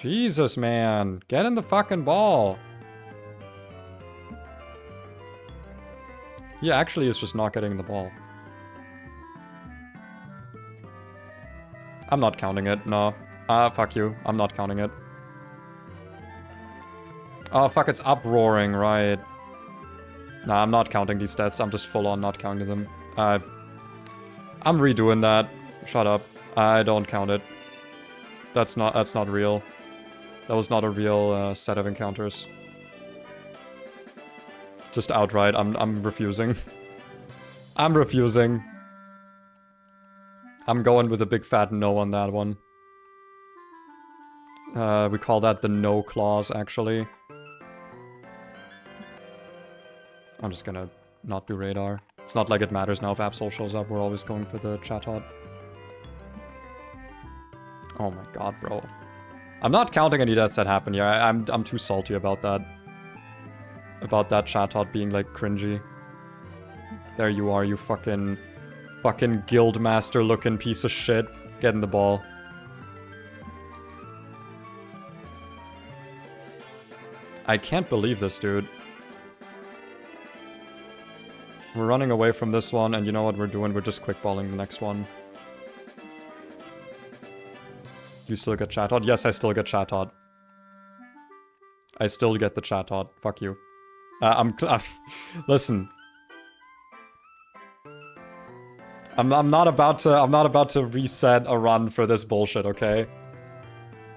Jesus, man. Get in the fucking ball. He actually is just not getting the ball. I'm not counting it, no. Fuck you. I'm not counting it. Oh, fuck, it's uproaring, right. Nah, I'm not counting these stats. I'm just full on not counting them. I'm redoing that. Shut up. I don't count it. That's not real. That was not a real set of encounters. Just outright, I'm refusing. I'm refusing. I'm going with a big fat no on that one. We call that the no clause, actually. I'm just gonna not do radar. It's not like it matters now if Absol shows up. We're always going for the Chatot. Oh my god, bro. I'm not counting any deaths that happen here. I'm too salty about that. About that Chatot being, like, cringy. There you are, you fucking guildmaster looking piece of shit. Get in the ball. I can't believe this, dude. We're running away from this one, and you know what we're doing? We're just quickballing the next one. You still get Chatot? Yes, I still get Chatot. I still get the Chatot. Fuck you. Listen. I'm not about to reset a run for this bullshit, okay?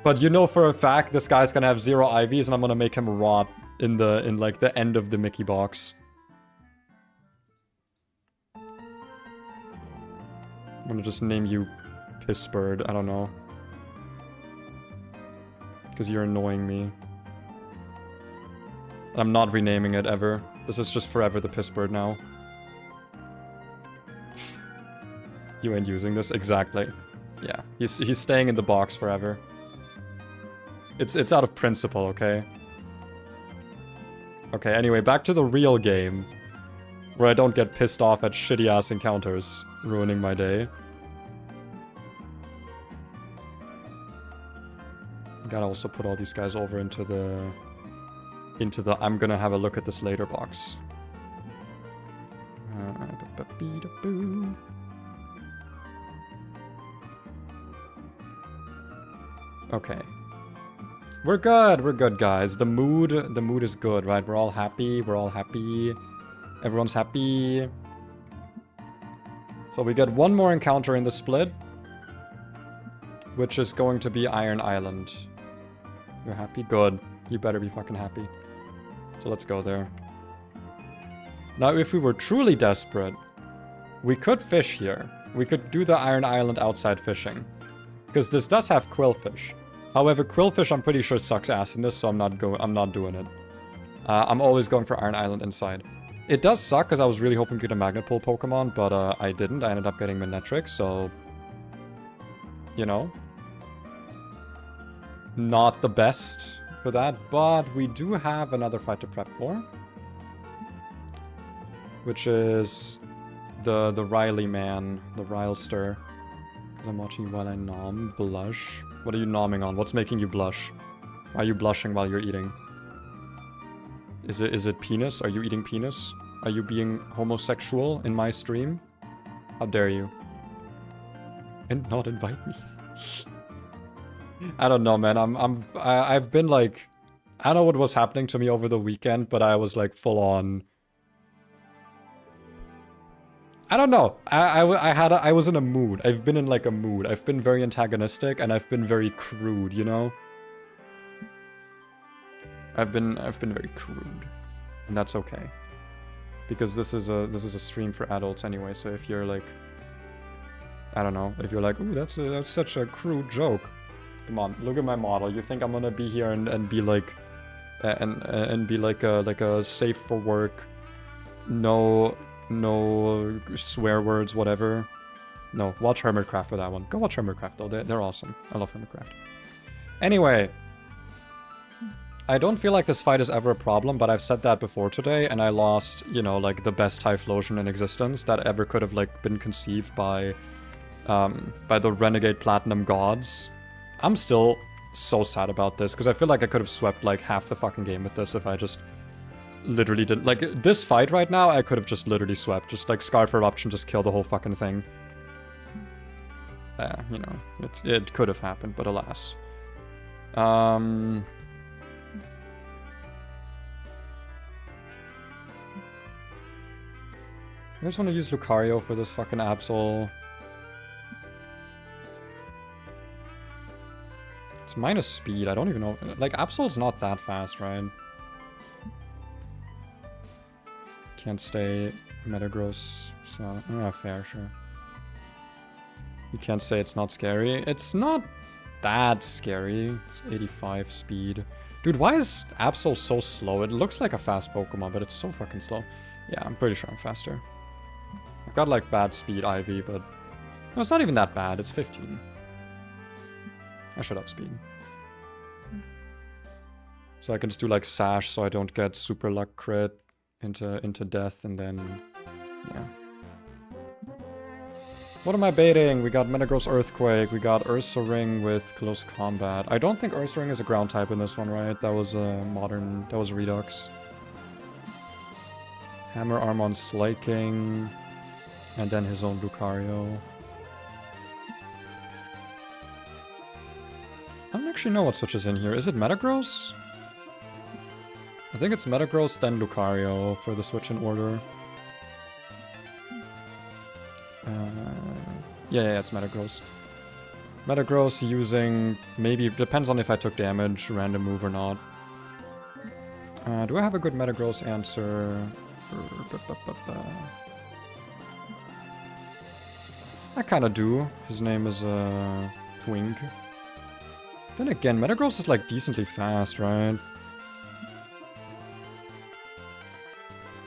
But you know for a fact this guy's gonna have 0 IVs and I'm gonna make him rot in like the end of the Mickey box. I'm gonna just name you Pissbird, I don't know. Because you're annoying me. I'm not renaming it ever. This is just forever the Pissbird now. You ain't using this? Exactly. Yeah, he's staying in the box forever. It's out of principle, okay? Okay, anyway, back to the real game. Where I don't get pissed off at shitty-ass encounters ruining my day. Gotta also put all these guys over into the I'm gonna have a look at this later box. Okay. We're good, guys. The mood is good, right? We're all happy, everyone's happy. So we get one more encounter in the split, which is going to be Iron Island. You're happy? Good. You better be fucking happy. So let's go there. Now, if we were truly desperate, we could fish here. We could do the Iron Island outside fishing. Because this does have quillfish. However, quillfish I'm pretty sure sucks ass in this, so I'm not doing it. I'm always going for Iron Island inside. It does suck because I was really hoping to get a Magnet Pull Pokemon, but I didn't. I ended up getting Manectric, so... You know. Not the best for that, but we do have another fight to prep for. Which is the Riley man, the Rylester. Because I'm watching you while I nom. Blush. What are you nomming on? What's making you blush? Why are you blushing while you're eating? Is it penis? Are you eating penis? Are you being homosexual in my stream? How dare you? And not invite me. I don't know, man. I've been like, I don't know what was happening to me over the weekend, but I was like full on. I don't know. I was in a mood. I've been in like a mood. I've been very antagonistic and I've been very crude, you know? I've been very crude. And that's okay. Because this is a stream for adults anyway, so if you're like, I don't know, if you're like, ooh, that's such a crude joke. Come on, look at my model. You think I'm gonna be here and be like and be like a safe for work, no swear words, whatever. No, watch Hermitcraft for that one. Go watch Hermitcraft though. They're awesome. I love Hermitcraft. Anyway, I don't feel like this fight is ever a problem, but I've said that before today, and I lost, you know, like the best Typhlosion in existence that ever could have like been conceived by the Renegade Platinum gods. I'm still so sad about this because I feel like I could have swept like half the fucking game with this if I just literally didn't. Like this fight right now, I could have just literally swept. Just like Scarf Eruption, just kill the whole fucking thing. You know, it could have happened, but alas. I just want to use Lucario for this fucking Absol. It's minus speed. I don't even know. Like, Absol's not that fast, right? Can't stay Metagross. So, fair, sure. You can't say it's not scary. It's not that scary. It's 85 speed. Dude, why is Absol so slow? It looks like a fast Pokemon, but it's so fucking slow. Yeah, I'm pretty sure I'm faster. I've got like bad speed Ivy, but no, it's not even that bad. It's 15. I should outspeed. So I can just do like Sash so I don't get super luck crit into death, and then yeah. What am I baiting? We got Metagross Earthquake, we got Ursa Ring with Close Combat. I don't think Ursa Ring is a ground type in this one, right? That was a modern, that was Redux. Hammer Arm on Slaking, and then his own Lucario. I don't actually know what switches in here. Is it Metagross? I think it's Metagross, then Lucario for the switch in order. Yeah, it's Metagross. Metagross using, maybe, depends on if I took damage, random move or not. Do I have a good Metagross answer? I kinda do. His name is, Twink. Then again, Metagross is like decently fast, right?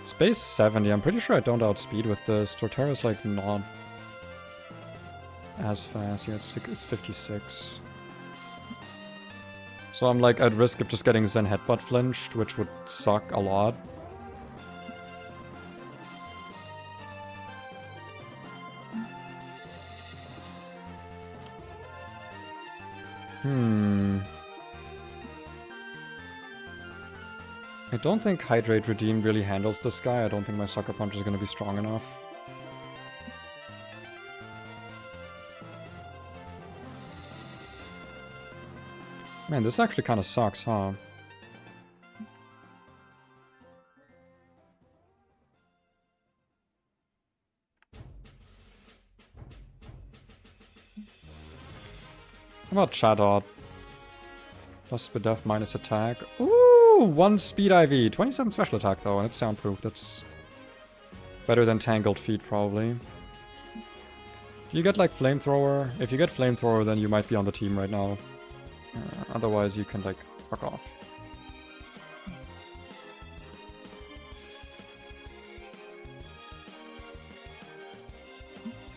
Space 70, I'm pretty sure I don't outspeed with this. Torterra's like not as fast. Yeah, it's 56. So I'm like at risk of just getting Zen Headbutt flinched, which would suck a lot. I don't think Hydrate Redeem really handles this guy. I don't think my Sucker Punch is going to be strong enough. Man, this actually kind of sucks, huh? How about Chadot? Plus Spidef minus attack. Ooh, 1 speed IV. 27 special attack though, and it's soundproof. That's better than Tangled Feet, probably. Do you get like Flamethrower? If you get Flamethrower, then you might be on the team right now. Otherwise, you can like fuck off.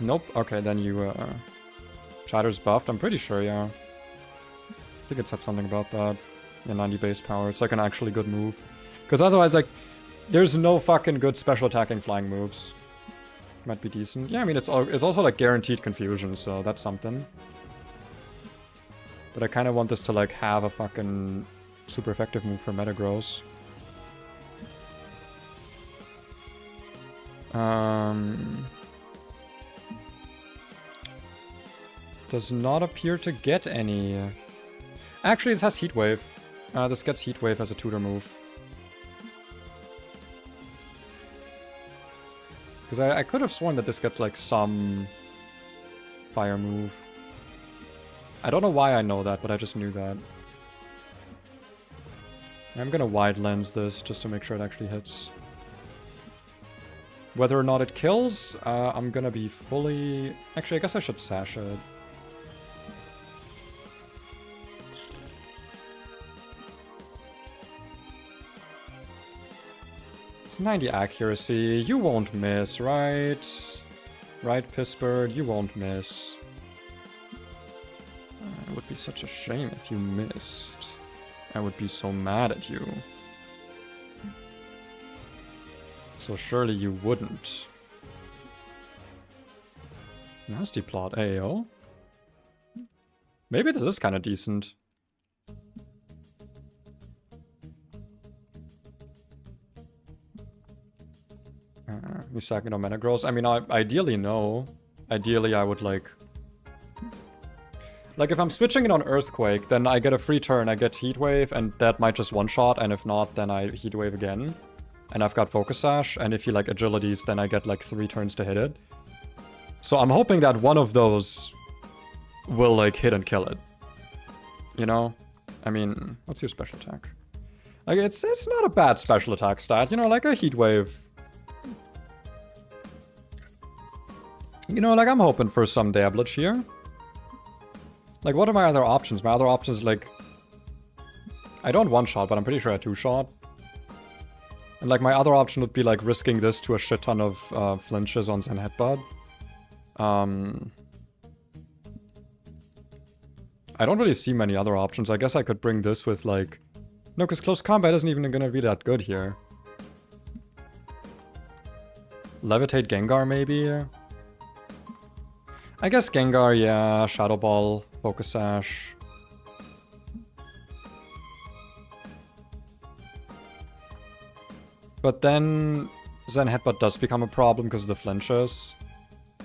Nope. Okay, then you Shatter's buffed. I'm pretty sure, yeah. I think it said something about that. Yeah, 90 base power. It's like an actually good move. Because otherwise, like, there's no fucking good special attacking flying moves. Might be decent. Yeah, I mean, it's also like guaranteed confusion, so that's something. But I kind of want this to like have a fucking super effective move for Metagross. Does not appear to get any. Actually, this has Heat Wave. This gets Heat Wave as a tutor move. Because I could have sworn that this gets like some fire move. I don't know why I know that, but I just knew that. I'm gonna wide lens this just to make sure it actually hits. Whether or not it kills, I'm gonna be fully... Actually, I guess I should sash it. It's 90 accuracy. You won't miss, right? Right, Pissbird? You won't miss. It would be such a shame if you missed. I would be so mad at you. So surely you wouldn't. Nasty plot, AO. Maybe this is kind of decent. You second on Metagross. I mean, ideally, no. Ideally, I would like... Like, if I'm switching it on Earthquake, then I get a free turn, I get Heat Wave, and that might just one-shot, and if not, then I Heat Wave again. And I've got Focus Sash, and if he, like, Agilities, then I get, like, 3 turns to hit it. So I'm hoping that one of those will, like, hit and kill it. You know? I mean, what's your special attack? Like, it's not a bad special attack stat, you know, like a Heat Wave. You know, like, I'm hoping for some damage here. Like, what are my other options? My other options, like... I don't one-shot, but I'm pretty sure I two-shot. And, like, my other option would be, like, risking this to a shit ton of flinches on Zen Headbutt. I don't really see many other options. I guess I could bring this with, like... No, because close combat isn't even gonna be that good here. Levitate Gengar, maybe? I guess Gengar, yeah. Shadow Ball, Focus Sash. But then Zen Headbutt does become a problem because of the flinches,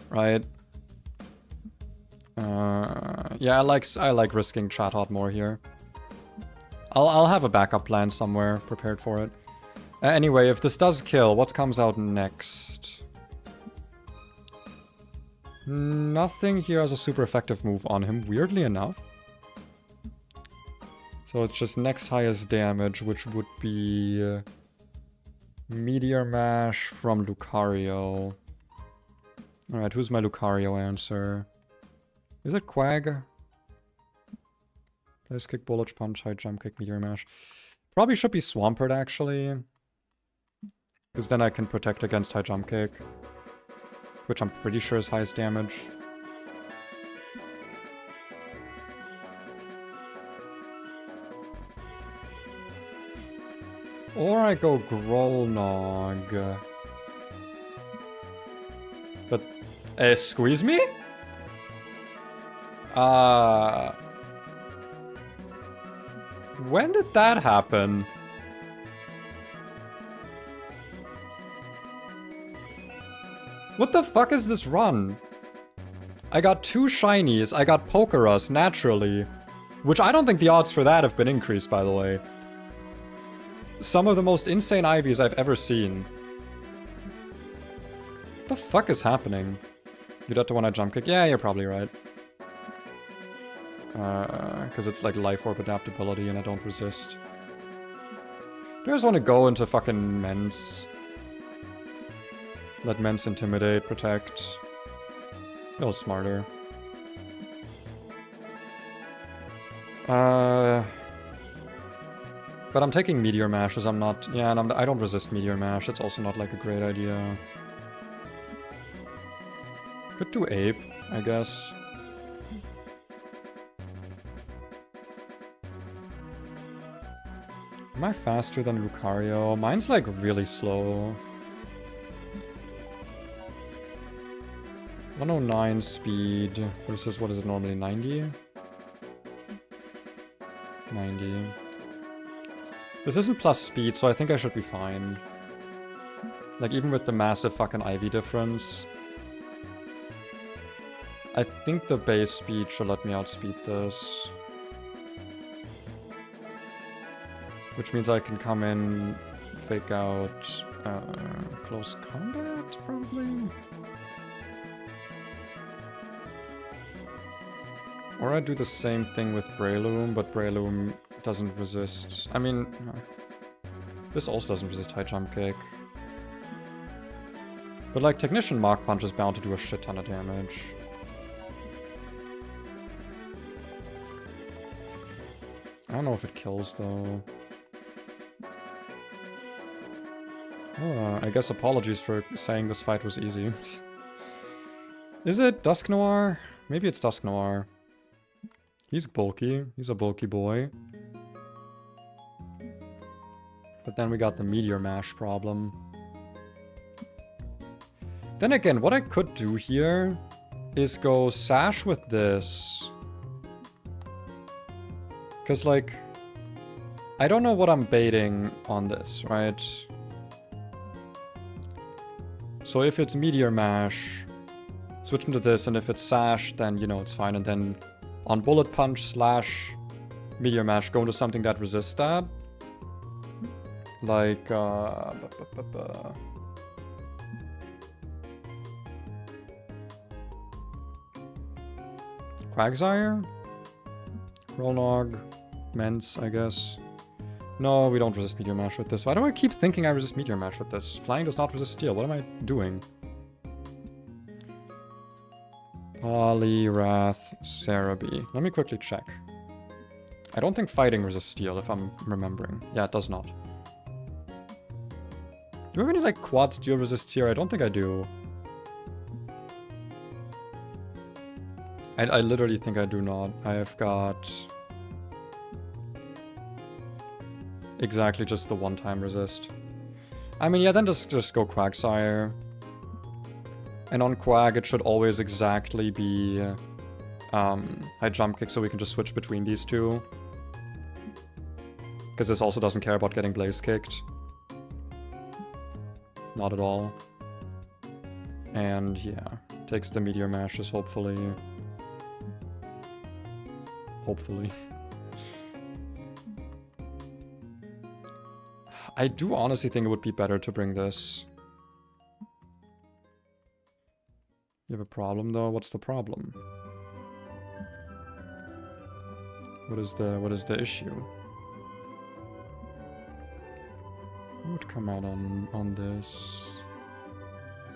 right? Yeah, I like risking Chatot more here. I'll have a backup plan somewhere prepared for it. Anyway, if this does kill, what comes out next? Nothing here has a super effective move on him, weirdly enough. So it's just next highest damage, which would be Meteor Mash from Lucario. Alright, who's my Lucario answer? Is it Quag? Place Kick, Bullet Punch, High Jump Kick, Meteor Mash. Probably should be Swampert, actually. Because then I can protect against High Jump Kick. Which I'm pretty sure is highest damage. Or I go Grolnog. But... squeeze me? When did that happen? What the fuck is this run? I got 2 shinies, I got Pokerus naturally. Which I don't think the odds for that have been increased, by the way. Some of the most insane Ivies I've ever seen. What the fuck is happening? You got to want to jump kick? Yeah, you're probably right. Because it's like Life Orb adaptability and I don't resist. Do I just want to go into fucking Mence? Let Mence intimidate, protect. A little smarter. But I'm taking Meteor Mash as I'm not... Yeah, and I don't resist Meteor Mash. It's also not like a great idea. Could do Ape, I guess. Am I faster than Lucario? Mine's like really slow. 109 speed versus what is it normally, 90? 90. This isn't plus speed, so I think I should be fine. Like, even with the massive fucking Ivy difference. I think the base speed should let me outspeed this. Which means I can come in, fake out, close combat, probably? Or I do the same thing with Breloom, but Breloom doesn't resist. I mean, this also doesn't resist high jump kick. But like, Technician Mach Punch is bound to do a shit ton of damage. I don't know if it kills, though. Oh, I guess apologies for saying this fight was easy. Is it Dusk Noir? Maybe it's Dusk Noir. He's bulky. He's a bulky boy. But then we got the Meteor Mash problem. Then again, what I could do here is go Sash with this. Because, like, I don't know what I'm baiting on this, right? So if it's Meteor Mash, switch into this, and if it's Sash, then, you know, it's fine. And then on Bullet Punch / Meteor Mash, go into something that resists that. Like, Quagsire? Rolnog? Mence, I guess. No, we don't resist Meteor Mash with this. Why do I keep thinking I resist Meteor Mash with this? Flying does not resist Steel. What am I doing? Poliwrath, Cerebi. Let me quickly check. I don't think Fighting resists Steel, if I'm remembering. Yeah, it does not. Do we have any, like, quad Steel resists here? I don't think I do. I literally think I do not. I have got... exactly just the one-time resist. I mean, yeah, then just go Quagsire. And on Quag, it should always exactly be high jump kick, so we can just switch between these two. Because this also doesn't care about getting Blaze kicked. Not at all. And yeah, takes the Meteor Mashes, hopefully. Hopefully. I do honestly think it would be better to bring this. You have a problem though? What's the problem? What is the issue? What would come out on this?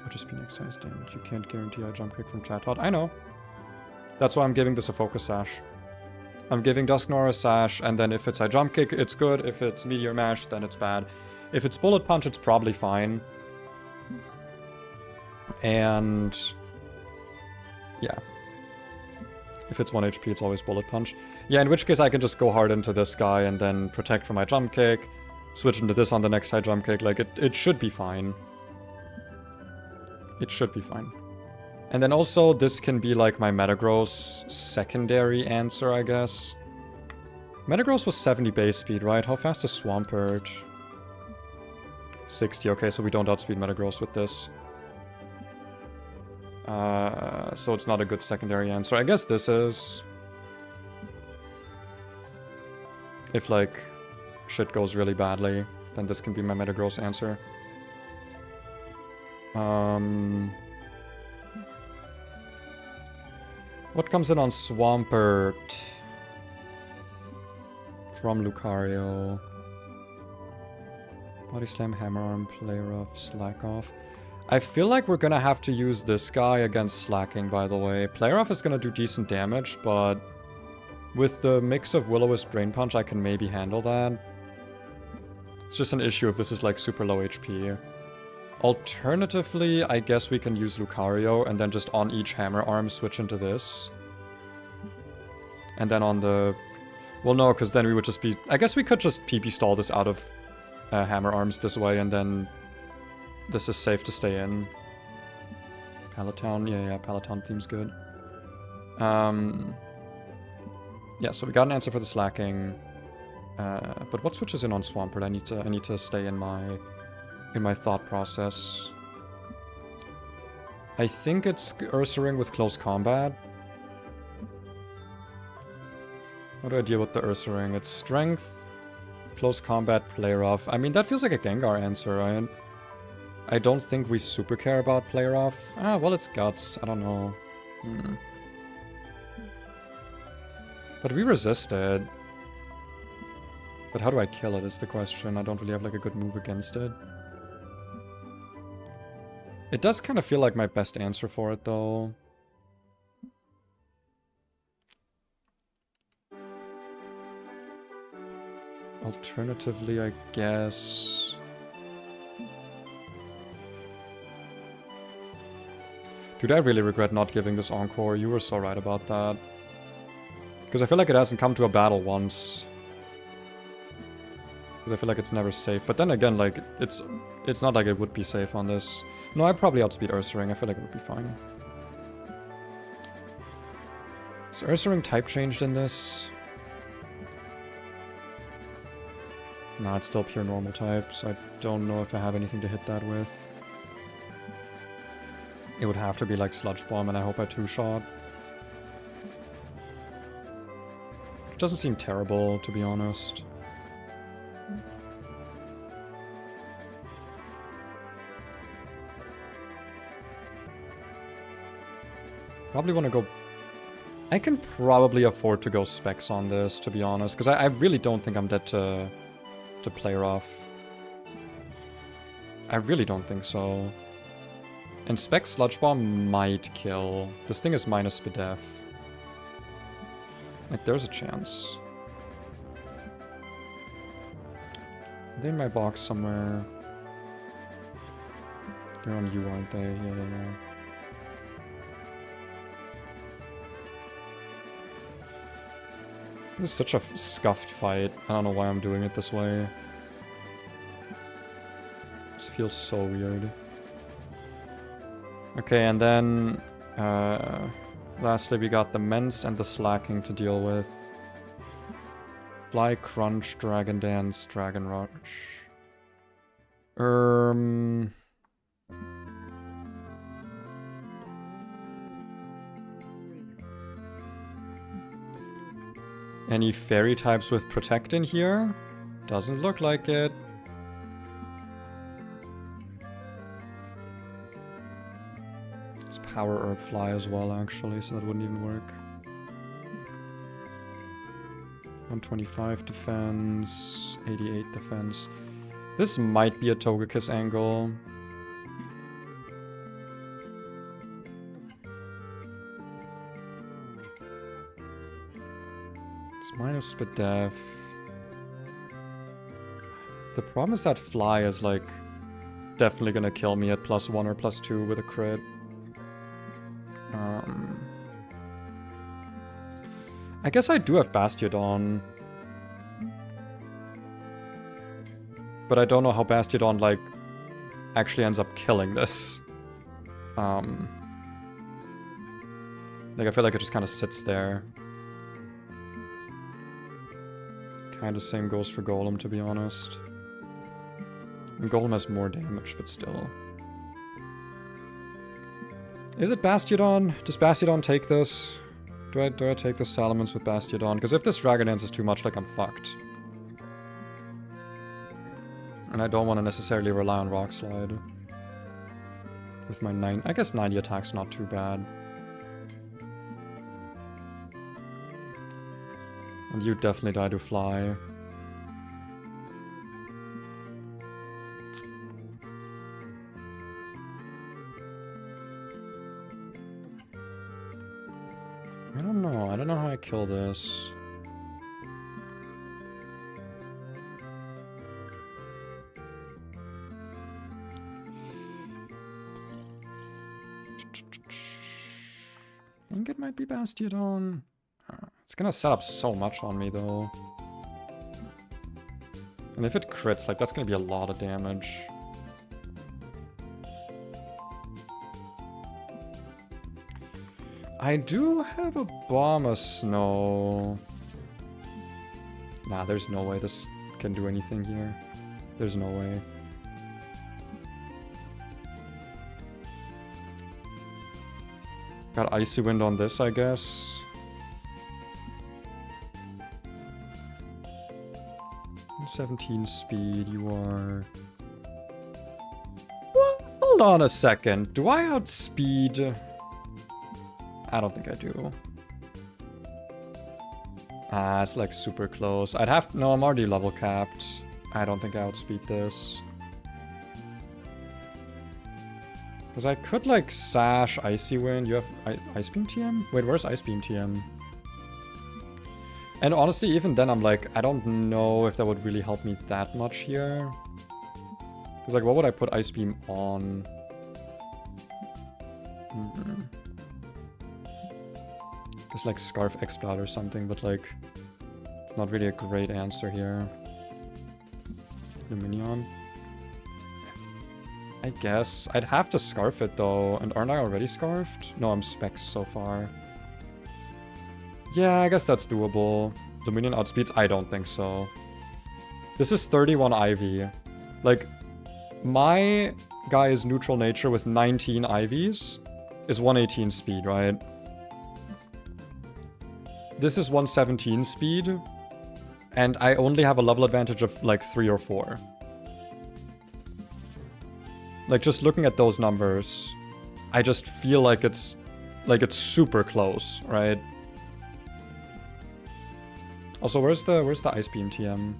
Would just be next time's damage. You can't guarantee I jump kick from Chatot. I know. That's why I'm giving this a focus sash. I'm giving Dusknoir a sash, and then if it's a jump kick, it's good. If it's Meteor Mash, then it's bad. If it's Bullet Punch, it's probably fine. And... yeah. If it's 1 HP, it's always Bullet Punch. Yeah, in which case I can just go hard into this guy and then protect from my jump kick. Switch into this on the next high jump kick. Like, it should be fine. It should be fine. And then also, this can be like my Metagross secondary answer, I guess. Metagross was 70 base speed, right? How fast is Swampert? 60, okay, so we don't outspeed Metagross with this. So it's not a good secondary answer. I guess this is. If, like, shit goes really badly, then this can be my Metagross answer. What comes in on Swampert? From Lucario. Body Slam, Hammer Arm, Play Rough, Slack Off. I feel like we're gonna have to use this guy against Slacking, by the way. Play Rough is gonna do decent damage, but with the mix of Will-O-Wisp, Drain Punch, I can maybe handle that. It's just an issue if this is like super low HP. Alternatively, I guess we can use Lucario and then just on each Hammer Arm switch into this. And then on the... Well, no, because then we would just be... I guess we could just PP stall this out of Hammer Arms this way, and then this is safe to stay in. Palatown, yeah, Palatown theme's good. Yeah, so we got an answer for the Slacking. But what switches in on Swampert? I need to stay in my thought process. I think it's Ursaring with Close Combat. How do I deal with the Ursaring? It's Strength, Close Combat, Play Rough. I mean, that feels like a Gengar answer, right? I don't think we super care about Play Rough. Ah, well, it's Guts. I don't know. But we resisted. But how do I kill it is the question. I don't really have like a good move against it. It does kind of feel like my best answer for it though. Alternatively, I guess... Dude, I really regret not giving this Encore. You were so right about that. Because I feel like it hasn't come to a battle once. Because I feel like it's never safe. But then again, like, it's not like it would be safe on this. No, I'd probably outspeed Ursaring. I feel like it would be fine. Is Ursaring type changed in this? Nah, it's still pure normal type, so I don't know if I have anything to hit that with. It would have to be like Sludge Bomb, and I hope I two-shot. It doesn't seem terrible, to be honest. Probably want to go... I can probably afford to go Specs on this, to be honest, because I really don't think I'm dead to Play Rough. I really don't think so. And Specs Sludge Bomb might kill. This thing is minus Spidef. Like, there's a chance. They're in my box somewhere. They're on you, aren't they? Yeah. This is such a scuffed fight. I don't know why I'm doing it this way. This feels so weird. Okay, and then... lastly, we got the Mence and the Slacking to deal with. Fly, Crunch, Dragon Dance, Dragon Rush. Any fairy types with Protect in here? Doesn't look like it. It's Power Herb Fly as well, actually, so that wouldn't even work. 125 defense, 88 defense. This might be a Togekiss angle. It's minus Spidef. The problem is that Fly is like definitely gonna kill me at +1 or +2 with a crit. I guess I do have Bastiodon. But I don't know how Bastiodon, like, actually ends up killing this. Like, I feel like it just kind of sits there. Kind of same goes for Golem, to be honest. I mean, Golem has more damage, but still. Is it Bastiodon? Does Bastiodon take this? Do I take the Salamence with Bastiodon? Because if this Dragon Dance is too much, like, I'm fucked. And I don't want to necessarily rely on Rock Slide. With my 9... I guess 90 attack's not too bad. And you definitely die to Fly. I don't know. I don't know how I kill this. I think it might be Bastiodon. It's gonna set up so much on me, though. And if it crits, like, that's gonna be a lot of damage. I do have a Bomb-a-Snow. Nah, there's no way this can do anything here. There's no way. Got Icy Wind on this, I guess. And 17 speed, you are... Well, hold on a second. Do I outspeed... I don't think I do. Ah, it's like super close. I'd have... No, I'm already level capped. I don't think I outspeed this. Because I could like Sash Icy Wind. You have Ice Beam TM? Wait, where's Ice Beam TM? And honestly, even then I'm like, I don't know if that would really help me that much here. Because like, what would I put Ice Beam on? It's like Scarf Exploit or something, but like, it's not really a great answer here. Luminion. I guess. I'd have to Scarf it though, and aren't I already Scarfed? No, I'm Specs so far. Yeah, I guess that's doable. Luminion outspeeds? I don't think so. This is 31 Ivy. Like, my guy's neutral nature with 19 Ivies is 118 speed, right? This is 117 speed, and I only have a level advantage of like 3 or 4. Like, just looking at those numbers, I just feel like it's super close, right? Also, where's the Ice Beam TM?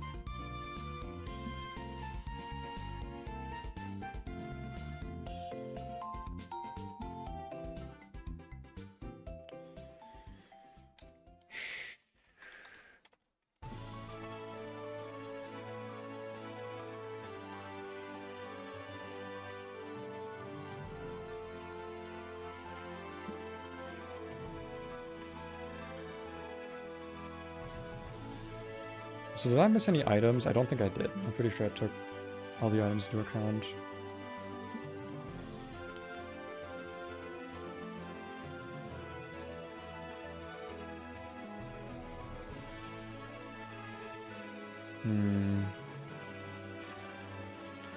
So did I miss any items? I don't think I did. I'm pretty sure I took all the items into account.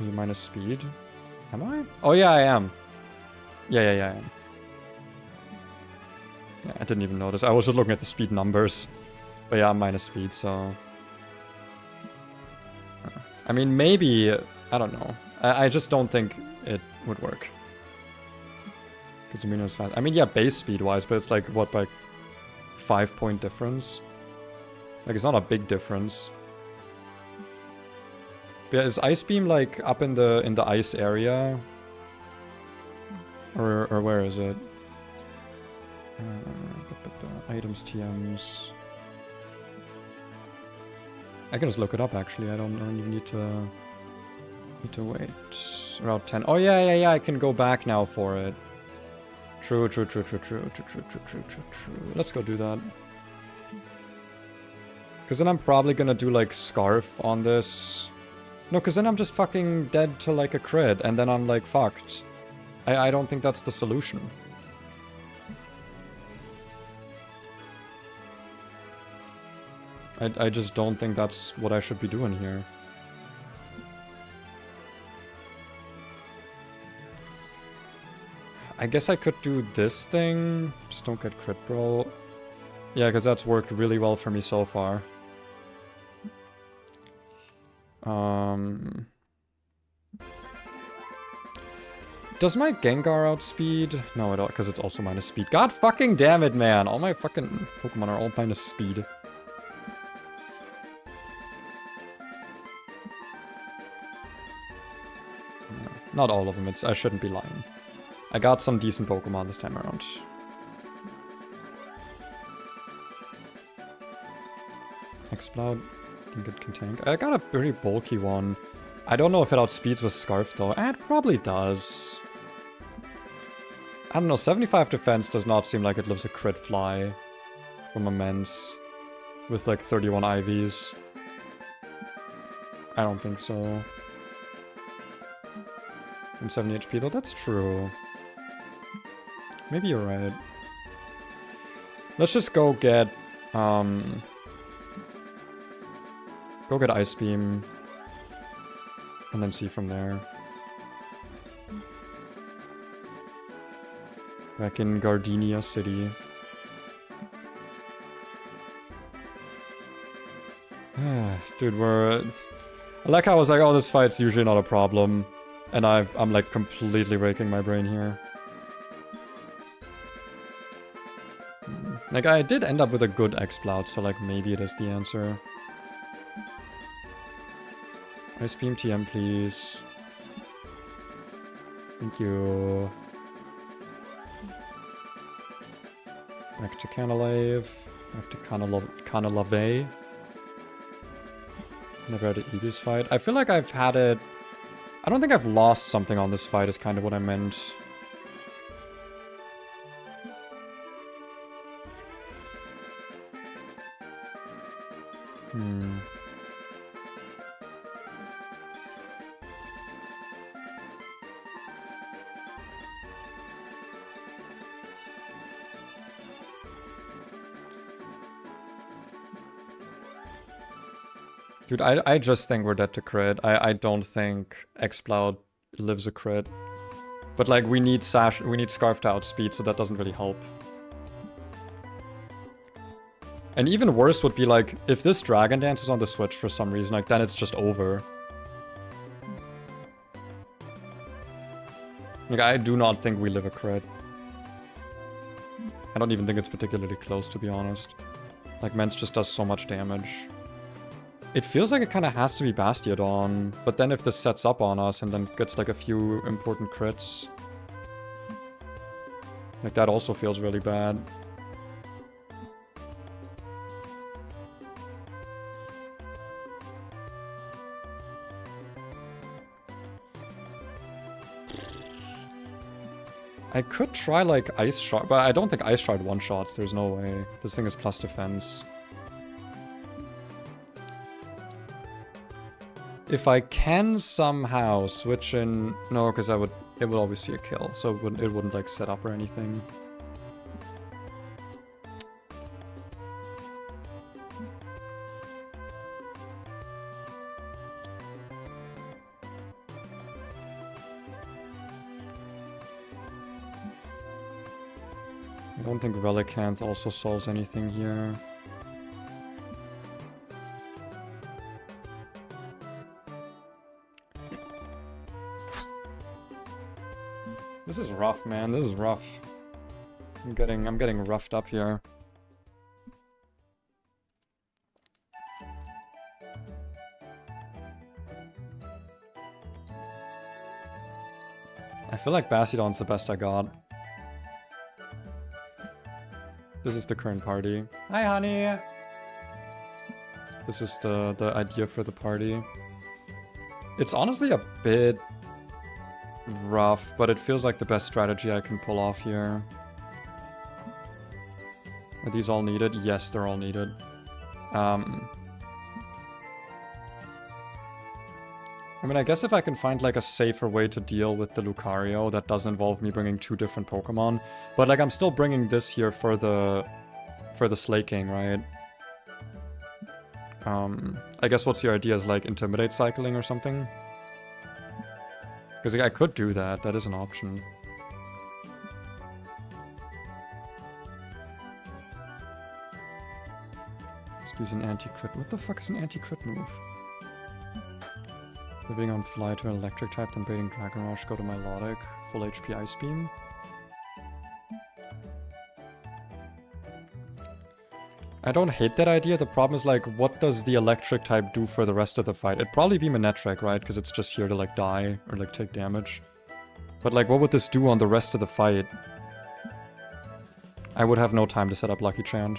Are you minus speed? Am I? Oh yeah, I am. Yeah, I am. Yeah, I didn't even notice. I was just looking at the speed numbers. But yeah, I'm minus speed, so... I mean, maybe... I don't know. I just don't think it would work. Because Domino is fast. I mean, yeah, base speed-wise, but it's like, what, like 5-point difference? Like, it's not a big difference. But yeah, is Ice Beam, like, up in the ice area? Or where is it? Items, TMs... I can just look it up, actually. I don't even need to wait. Route 10. Oh, yeah, I can go back now for it. True. Let's go do that. Because then I'm probably gonna do, like, Scarf on this. No, because then I'm just fucking dead to, like, a crit, and then I'm, like, fucked. I don't think that's the solution. I just don't think that's what I should be doing here. I guess I could do this thing. Just don't get crit, bro. Yeah, because that's worked really well for me so far. Does my Gengar outspeed? No, it don't, because it's also minus speed. God fucking damn it, man. All my fucking Pokemon are all minus speed. Not all of them. I shouldn't be lying. I got some decent Pokemon this time around. Exploud. I think it can tank. I got a pretty bulky one. I don't know if it outspeeds with Scarf though. It probably does. I don't know, 75 defense does not seem like it lives a crit fly from Immense with like 31 IVs. I don't think so. And 70 HP though, that's true. Maybe you're right. Let's just go get Ice Beam and then see from there. Back in Gardenia City. Dude, I like how I was like, oh, this fight's usually not a problem. And I'm like completely raking my brain here. Like, I did end up with a good Exploud, so like maybe it is the answer. Ice Beam TM, please. Thank you. Back to Canalave. Back to Canalave. Never had to eat this fight. I feel like I've had it... I don't think I've lost something on this fight is kind of what I meant. Dude, I just think we're dead to crit. I don't think Exploud lives a crit. But like we need Scarf to outspeed, so that doesn't really help. And even worse would be like if this Dragon Dance is on the Switch for some reason, like then it's just over. Like I do not think we live a crit. I don't even think it's particularly close, to be honest. Like Mence just does so much damage. It feels like it kind of has to be Bastiodon, but then if this sets up on us and then gets like a few important crits, like that also feels really bad. I could try like Ice Shard, but I don't think Ice Shard one-shots, there's no way. This thing is plus defense. If I can somehow switch in... No, because it would always see a kill, so it wouldn't like set up or anything. I don't think Relicanth also solves anything here. This is rough, man. This is rough. I'm getting roughed up here. I feel like Bastiodon's the best I got. This is the current party. Hi, honey! This is the idea for the party. It's honestly a bit rough, but it feels like the best strategy I can pull off here. Are these all needed? Yes, they're all needed. I mean, I guess if I can find like a safer way to deal with the Lucario that does involve me bringing two different Pokemon, but like I'm still bringing this here for the Slaking, right? I guess what's your idea is like Intimidate cycling or something? Because like, I could do that. That is an option. Just use an anti-crit. What the fuck is an anti-crit move? Living on fly to an electric type, then baiting Dragon Rush, go to Melodic, full HP Ice Beam. I don't hate that idea. The problem is, like, what does the electric type do for the rest of the fight? It'd probably be Manectric, right? Because it's just here to, like, die or, like, take damage. But, like, what would this do on the rest of the fight? I would have no time to set up Lucky Chant.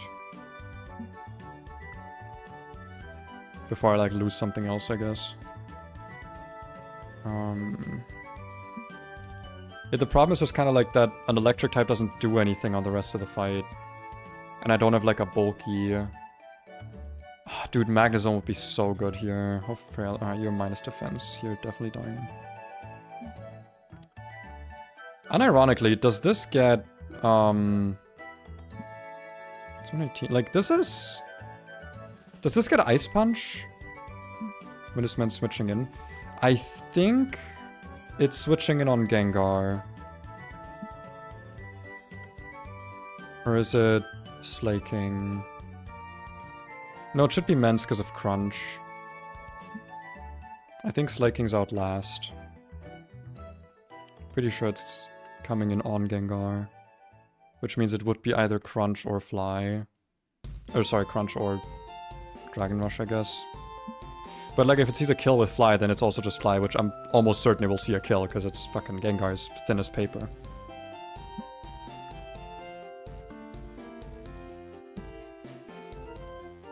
Before I, like, lose something else, I guess. Yeah, the problem is just kind of like that an electric type doesn't do anything on the rest of the fight. And I don't have like a bulky... dude, Magnezone would be so good here. How frail... Alright, you're minus defense. You're definitely dying. Unironically, does this get... It's 118. Like, this is... Does this get Ice Punch? When this man's switching in? I think it's switching in on Gengar. Or is it Slaking? No, it should be Mence because of Crunch. I think Slaking's out last. Pretty sure it's coming in on Gengar. Which means it would be either Crunch or Fly. Or sorry, Crunch or Dragon Rush, I guess. But like, if it sees a kill with Fly, then it's also just Fly, which I'm almost certain it will see a kill, because it's fucking Gengar's thin as paper.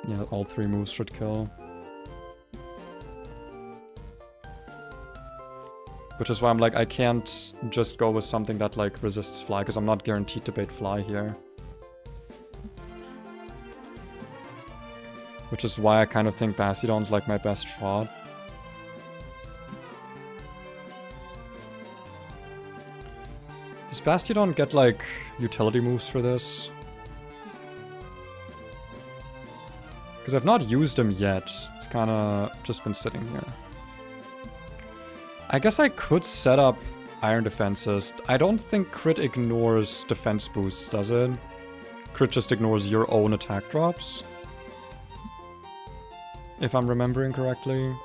Yeah, all three moves should kill. Which is why I'm like, I can't just go with something that like resists Fly, because I'm not guaranteed to bait Fly here. Which is why I kind of think Bastiodon's like my best shot. Does Bastiodon get like utility moves for this? Because I've not used him yet. It's kind of just been sitting here. I guess I could set up Iron Defenses. I don't think Crit ignores defense boosts, does it? Crit just ignores your own attack drops. If I'm remembering correctly.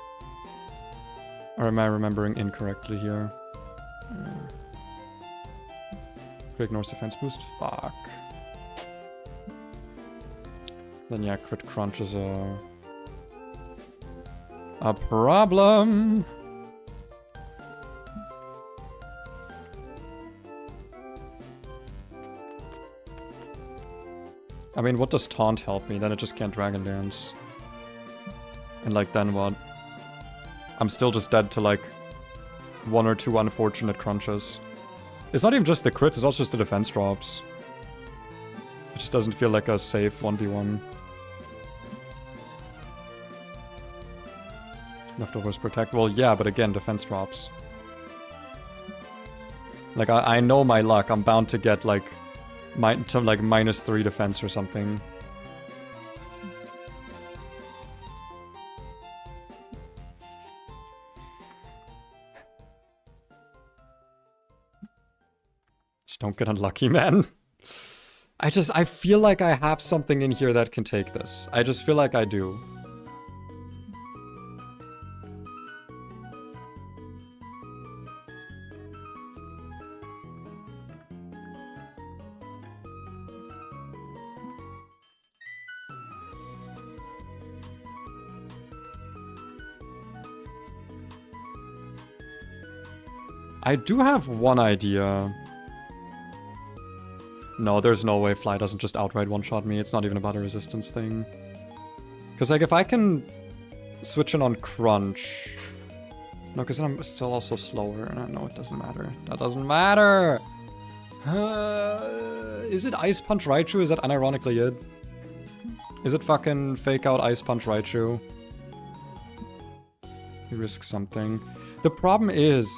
Or am I remembering incorrectly here? Crit ignores defense boost? Fuck. Then yeah, Crit Crunch is a problem. I mean, what does Taunt help me? Then it just can't Dragon Dance. And like, then what? I'm still just dead to like 1 or 2 unfortunate crunches. It's not even just the crits, it's also just the defense drops. It just doesn't feel like a safe 1v1. Leftovers protect. Well, yeah, but again, defense drops. Like, I know my luck. I'm bound to get like, -3 defense or something. Just don't get unlucky, man. I feel like I have something in here that can take this. I just feel like I do. I do have one idea. No, there's no way Fly doesn't just outright one-shot me. It's not even about a resistance thing. Because, like, if I can switch in on Crunch... No, because I'm still also slower. No, it doesn't matter. That doesn't matter! Is it Ice Punch Raichu? Is that unironically it? Is it fucking fake out Ice Punch Raichu? You risk something. The problem is...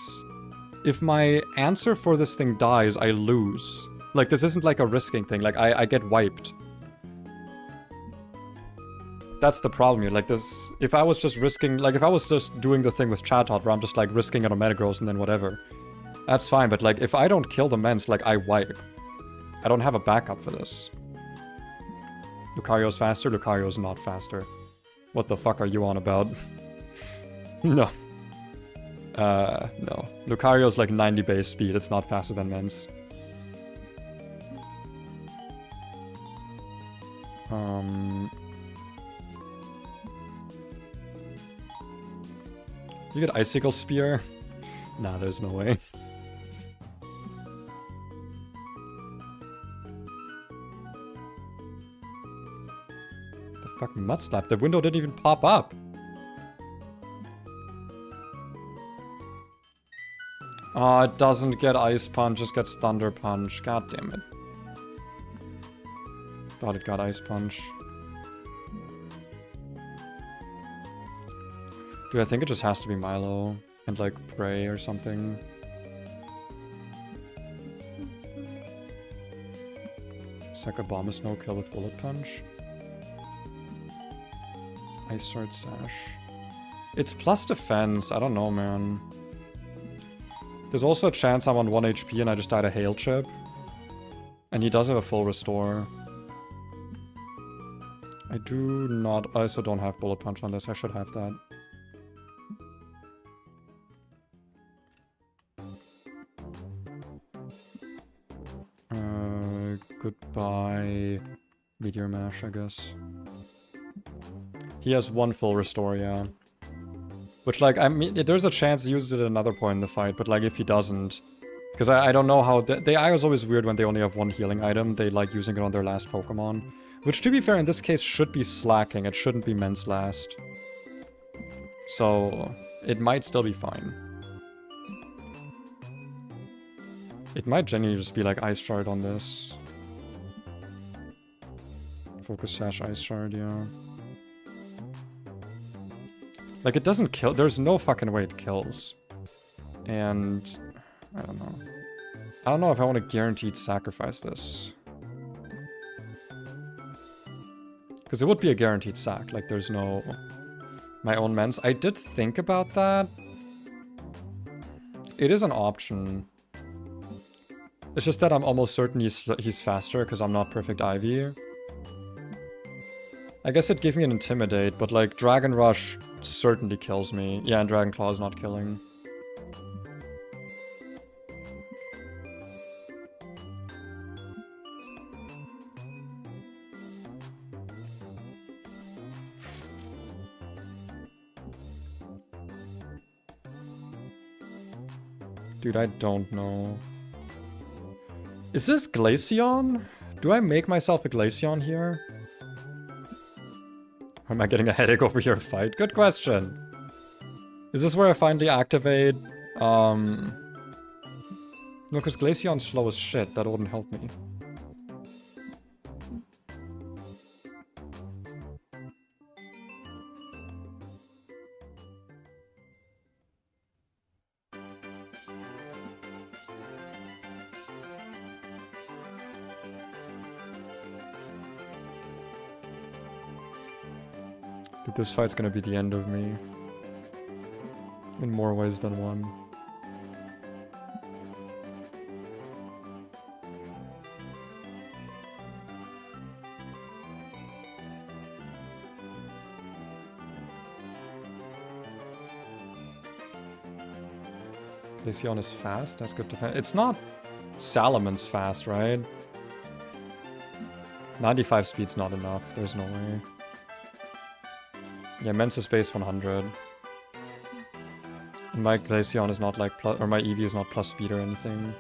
if my answer for this thing dies, I lose. Like, this isn't like a risking thing. Like, I get wiped. That's the problem here. Like, this... If I was just risking... Like, if I was just doing the thing with Chatot, where I'm just, like, risking it on Metagross and then whatever. That's fine, but, like, if I don't kill the Mence, like, I wipe. I don't have a backup for this. Lucario's faster? Lucario's not faster. What the fuck are you on about? No. No. Lucario's like 90 base speed. It's not faster than Mens. You get Icicle Spear? Nah, there's no way. The fuck Mud Slap? The window didn't even pop up. Oh, it doesn't get Ice Punch, just gets Thunder Punch. God damn it. Thought it got Ice Punch. Dude, I think it just has to be Milo and like Prey or something. Suck a Bomb is no kill with Bullet Punch. Ice Sword Sash. It's plus defense, I don't know, man. There's also a chance I'm on 1 HP and I just died a Hail Chip. And he does have a full restore. I do not... I also don't have Bullet Punch on this, I should have that. Goodbye... Meteor Mash, I guess. He has one full restore, yeah. Which, like, I mean, there's a chance he uses it at another point in the fight, but, like, if he doesn't... Because I don't know how... The AI is always weird when they only have one healing item. They like using it on their last Pokemon. Which, to be fair, in this case, should be slacking. It shouldn't be Mens last. So, it might still be fine. It might genuinely just be, like, Ice Shard on this. Focus Sash, Ice Shard, yeah. Like, it doesn't kill. There's no fucking way it kills. And I don't know. I don't know if I want to guaranteed sacrifice this. Because it would be a guaranteed sack. Like, there's no... My own Mens. I did think about that. It is an option. It's just that I'm almost certain he's faster because I'm not Perfect Ivy. I guess it gave me an Intimidate, but like Dragon Rush certainly kills me. Yeah, and Dragon Claw is not killing. Dude, I don't know. Is this Glaceon? Do I make myself a Glaceon here? Or am I getting a headache over your fight? Good question. Is this where I finally activate... No, because Glaceon's slow as shit. That wouldn't help me. But this fight's gonna be the end of me. In more ways than one. Glaceon is fast, that's good defense. It's not Salamon's fast, right? 95 speed's not enough, there's no way. Yeah, Mens base 100. And my Glaceon is not like plus, or my Eevee is not plus speed or anything.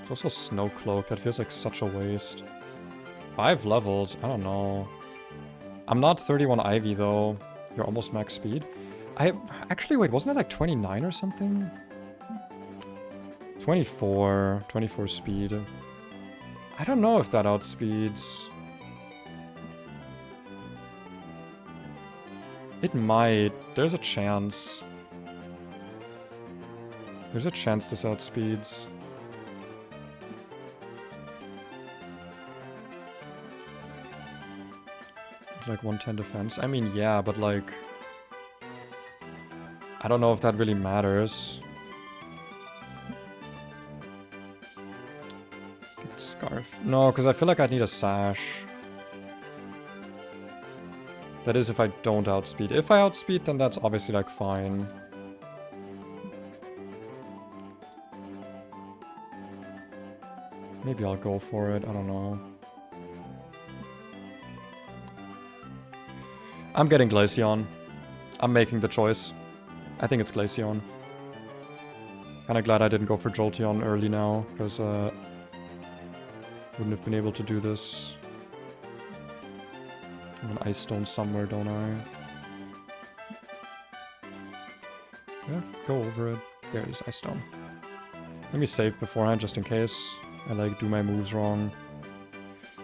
It's also Snow Cloak, that feels like such a waste. 5 levels, I don't know. I'm not 31 Ivy though. You're almost max speed. Actually, wait, wasn't it like 29 or something? 24 speed. I don't know if that outspeeds. It might. There's a chance. There's a chance this outspeeds. Like 110 defense. I mean, yeah, but like... I don't know if that really matters. Scarf. No, because I feel like I'd need a sash. That is if I don't outspeed. If I outspeed, then that's obviously, like, fine. Maybe I'll go for it. I don't know. I'm getting Glaceon. I'm making the choice. I think it's Glaceon. Kinda glad I didn't go for Jolteon early now, because, wouldn't have been able to do this. I have an Ice Stone somewhere, don't I? Yeah, go over it. There it is, Ice Stone. Let me save beforehand, just in case I, like, do my moves wrong.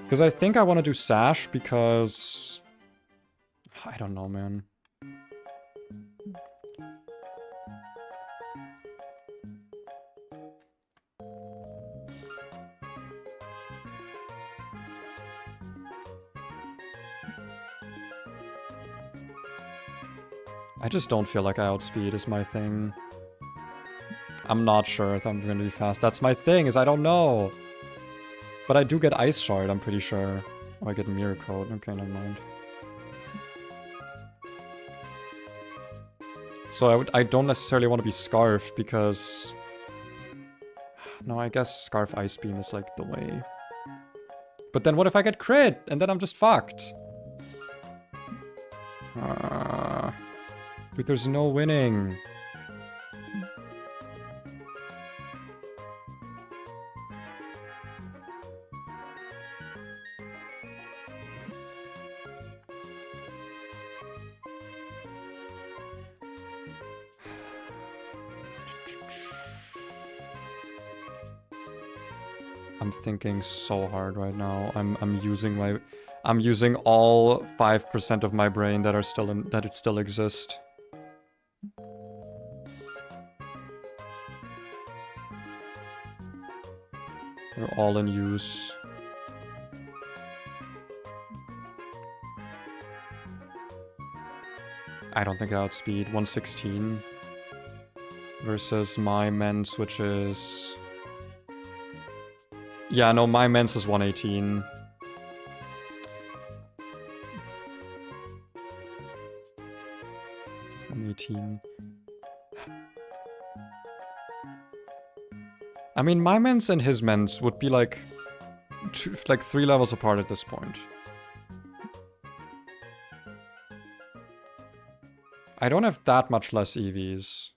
Because I think I want to do Sash, because... I don't know, man. I just don't feel like I outspeed is my thing. I'm not sure if I'm going to be fast. That's my thing, is I don't know. But I do get Ice Shard, I'm pretty sure. Oh, I get Mirror Coat. Okay, never mind. So I don't necessarily want to be Scarf, because... No, I guess Scarf Ice Beam is, like, the way. But then what if I get crit? And then I'm just fucked. But there's no winning. I'm thinking so hard right now. I'm using all 5% of my brain that still exist. They're all in use. I don't think I outspeed 116 versus my Mens, which is... Yeah, no, my Mens is 118. I mean, my Mens and his Mens would be like 3 levels apart at this point. I don't have that much less EVs.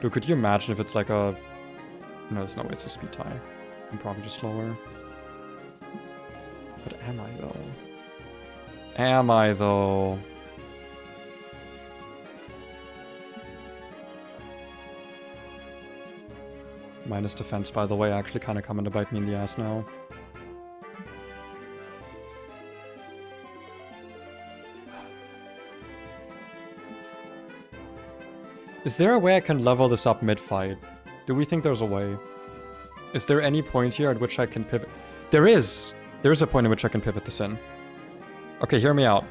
Dude, could you imagine if it's like a... No, there's no way it's a speed tie. I'm probably just slower. But am I though? Am I though? Minus defense, by the way, actually kind of coming to bite me in the ass now. Is there a way I can level this up mid-fight? Do we think there's a way? Is there any point here at which I can pivot? There is! There is a point at which I can pivot this in. Okay, hear me out.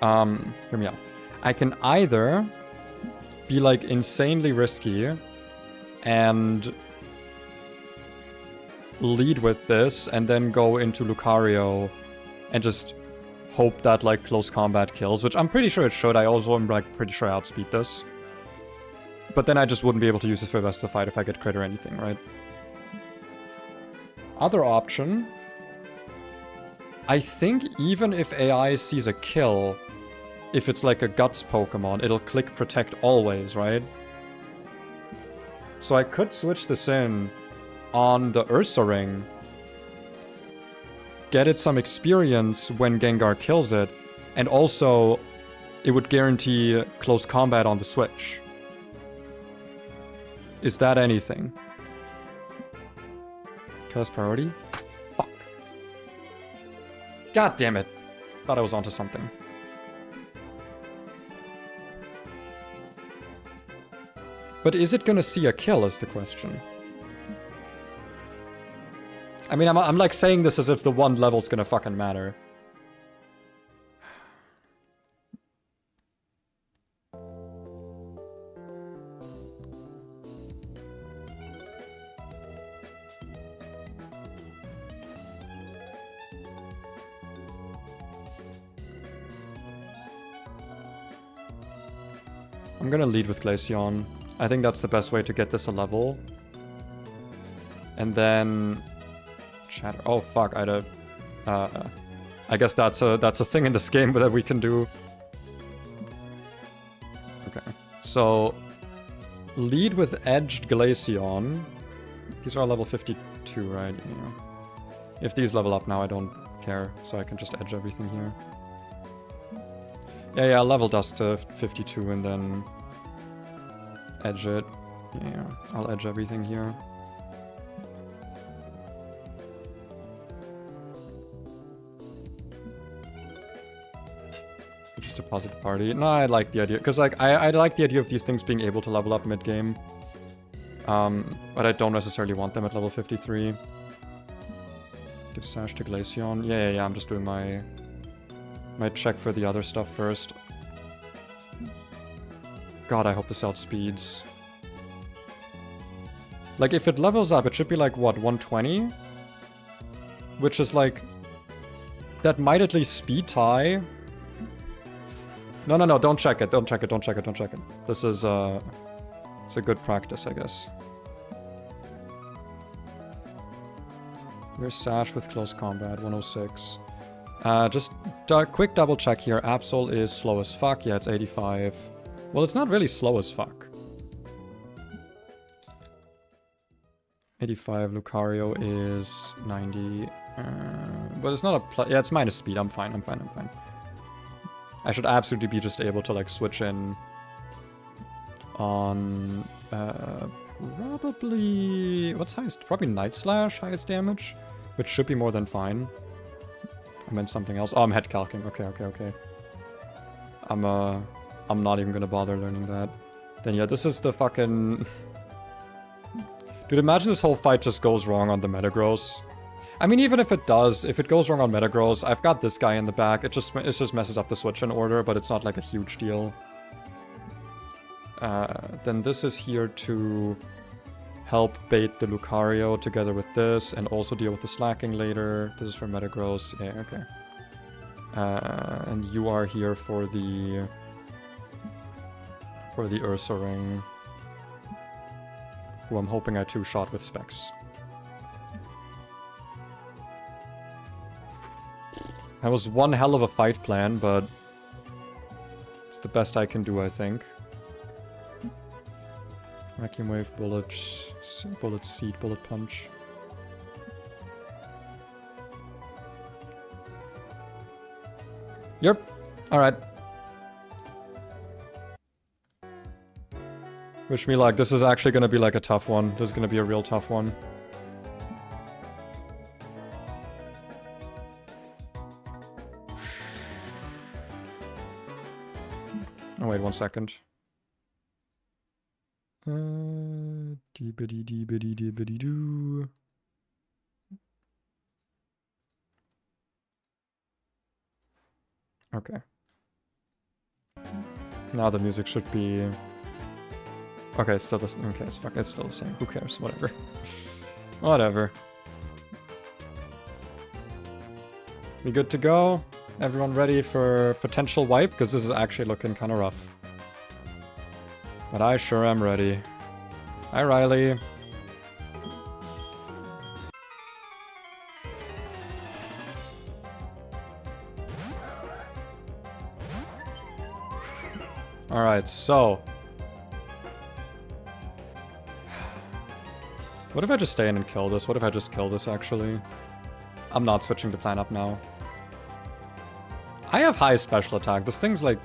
Hear me out. I can either be, like, insanely risky and lead with this and then go into Lucario and just hope that, like, close combat kills, which I'm pretty sure it should. I also am, like, pretty sure I outspeed this. But then I just wouldn't be able to use this for the rest of the fight if I get crit or anything, right? Other option, I think even if AI sees a kill, if it's like a Guts Pokemon, it'll click Protect always, right? So I could switch this in on the Ursaring, get it some experience when Gengar kills it, and also it would guarantee close combat on the switch. Is that anything? Chaos priority? Fuck. God damn it. Thought I was onto something. But is it gonna see a kill is the question. I mean, I'm like saying this as if the one level's gonna fucking matter. I'm gonna lead with Glaceon. I think that's the best way to get this a level. And then... Shatter. Oh, fuck. I guess that's a thing in this game that we can do. Okay. So... Lead with Edged Glaceon. These are level 52, right? Yeah. If these level up now, I don't care. So I can just edge everything here. Yeah, level dust to 52 and then edge it. Yeah, I'll edge everything here. Just deposit the party. No, I like the idea, because like I like the idea of these things being able to level up mid-game. But I don't necessarily want them at level 53. Give Sash to Glaceon. Yeah, I'm just doing my check for the other stuff first. God, I hope this outspeeds. Like, if it levels up, it should be like, what, 120? Which is like... That might at least speed tie. No, don't check it, don't check it. This is, it's a good practice, I guess. Here's Sash with close combat, 106. Just quick double check here. Absol is slow as fuck. Yeah, it's 85. Well, it's not really slow as fuck. 85. Lucario is 90. But it's not a... Yeah, it's minus speed. I'm fine. I should absolutely be just able to, like, switch in on... probably... What's highest? Probably Night Slash, highest damage. Which should be more than fine. I meant something else. Oh, I'm head calcing. Okay. I'm not even gonna bother learning that. Then yeah, this is the fucking... Dude, imagine this whole fight just goes wrong on the Metagross. I mean, even if it does, if it goes wrong on Metagross, I've got this guy in the back. It just messes up the switch in order, but it's not like a huge deal. Then this is here to help bait the Lucario together with this, and also deal with the slacking later. This is for Metagross. Yeah, okay. And you are here for the Ursaring, who I'm hoping I two-shot with Specs. That was one hell of a fight plan, but it's the best I can do, I think. Vacuum Wave, Bullet Seed, Bullet Punch. Yep. Alright. Wish me luck. This is actually gonna be like a tough one. This is gonna be a real tough one. Oh, wait 1 second. Dee-biddy-dee-biddy-dee-biddy-doo. Okay. Now the music should be... Okay, it's still the same. Okay, it's still the same. Who cares? Whatever. Whatever. We good to go? Everyone ready for potential wipe? Because this is actually looking kind of rough. But I sure am ready. Hi, Riley. Alright, so... What if I just stay in and kill this? What if I just kill this, actually? I'm not switching the plan up now. I have high special attack. This thing's like...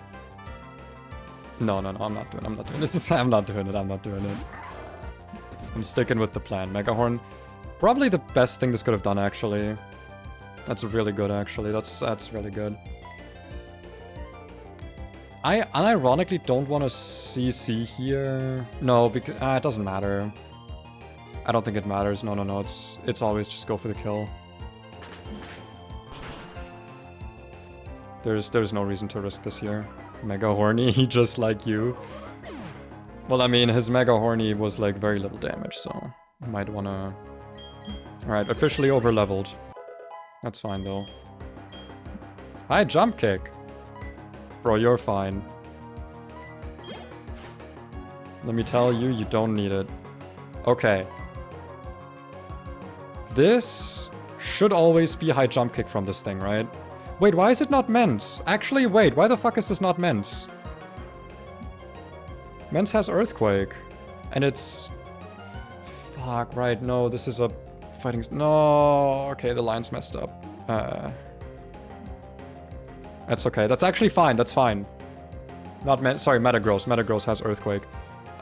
No, I'm not doing it. I'm not doing it. I'm sticking with the plan. Mega Horn. Probably the best thing this could have done, actually. That's really good, actually. That's really good. I unironically don't want to CC here. No, because... it doesn't matter. I don't think it matters. No. It's always just go for the kill. There's no reason to risk this here. Mega Horny, just like you. Well, I mean, his Mega Horny was like very little damage, so I might wanna... Alright, officially over-leveled. That's fine, though. Hi, Jump Kick! Bro, you're fine. Let me tell you, you don't need it. Okay. This should always be high jump kick from this thing, right? Wait, why is it not Mens? Actually, wait, why the fuck is this not Mens? Mens has Earthquake. And it's... Fuck, right, no, this is a fighting... No, okay, the line's messed up. That's okay, that's actually fine, that's fine. Not sorry, Metagross. Metagross has Earthquake.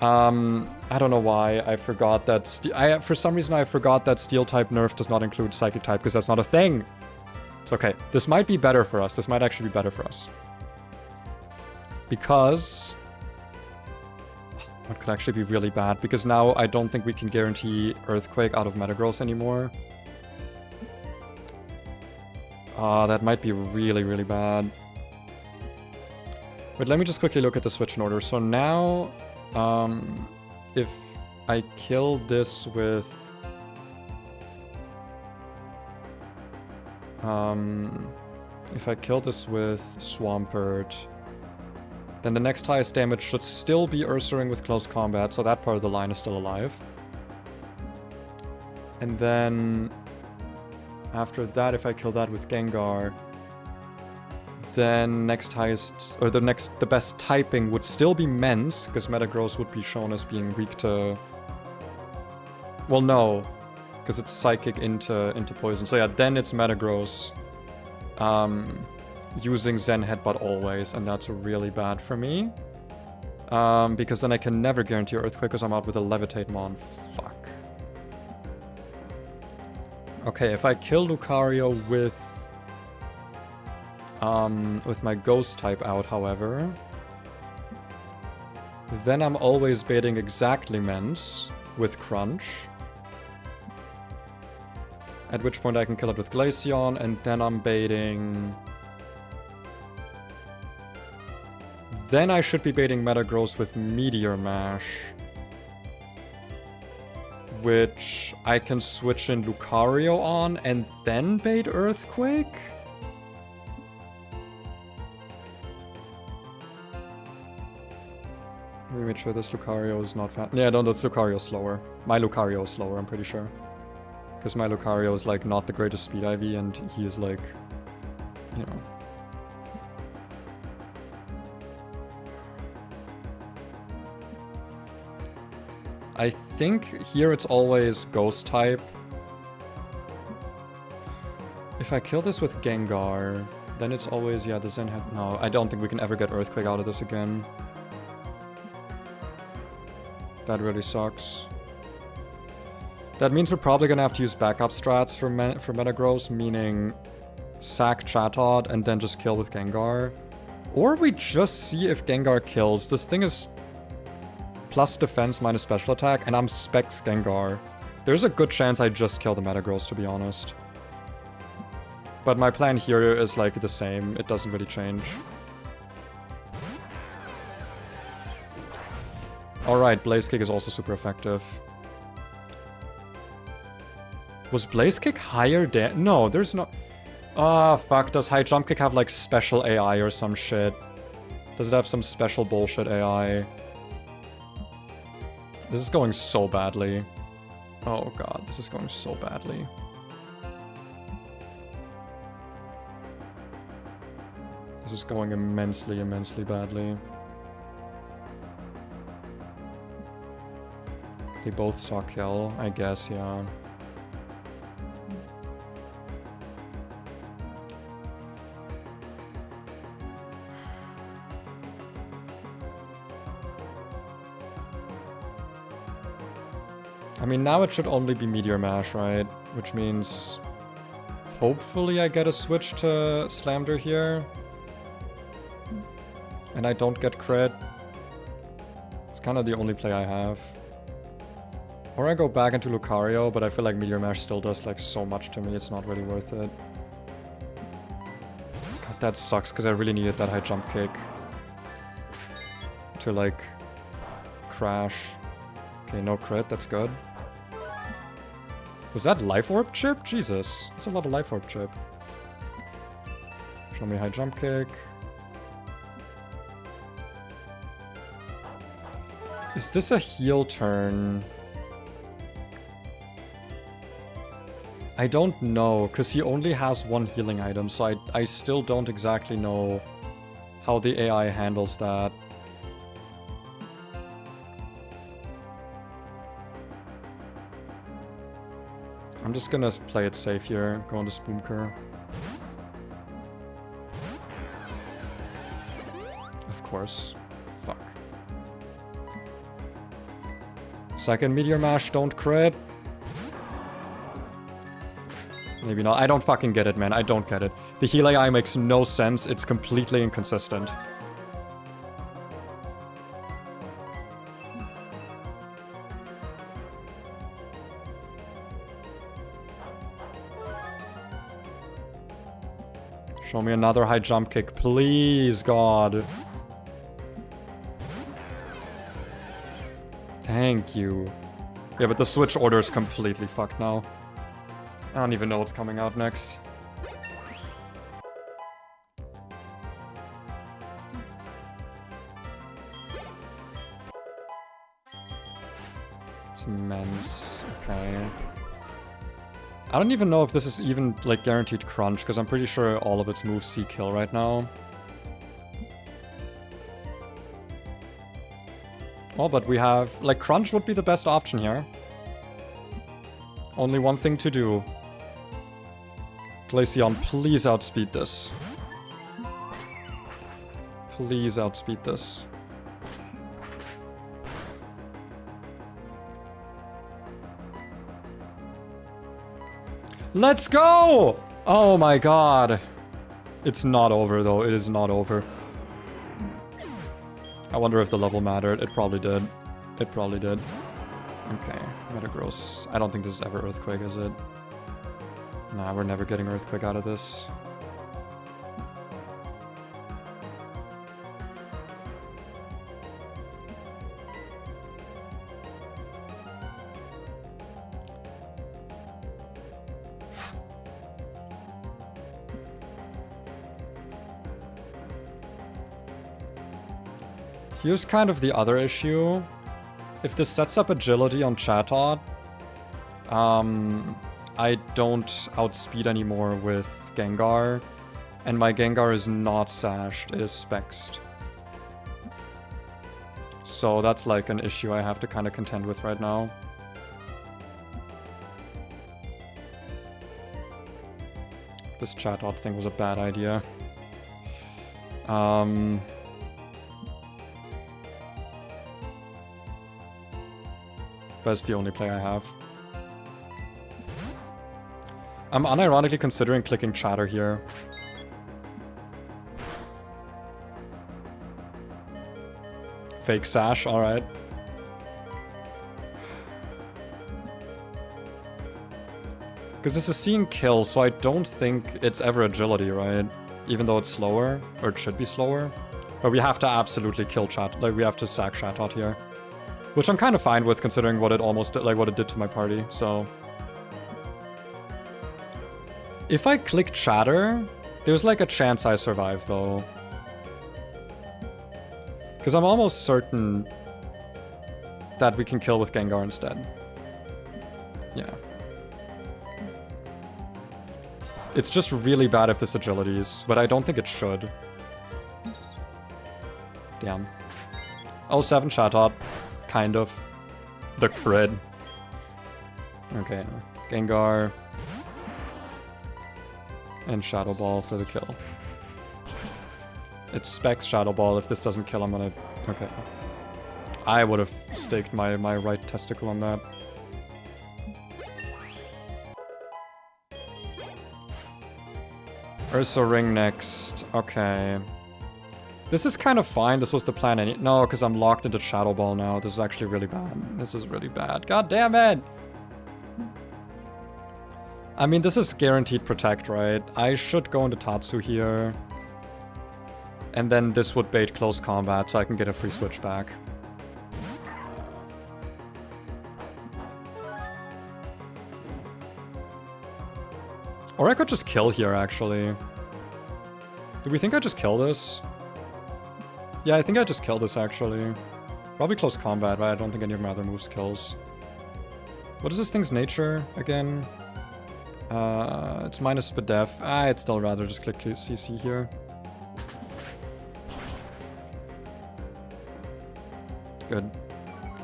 I don't know why I forgot that... for some reason I forgot that Steel-type nerf does not include Psychic-type, because that's not a thing. It's okay. This might be better for us. This might actually be better for us. Because... What could actually be really bad? Because now I don't think we can guarantee Earthquake out of Metagross anymore. That might be really, really bad. But let me just quickly look at the switch in order. So now, if I kill this with... if I kill this with Swampert, then the next highest damage should still be Ursaring with Close Combat, so that part of the line is still alive. And then, after that, if I kill that with Gengar, then next highest, or the best typing would still be Mens, because Metagross would be shown as being weak to... Well, no, because it's Psychic into Poison. So yeah, then it's Metagross. Using Zen Headbutt always, and that's really bad for me. Because then I can never guarantee Earthquake because I'm out with a Levitate Mon. Fuck. Okay, if I kill Lucario with my Ghost type out, however, then I'm always baiting exactly Mens with Crunch. At which point I can kill it with Glaceon, and then I'm baiting... Then I should be baiting Metagross with Meteor Mash. Which I can switch in Lucario on and then bait Earthquake? Let me make sure this Lucario is not fast. Yeah, no, this Lucario is slower. My Lucario is slower, I'm pretty sure. Because my Lucario is like not the greatest speed IV and he is like, you know... I think here it's always Ghost type. If I kill this with Gengar, then it's always, yeah, the Zen Head. No, I don't think we can ever get Earthquake out of this again. That really sucks. That means we're probably gonna have to use backup strats for Metagross, meaning sack Chatot and then just kill with Gengar. Or we just see if Gengar kills. This thing is plus defense minus special attack, and I'm Specs Gengar. There's a good chance I just kill the Metagross, to be honest. But my plan here is like the same, it doesn't really change. Alright, Blaze Kick is also super effective. Was Blaze Kick higher than... No, there's no... Ah, fuck, does High Jump Kick have like special AI or some shit? Does it have some special bullshit AI? This is going so badly. Oh god, this is going so badly. This is going immensely, immensely badly. They both saw kill, I guess, yeah. I mean, now it should only be Meteor Mash, right? Which means... hopefully I get a switch to Slamder here. And I don't get crit. It's kind of the only play I have. Or I go back into Lucario, but I feel like Meteor Mash still does like so much to me, it's not really worth it. God, that sucks, because I really needed that high jump kick. To like... crash. Okay, no crit, that's good. Was that Life Orb chip? Jesus, that's a lot of Life Orb chip. Show me high jump kick. Is this a heal turn? I don't know, because he only has one healing item, so I still don't exactly know how the AI handles that. I'm just gonna play it safe here, go on to Spoonker. Of course. Fuck. Second Meteor Mash, don't crit. Maybe not. I don't fucking get it, man. I don't get it. The heal AI makes no sense. It's completely inconsistent. Show me another high jump kick, please, God. Thank you. Yeah, but the switch order is completely fucked now. I don't even know what's coming out next. It's immense. Okay. I don't even know if this is even, like, guaranteed crunch, because I'm pretty sure all of its moves see kill right now. Well, but we have... Like, crunch would be the best option here. Only one thing to do. Glaceon, please outspeed this. Please outspeed this. Let's go! Oh my god. It's not over though, it is not over. I wonder if the level mattered. It probably did. It probably did. Okay, Metagross. I don't think this is ever Earthquake, is it? Nah, we're never getting Earthquake out of this. Here's kind of the other issue. If this sets up agility on Chatot, I don't outspeed anymore with Gengar, and my Gengar is not sashed, it is spexed. So that's like an issue I have to kind of contend with right now. This Chatot thing was a bad idea. But it's the only play I have. I'm unironically considering clicking Chatter here. Fake Sash, alright. Because this is seeing kill, so I don't think it's ever agility, right? Even though it's slower, or it should be slower. But we have to absolutely kill Chat, like we have to sack Chatot here. Which I'm kind of fine with, considering what it almost did, like what it did to my party, so... If I click Chatter, there's like a chance I survive, though. Because I'm almost certain that we can kill with Gengar instead. Yeah. It's just really bad if this agilities, but I don't think it should. Damn. 07 Chatot. Kind of. The crit. Okay. Gengar. And Shadow Ball for the kill. It specs Shadow Ball. If this doesn't kill, I'm gonna... Okay. I would have staked my right testicle on that. Ursa Ring next. Okay. This is kind of fine. This was the plan. No, because I'm locked into Shadow Ball now. This is actually really bad. This is really bad. God damn it! I mean, this is guaranteed protect, right? I should go into Tatsu here. And then this would bait close combat, so I can get a free switch back. Or I could just kill here, actually. Do we think I just kill this? Yeah, I think I just kill this, actually. Probably close combat, but I don't think any of my other moves kills. What is this thing's nature again? It's minus Spadef. I'd still rather just click CC here. Good.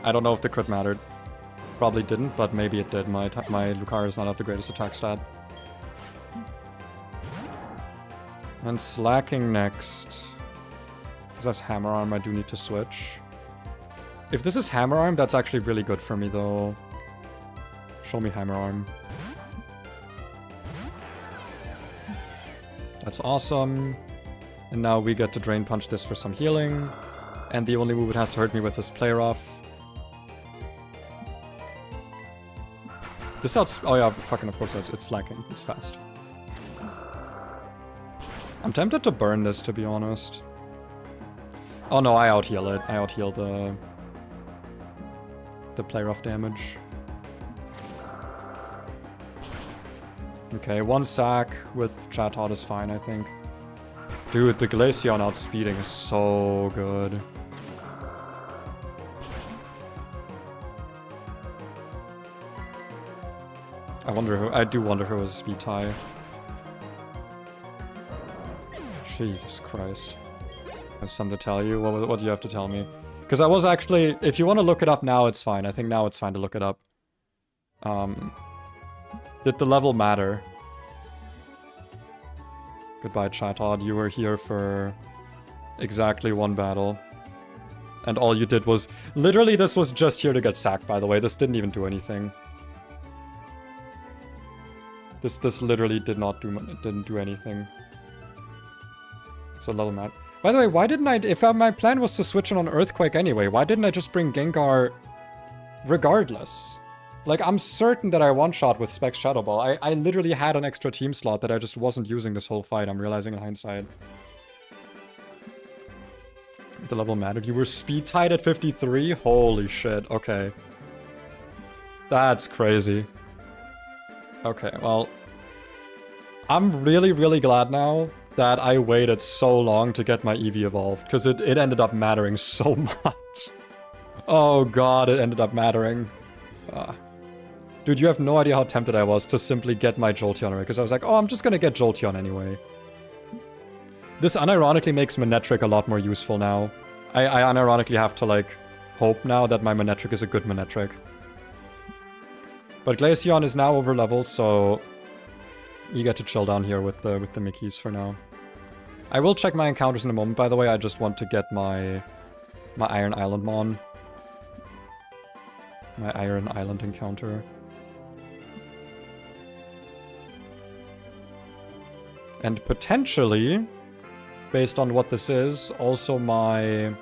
I don't know if the crit mattered. Probably didn't, but maybe it did. My Lucario is not have the greatest attack stat. And slacking next. This has Hammer Arm, I do need to switch. If this is Hammer Arm, that's actually really good for me though. Show me Hammer Arm. That's awesome. And now we get to Drain Punch this for some healing. And the only move it has to hurt me with is Play Rough. This outs- oh yeah, fucking of course it's slacking. It's fast. I'm tempted to burn this, to be honest. Oh no, I out-heal it. I out-heal the Play Rough damage. Okay, one sack with Chatot is fine, I think. Dude, the Glaceon outspeeding is so good. I do wonder who was a speed tie. Jesus Christ. I have something to tell you. What do you have to tell me? Because I was actually... If you want to look it up now, it's fine. I think now it's fine to look it up. Did the level matter? Goodbye, Chatot. You were here for exactly one battle. And all you did was... Literally, this was just here to get sacked, by the way. This didn't even do anything. This literally didn't do anything. So level mat. By the way, why didn't I... If my plan was to switch in on Earthquake anyway, why didn't I just bring Gengar regardless? Like, I'm certain that I one-shot with Specs Shadow Ball. I literally had an extra team slot that I just wasn't using this whole fight, I'm realizing in hindsight. The level mattered. You were speed tied at 53? Holy shit, okay. That's crazy. Okay, well... I'm really, really glad now that I waited so long to get my Eevee evolved, because it ended up mattering so much. Oh god, it ended up mattering. Dude, you have no idea how tempted I was to simply get my Jolteon, because I was like, oh, I'm just gonna get Jolteon anyway. This unironically makes Manectric a lot more useful now. I unironically have to, like, hope now that my Manectric is a good Manectric. But Glaceon is now over leveled, so you get to chill down here with the Mickeys for now. I will check my encounters in a moment, by the way. I just want to get my Iron Island Mon. My Iron Island encounter. And potentially, based on what this is, also my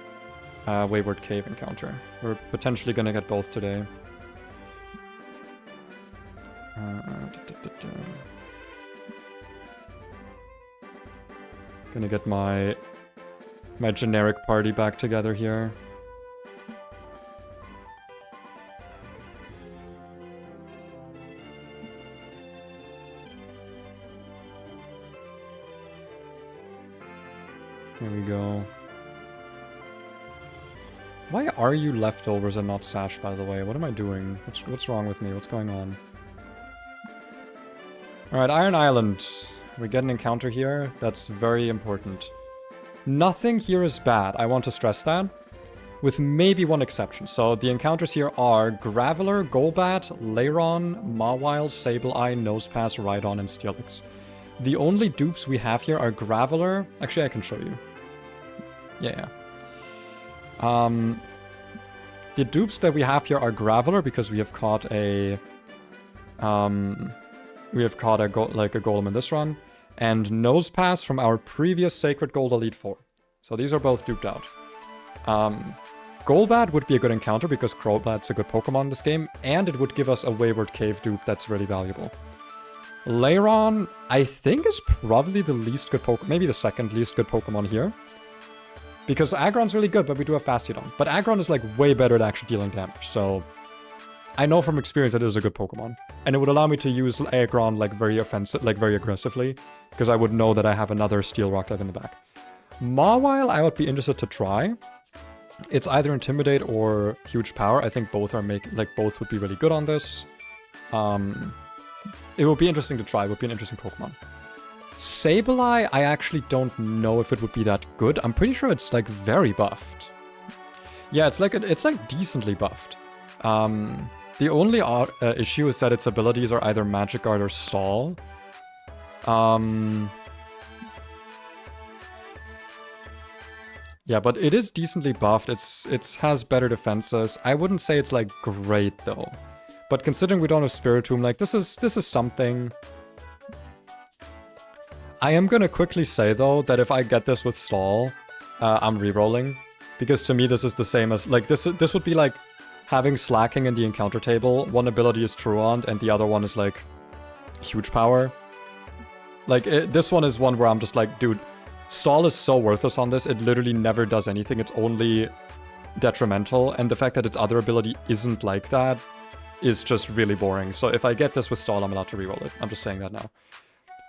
Wayward Cave encounter. We're potentially gonna get both today. Gonna get my generic party back together here. Here we go. Why are you leftovers and not Sash, by the way? What am I doing? What's wrong with me? What's going on? Alright, Iron Island. We get an encounter here. That's very important. Nothing here is bad. I want to stress that. With maybe one exception. So the encounters here are Graveler, Golbat, Lairon, Mawile, Sableye, Nosepass, Rhydon, and Steelix. The only dupes we have here are Graveler. Actually, I can show you. Yeah. The dupes that we have here are Graveler because we have caught a... we have caught a Golem in this run. And Nosepass from our previous Sacred Gold Elite Four. So these are both duped out. Golbat would be a good encounter because Crobat's a good Pokemon in this game. And it would give us a Wayward Cave dupe that's really valuable. Lairon, I think, is probably the least good Pokemon. Maybe the second least good Pokemon here. Because Aggron's really good, but we do have Bastiodon. But Aggron is like way better at actually dealing damage. So I know from experience that it is a good Pokemon. And it would allow me to use Aggron like very offensive, like very aggressively. Because I would know that I have another Steel Rock type in the back. Mawile, I would be interested to try. It's either Intimidate or Huge Power. I think both are both would be really good on this. It would be interesting to try. It would be an interesting Pokemon. Sableye, I actually don't know if it would be that good. I'm pretty sure it's like very buffed. Yeah, it's like decently buffed. The only issue is that its abilities are either Magic Guard or Stall. Yeah, but it is decently buffed. It has better defenses. I wouldn't say it's like great though. But considering we don't have Spiritomb, like this is something. I am gonna quickly say though that if I get this with Stall, I'm rerolling. Because to me this is the same as like this would be like having Slacking in the encounter table. One ability is Truant and the other one is like Huge Power. Like this one is one where I'm just like, dude, Stall is so worthless on this. It literally never does anything. It's only detrimental, and the fact that its other ability isn't like that is just really boring. So if I get this with Stall, I'm allowed to reroll it. I'm just saying that now.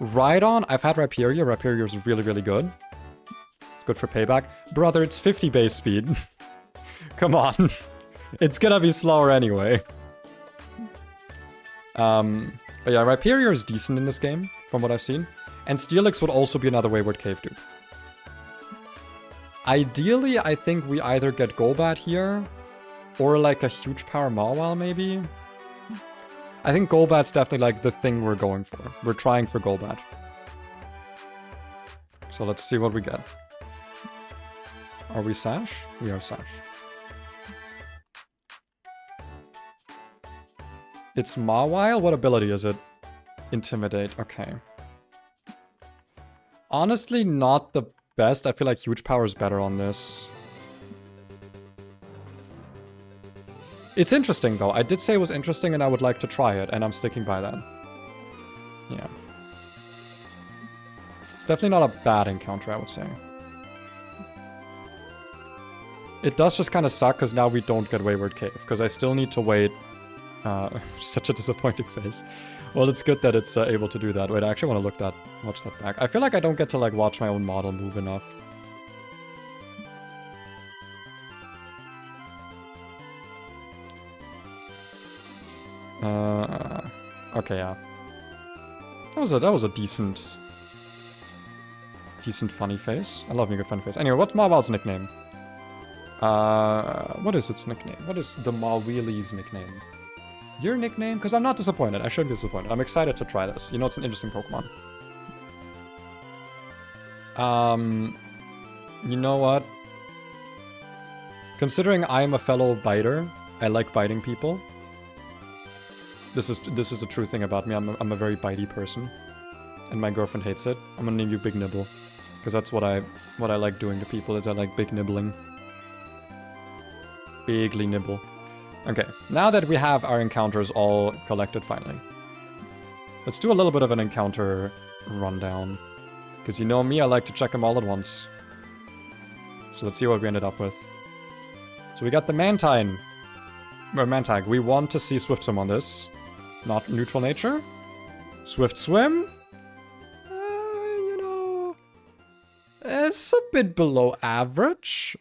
Rhydon, I've had Rhyperior. Rhyperior is really, really good. It's good for payback. Brother, it's 50 base speed. Come on. It's gonna be slower anyway. But yeah, Rhyperior is decent in this game, from what I've seen. And Steelix would also be another Wayward Cave dude. Ideally, I think we either get Golbat here, or like a Huge Power Mawile maybe. I think Golbat's definitely like the thing we're going for. We're trying for Golbat. So let's see what we get. Are we Sash? We are Sash. It's Mawile? What ability is it? Intimidate. Okay. Honestly, not the best. I feel like Huge Power is better on this. It's interesting, though. I did say it was interesting, and I would like to try it, and I'm sticking by that. Yeah. It's definitely not a bad encounter, I would say. It does just kind of suck, because now we don't get Wayward Cave, because I still need to wait. Such a disappointing face. Well, it's good that it's able to do that. Wait, I actually want to watch that back. I feel like I don't get to like watch my own model move enough. Okay, yeah. That was a decent funny face. I love me a good funny face. Anyway, what's Mawile's nickname? What is its nickname? What is the Mawili's nickname? Your nickname? Because I'm not disappointed. I shouldn't be disappointed. I'm excited to try this. You know, it's an interesting Pokemon. You know what? Considering I'm a fellow biter, I like biting people. This is a true thing about me. I'm a very bitey person, and my girlfriend hates it. I'm gonna name you Big Nibble, because that's what I like doing to people. Is I like big nibbling. Bigly nibble. Okay, now that we have our encounters all collected finally, let's do a little bit of an encounter rundown. Because you know me, I like to check them all at once. So let's see what we ended up with. So we got the Mantine. Or Mantag. We want to see Swift Swim on this. Not Neutral Nature. Swift Swim. You know, it's a bit below average.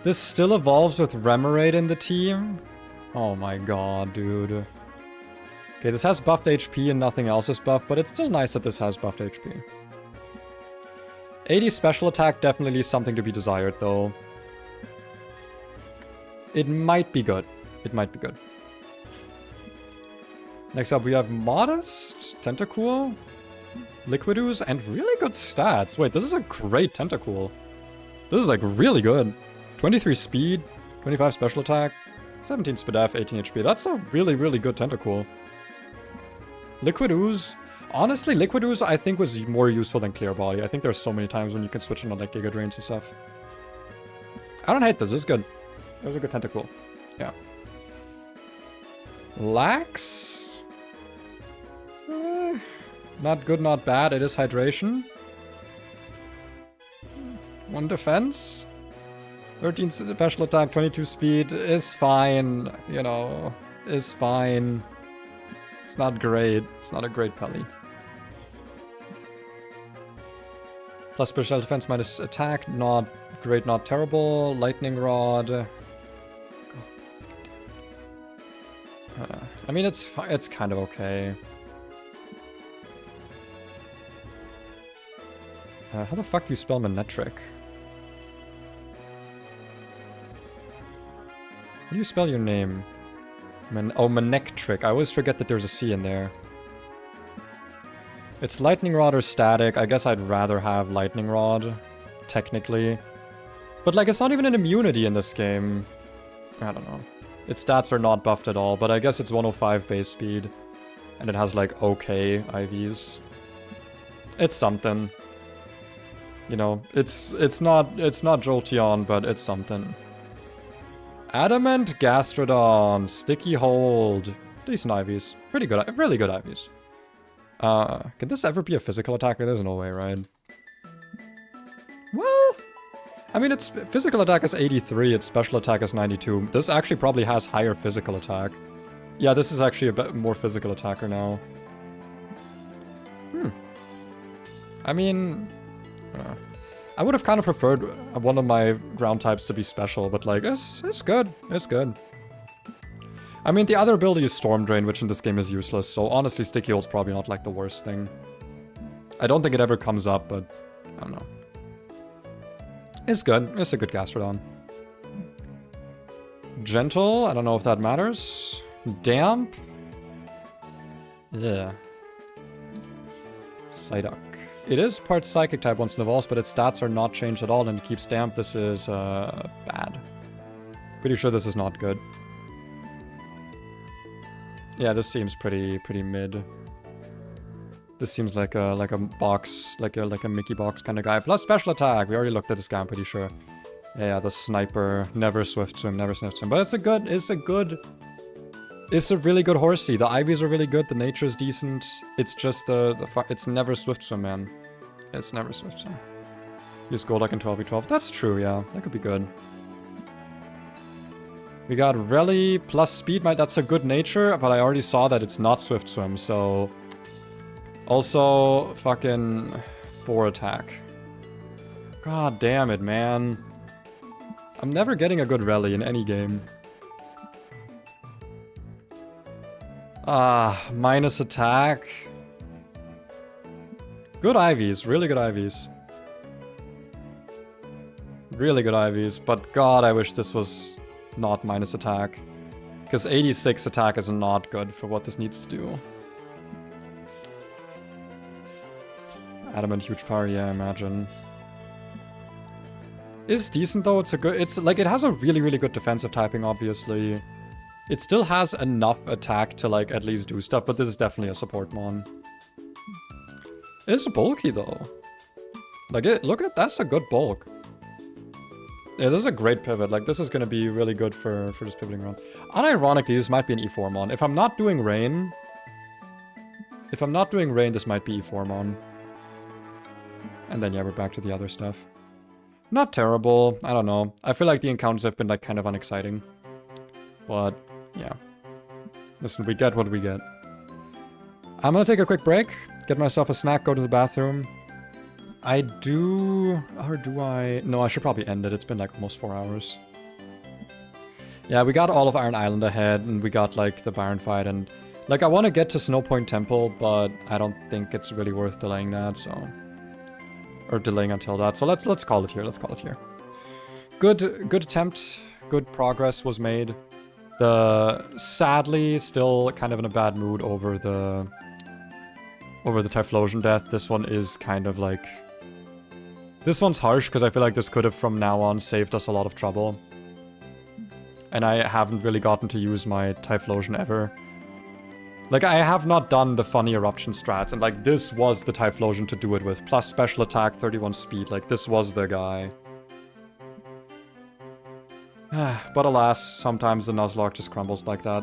This still evolves with Remoraid in the team? Oh my god, dude. Okay, this has buffed HP and nothing else is buffed, but it's still nice that this has buffed HP. 80 special attack definitely leaves something to be desired, though. It might be good. It might be good. Next up, we have Modest, Tentacool, Liquidooze, and really good stats. Wait, this is a great Tentacool. This is like really good. 23 speed, 25 special attack, 17 speed F, 18 HP. That's a really, really good Tentacool. Liquidooze. Honestly, Liquidooze I think was more useful than Clear Body. I think there's so many times when you can switch into like Giga Drains and stuff. I don't hate this. This is good. It was a good Tentacool. Yeah. Lax. Not good, not bad. It is hydration. 1 defense. 13 special attack, 22 speed. Is fine. You know, is fine. It's not great. It's not a great Pelly. Plus special defense minus attack. Not great, not terrible. Lightning rod. I mean, it's kind of okay. How the fuck do you spell Manetric? How do you spell your name? Manectric. I always forget that there's a C in there. It's Lightning Rod or Static. I guess I'd rather have Lightning Rod, technically. But, like, it's not even an immunity in this game. I don't know. Its stats are not buffed at all, but I guess it's 105 base speed. And it has, like, okay IVs. It's something. You know, it's not Jolteon, but it's something. Adamant Gastrodon, Sticky Hold. Decent IVs. Pretty good, really good IVs. Can this ever be a physical attacker? There's no way, right? Well, I mean, its physical attack is 83, its special attack is 92. This actually probably has higher physical attack. Yeah, this is actually a bit more physical attacker now. I mean, I would have kind of preferred one of my ground types to be special, but like, it's good. It's good. I mean, the other ability is Storm Drain, which in this game is useless, so honestly, Sticky Hold's probably not like the worst thing. I don't think it ever comes up, but I don't know. It's good. It's a good Gastrodon. Gentle, I don't know if that matters. Damp? Yeah. Psyduck. It is part Psychic type once it evolves, but its stats are not changed at all, and it keeps damp. This is, bad. Pretty sure this is not good. Yeah, this seems pretty mid. This seems like a box, like a Mickey box kind of guy. Plus special attack. We already looked at this guy, I'm pretty sure. Yeah, the sniper. Never Swift Swim, never Swift Swim. But it's a really good horsey. The IVs are really good. The nature is decent. It's just it's never Swift Swim, man. It's never Swift Swim. Use Golduck in 12v12. That's true, yeah. That could be good. We got Rally plus Speed. That's a good nature, but I already saw that it's not Swift Swim, so... Also, fucking 4 attack. God damn it, man. I'm never getting a good rally in any game. Minus attack. Good IVs, really good IVs. Really good IVs, but god, I wish this was not minus attack. Because 86 attack is not good for what this needs to do. Adamant huge power, yeah, I imagine. It's decent though, it's like, it has a really good defensive typing, obviously. It still has enough attack to like at least do stuff, but this is definitely a support mon. It's bulky though. Like look at, that's a good bulk. Yeah, this is a great pivot. Like this is gonna be really good for just pivoting around. Unironically, this might be an E4 mon. If I'm not doing rain, this might be E4 mon. And then yeah, we're back to the other stuff. Not terrible. I don't know. I feel like the encounters have been like kind of unexciting. But yeah. Listen, we get what we get. I'm gonna take a quick break, get myself a snack, go to the bathroom. I do... or do I... No, I should probably end it. It's been like almost 4 hours. Yeah, we got all of Iron Island ahead, and we got like the Baron fight, and... Like, I want to get to Snow Point Temple, but I don't think it's really worth delaying that, so... Or delaying until that, so let's call it here, let's call it here. Good attempt, good progress was made. Sadly, still kind of in a bad mood over the Typhlosion death. This one is kind of like... This one's harsh, because I feel like this could have from now on saved us a lot of trouble. And I haven't really gotten to use my Typhlosion ever. Like, I have not done the funny eruption strats, and like, this was the Typhlosion to do it with. Plus special attack, 31 speed, like, this was the guy. But alas, sometimes the Nuzlocke just crumbles like that.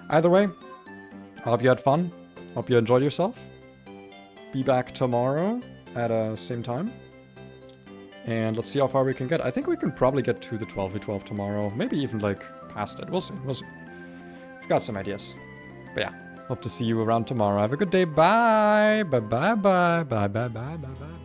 Either way, I hope you had fun. Hope you enjoyed yourself. Be back tomorrow at same time. And let's see how far we can get. I think we can probably get to the 12v12 tomorrow. Maybe even like past it. We'll see. We'll see. I've got some ideas. But yeah, Hope to see you around tomorrow. Have a good day. Bye. Bye bye bye. Bye bye bye bye bye.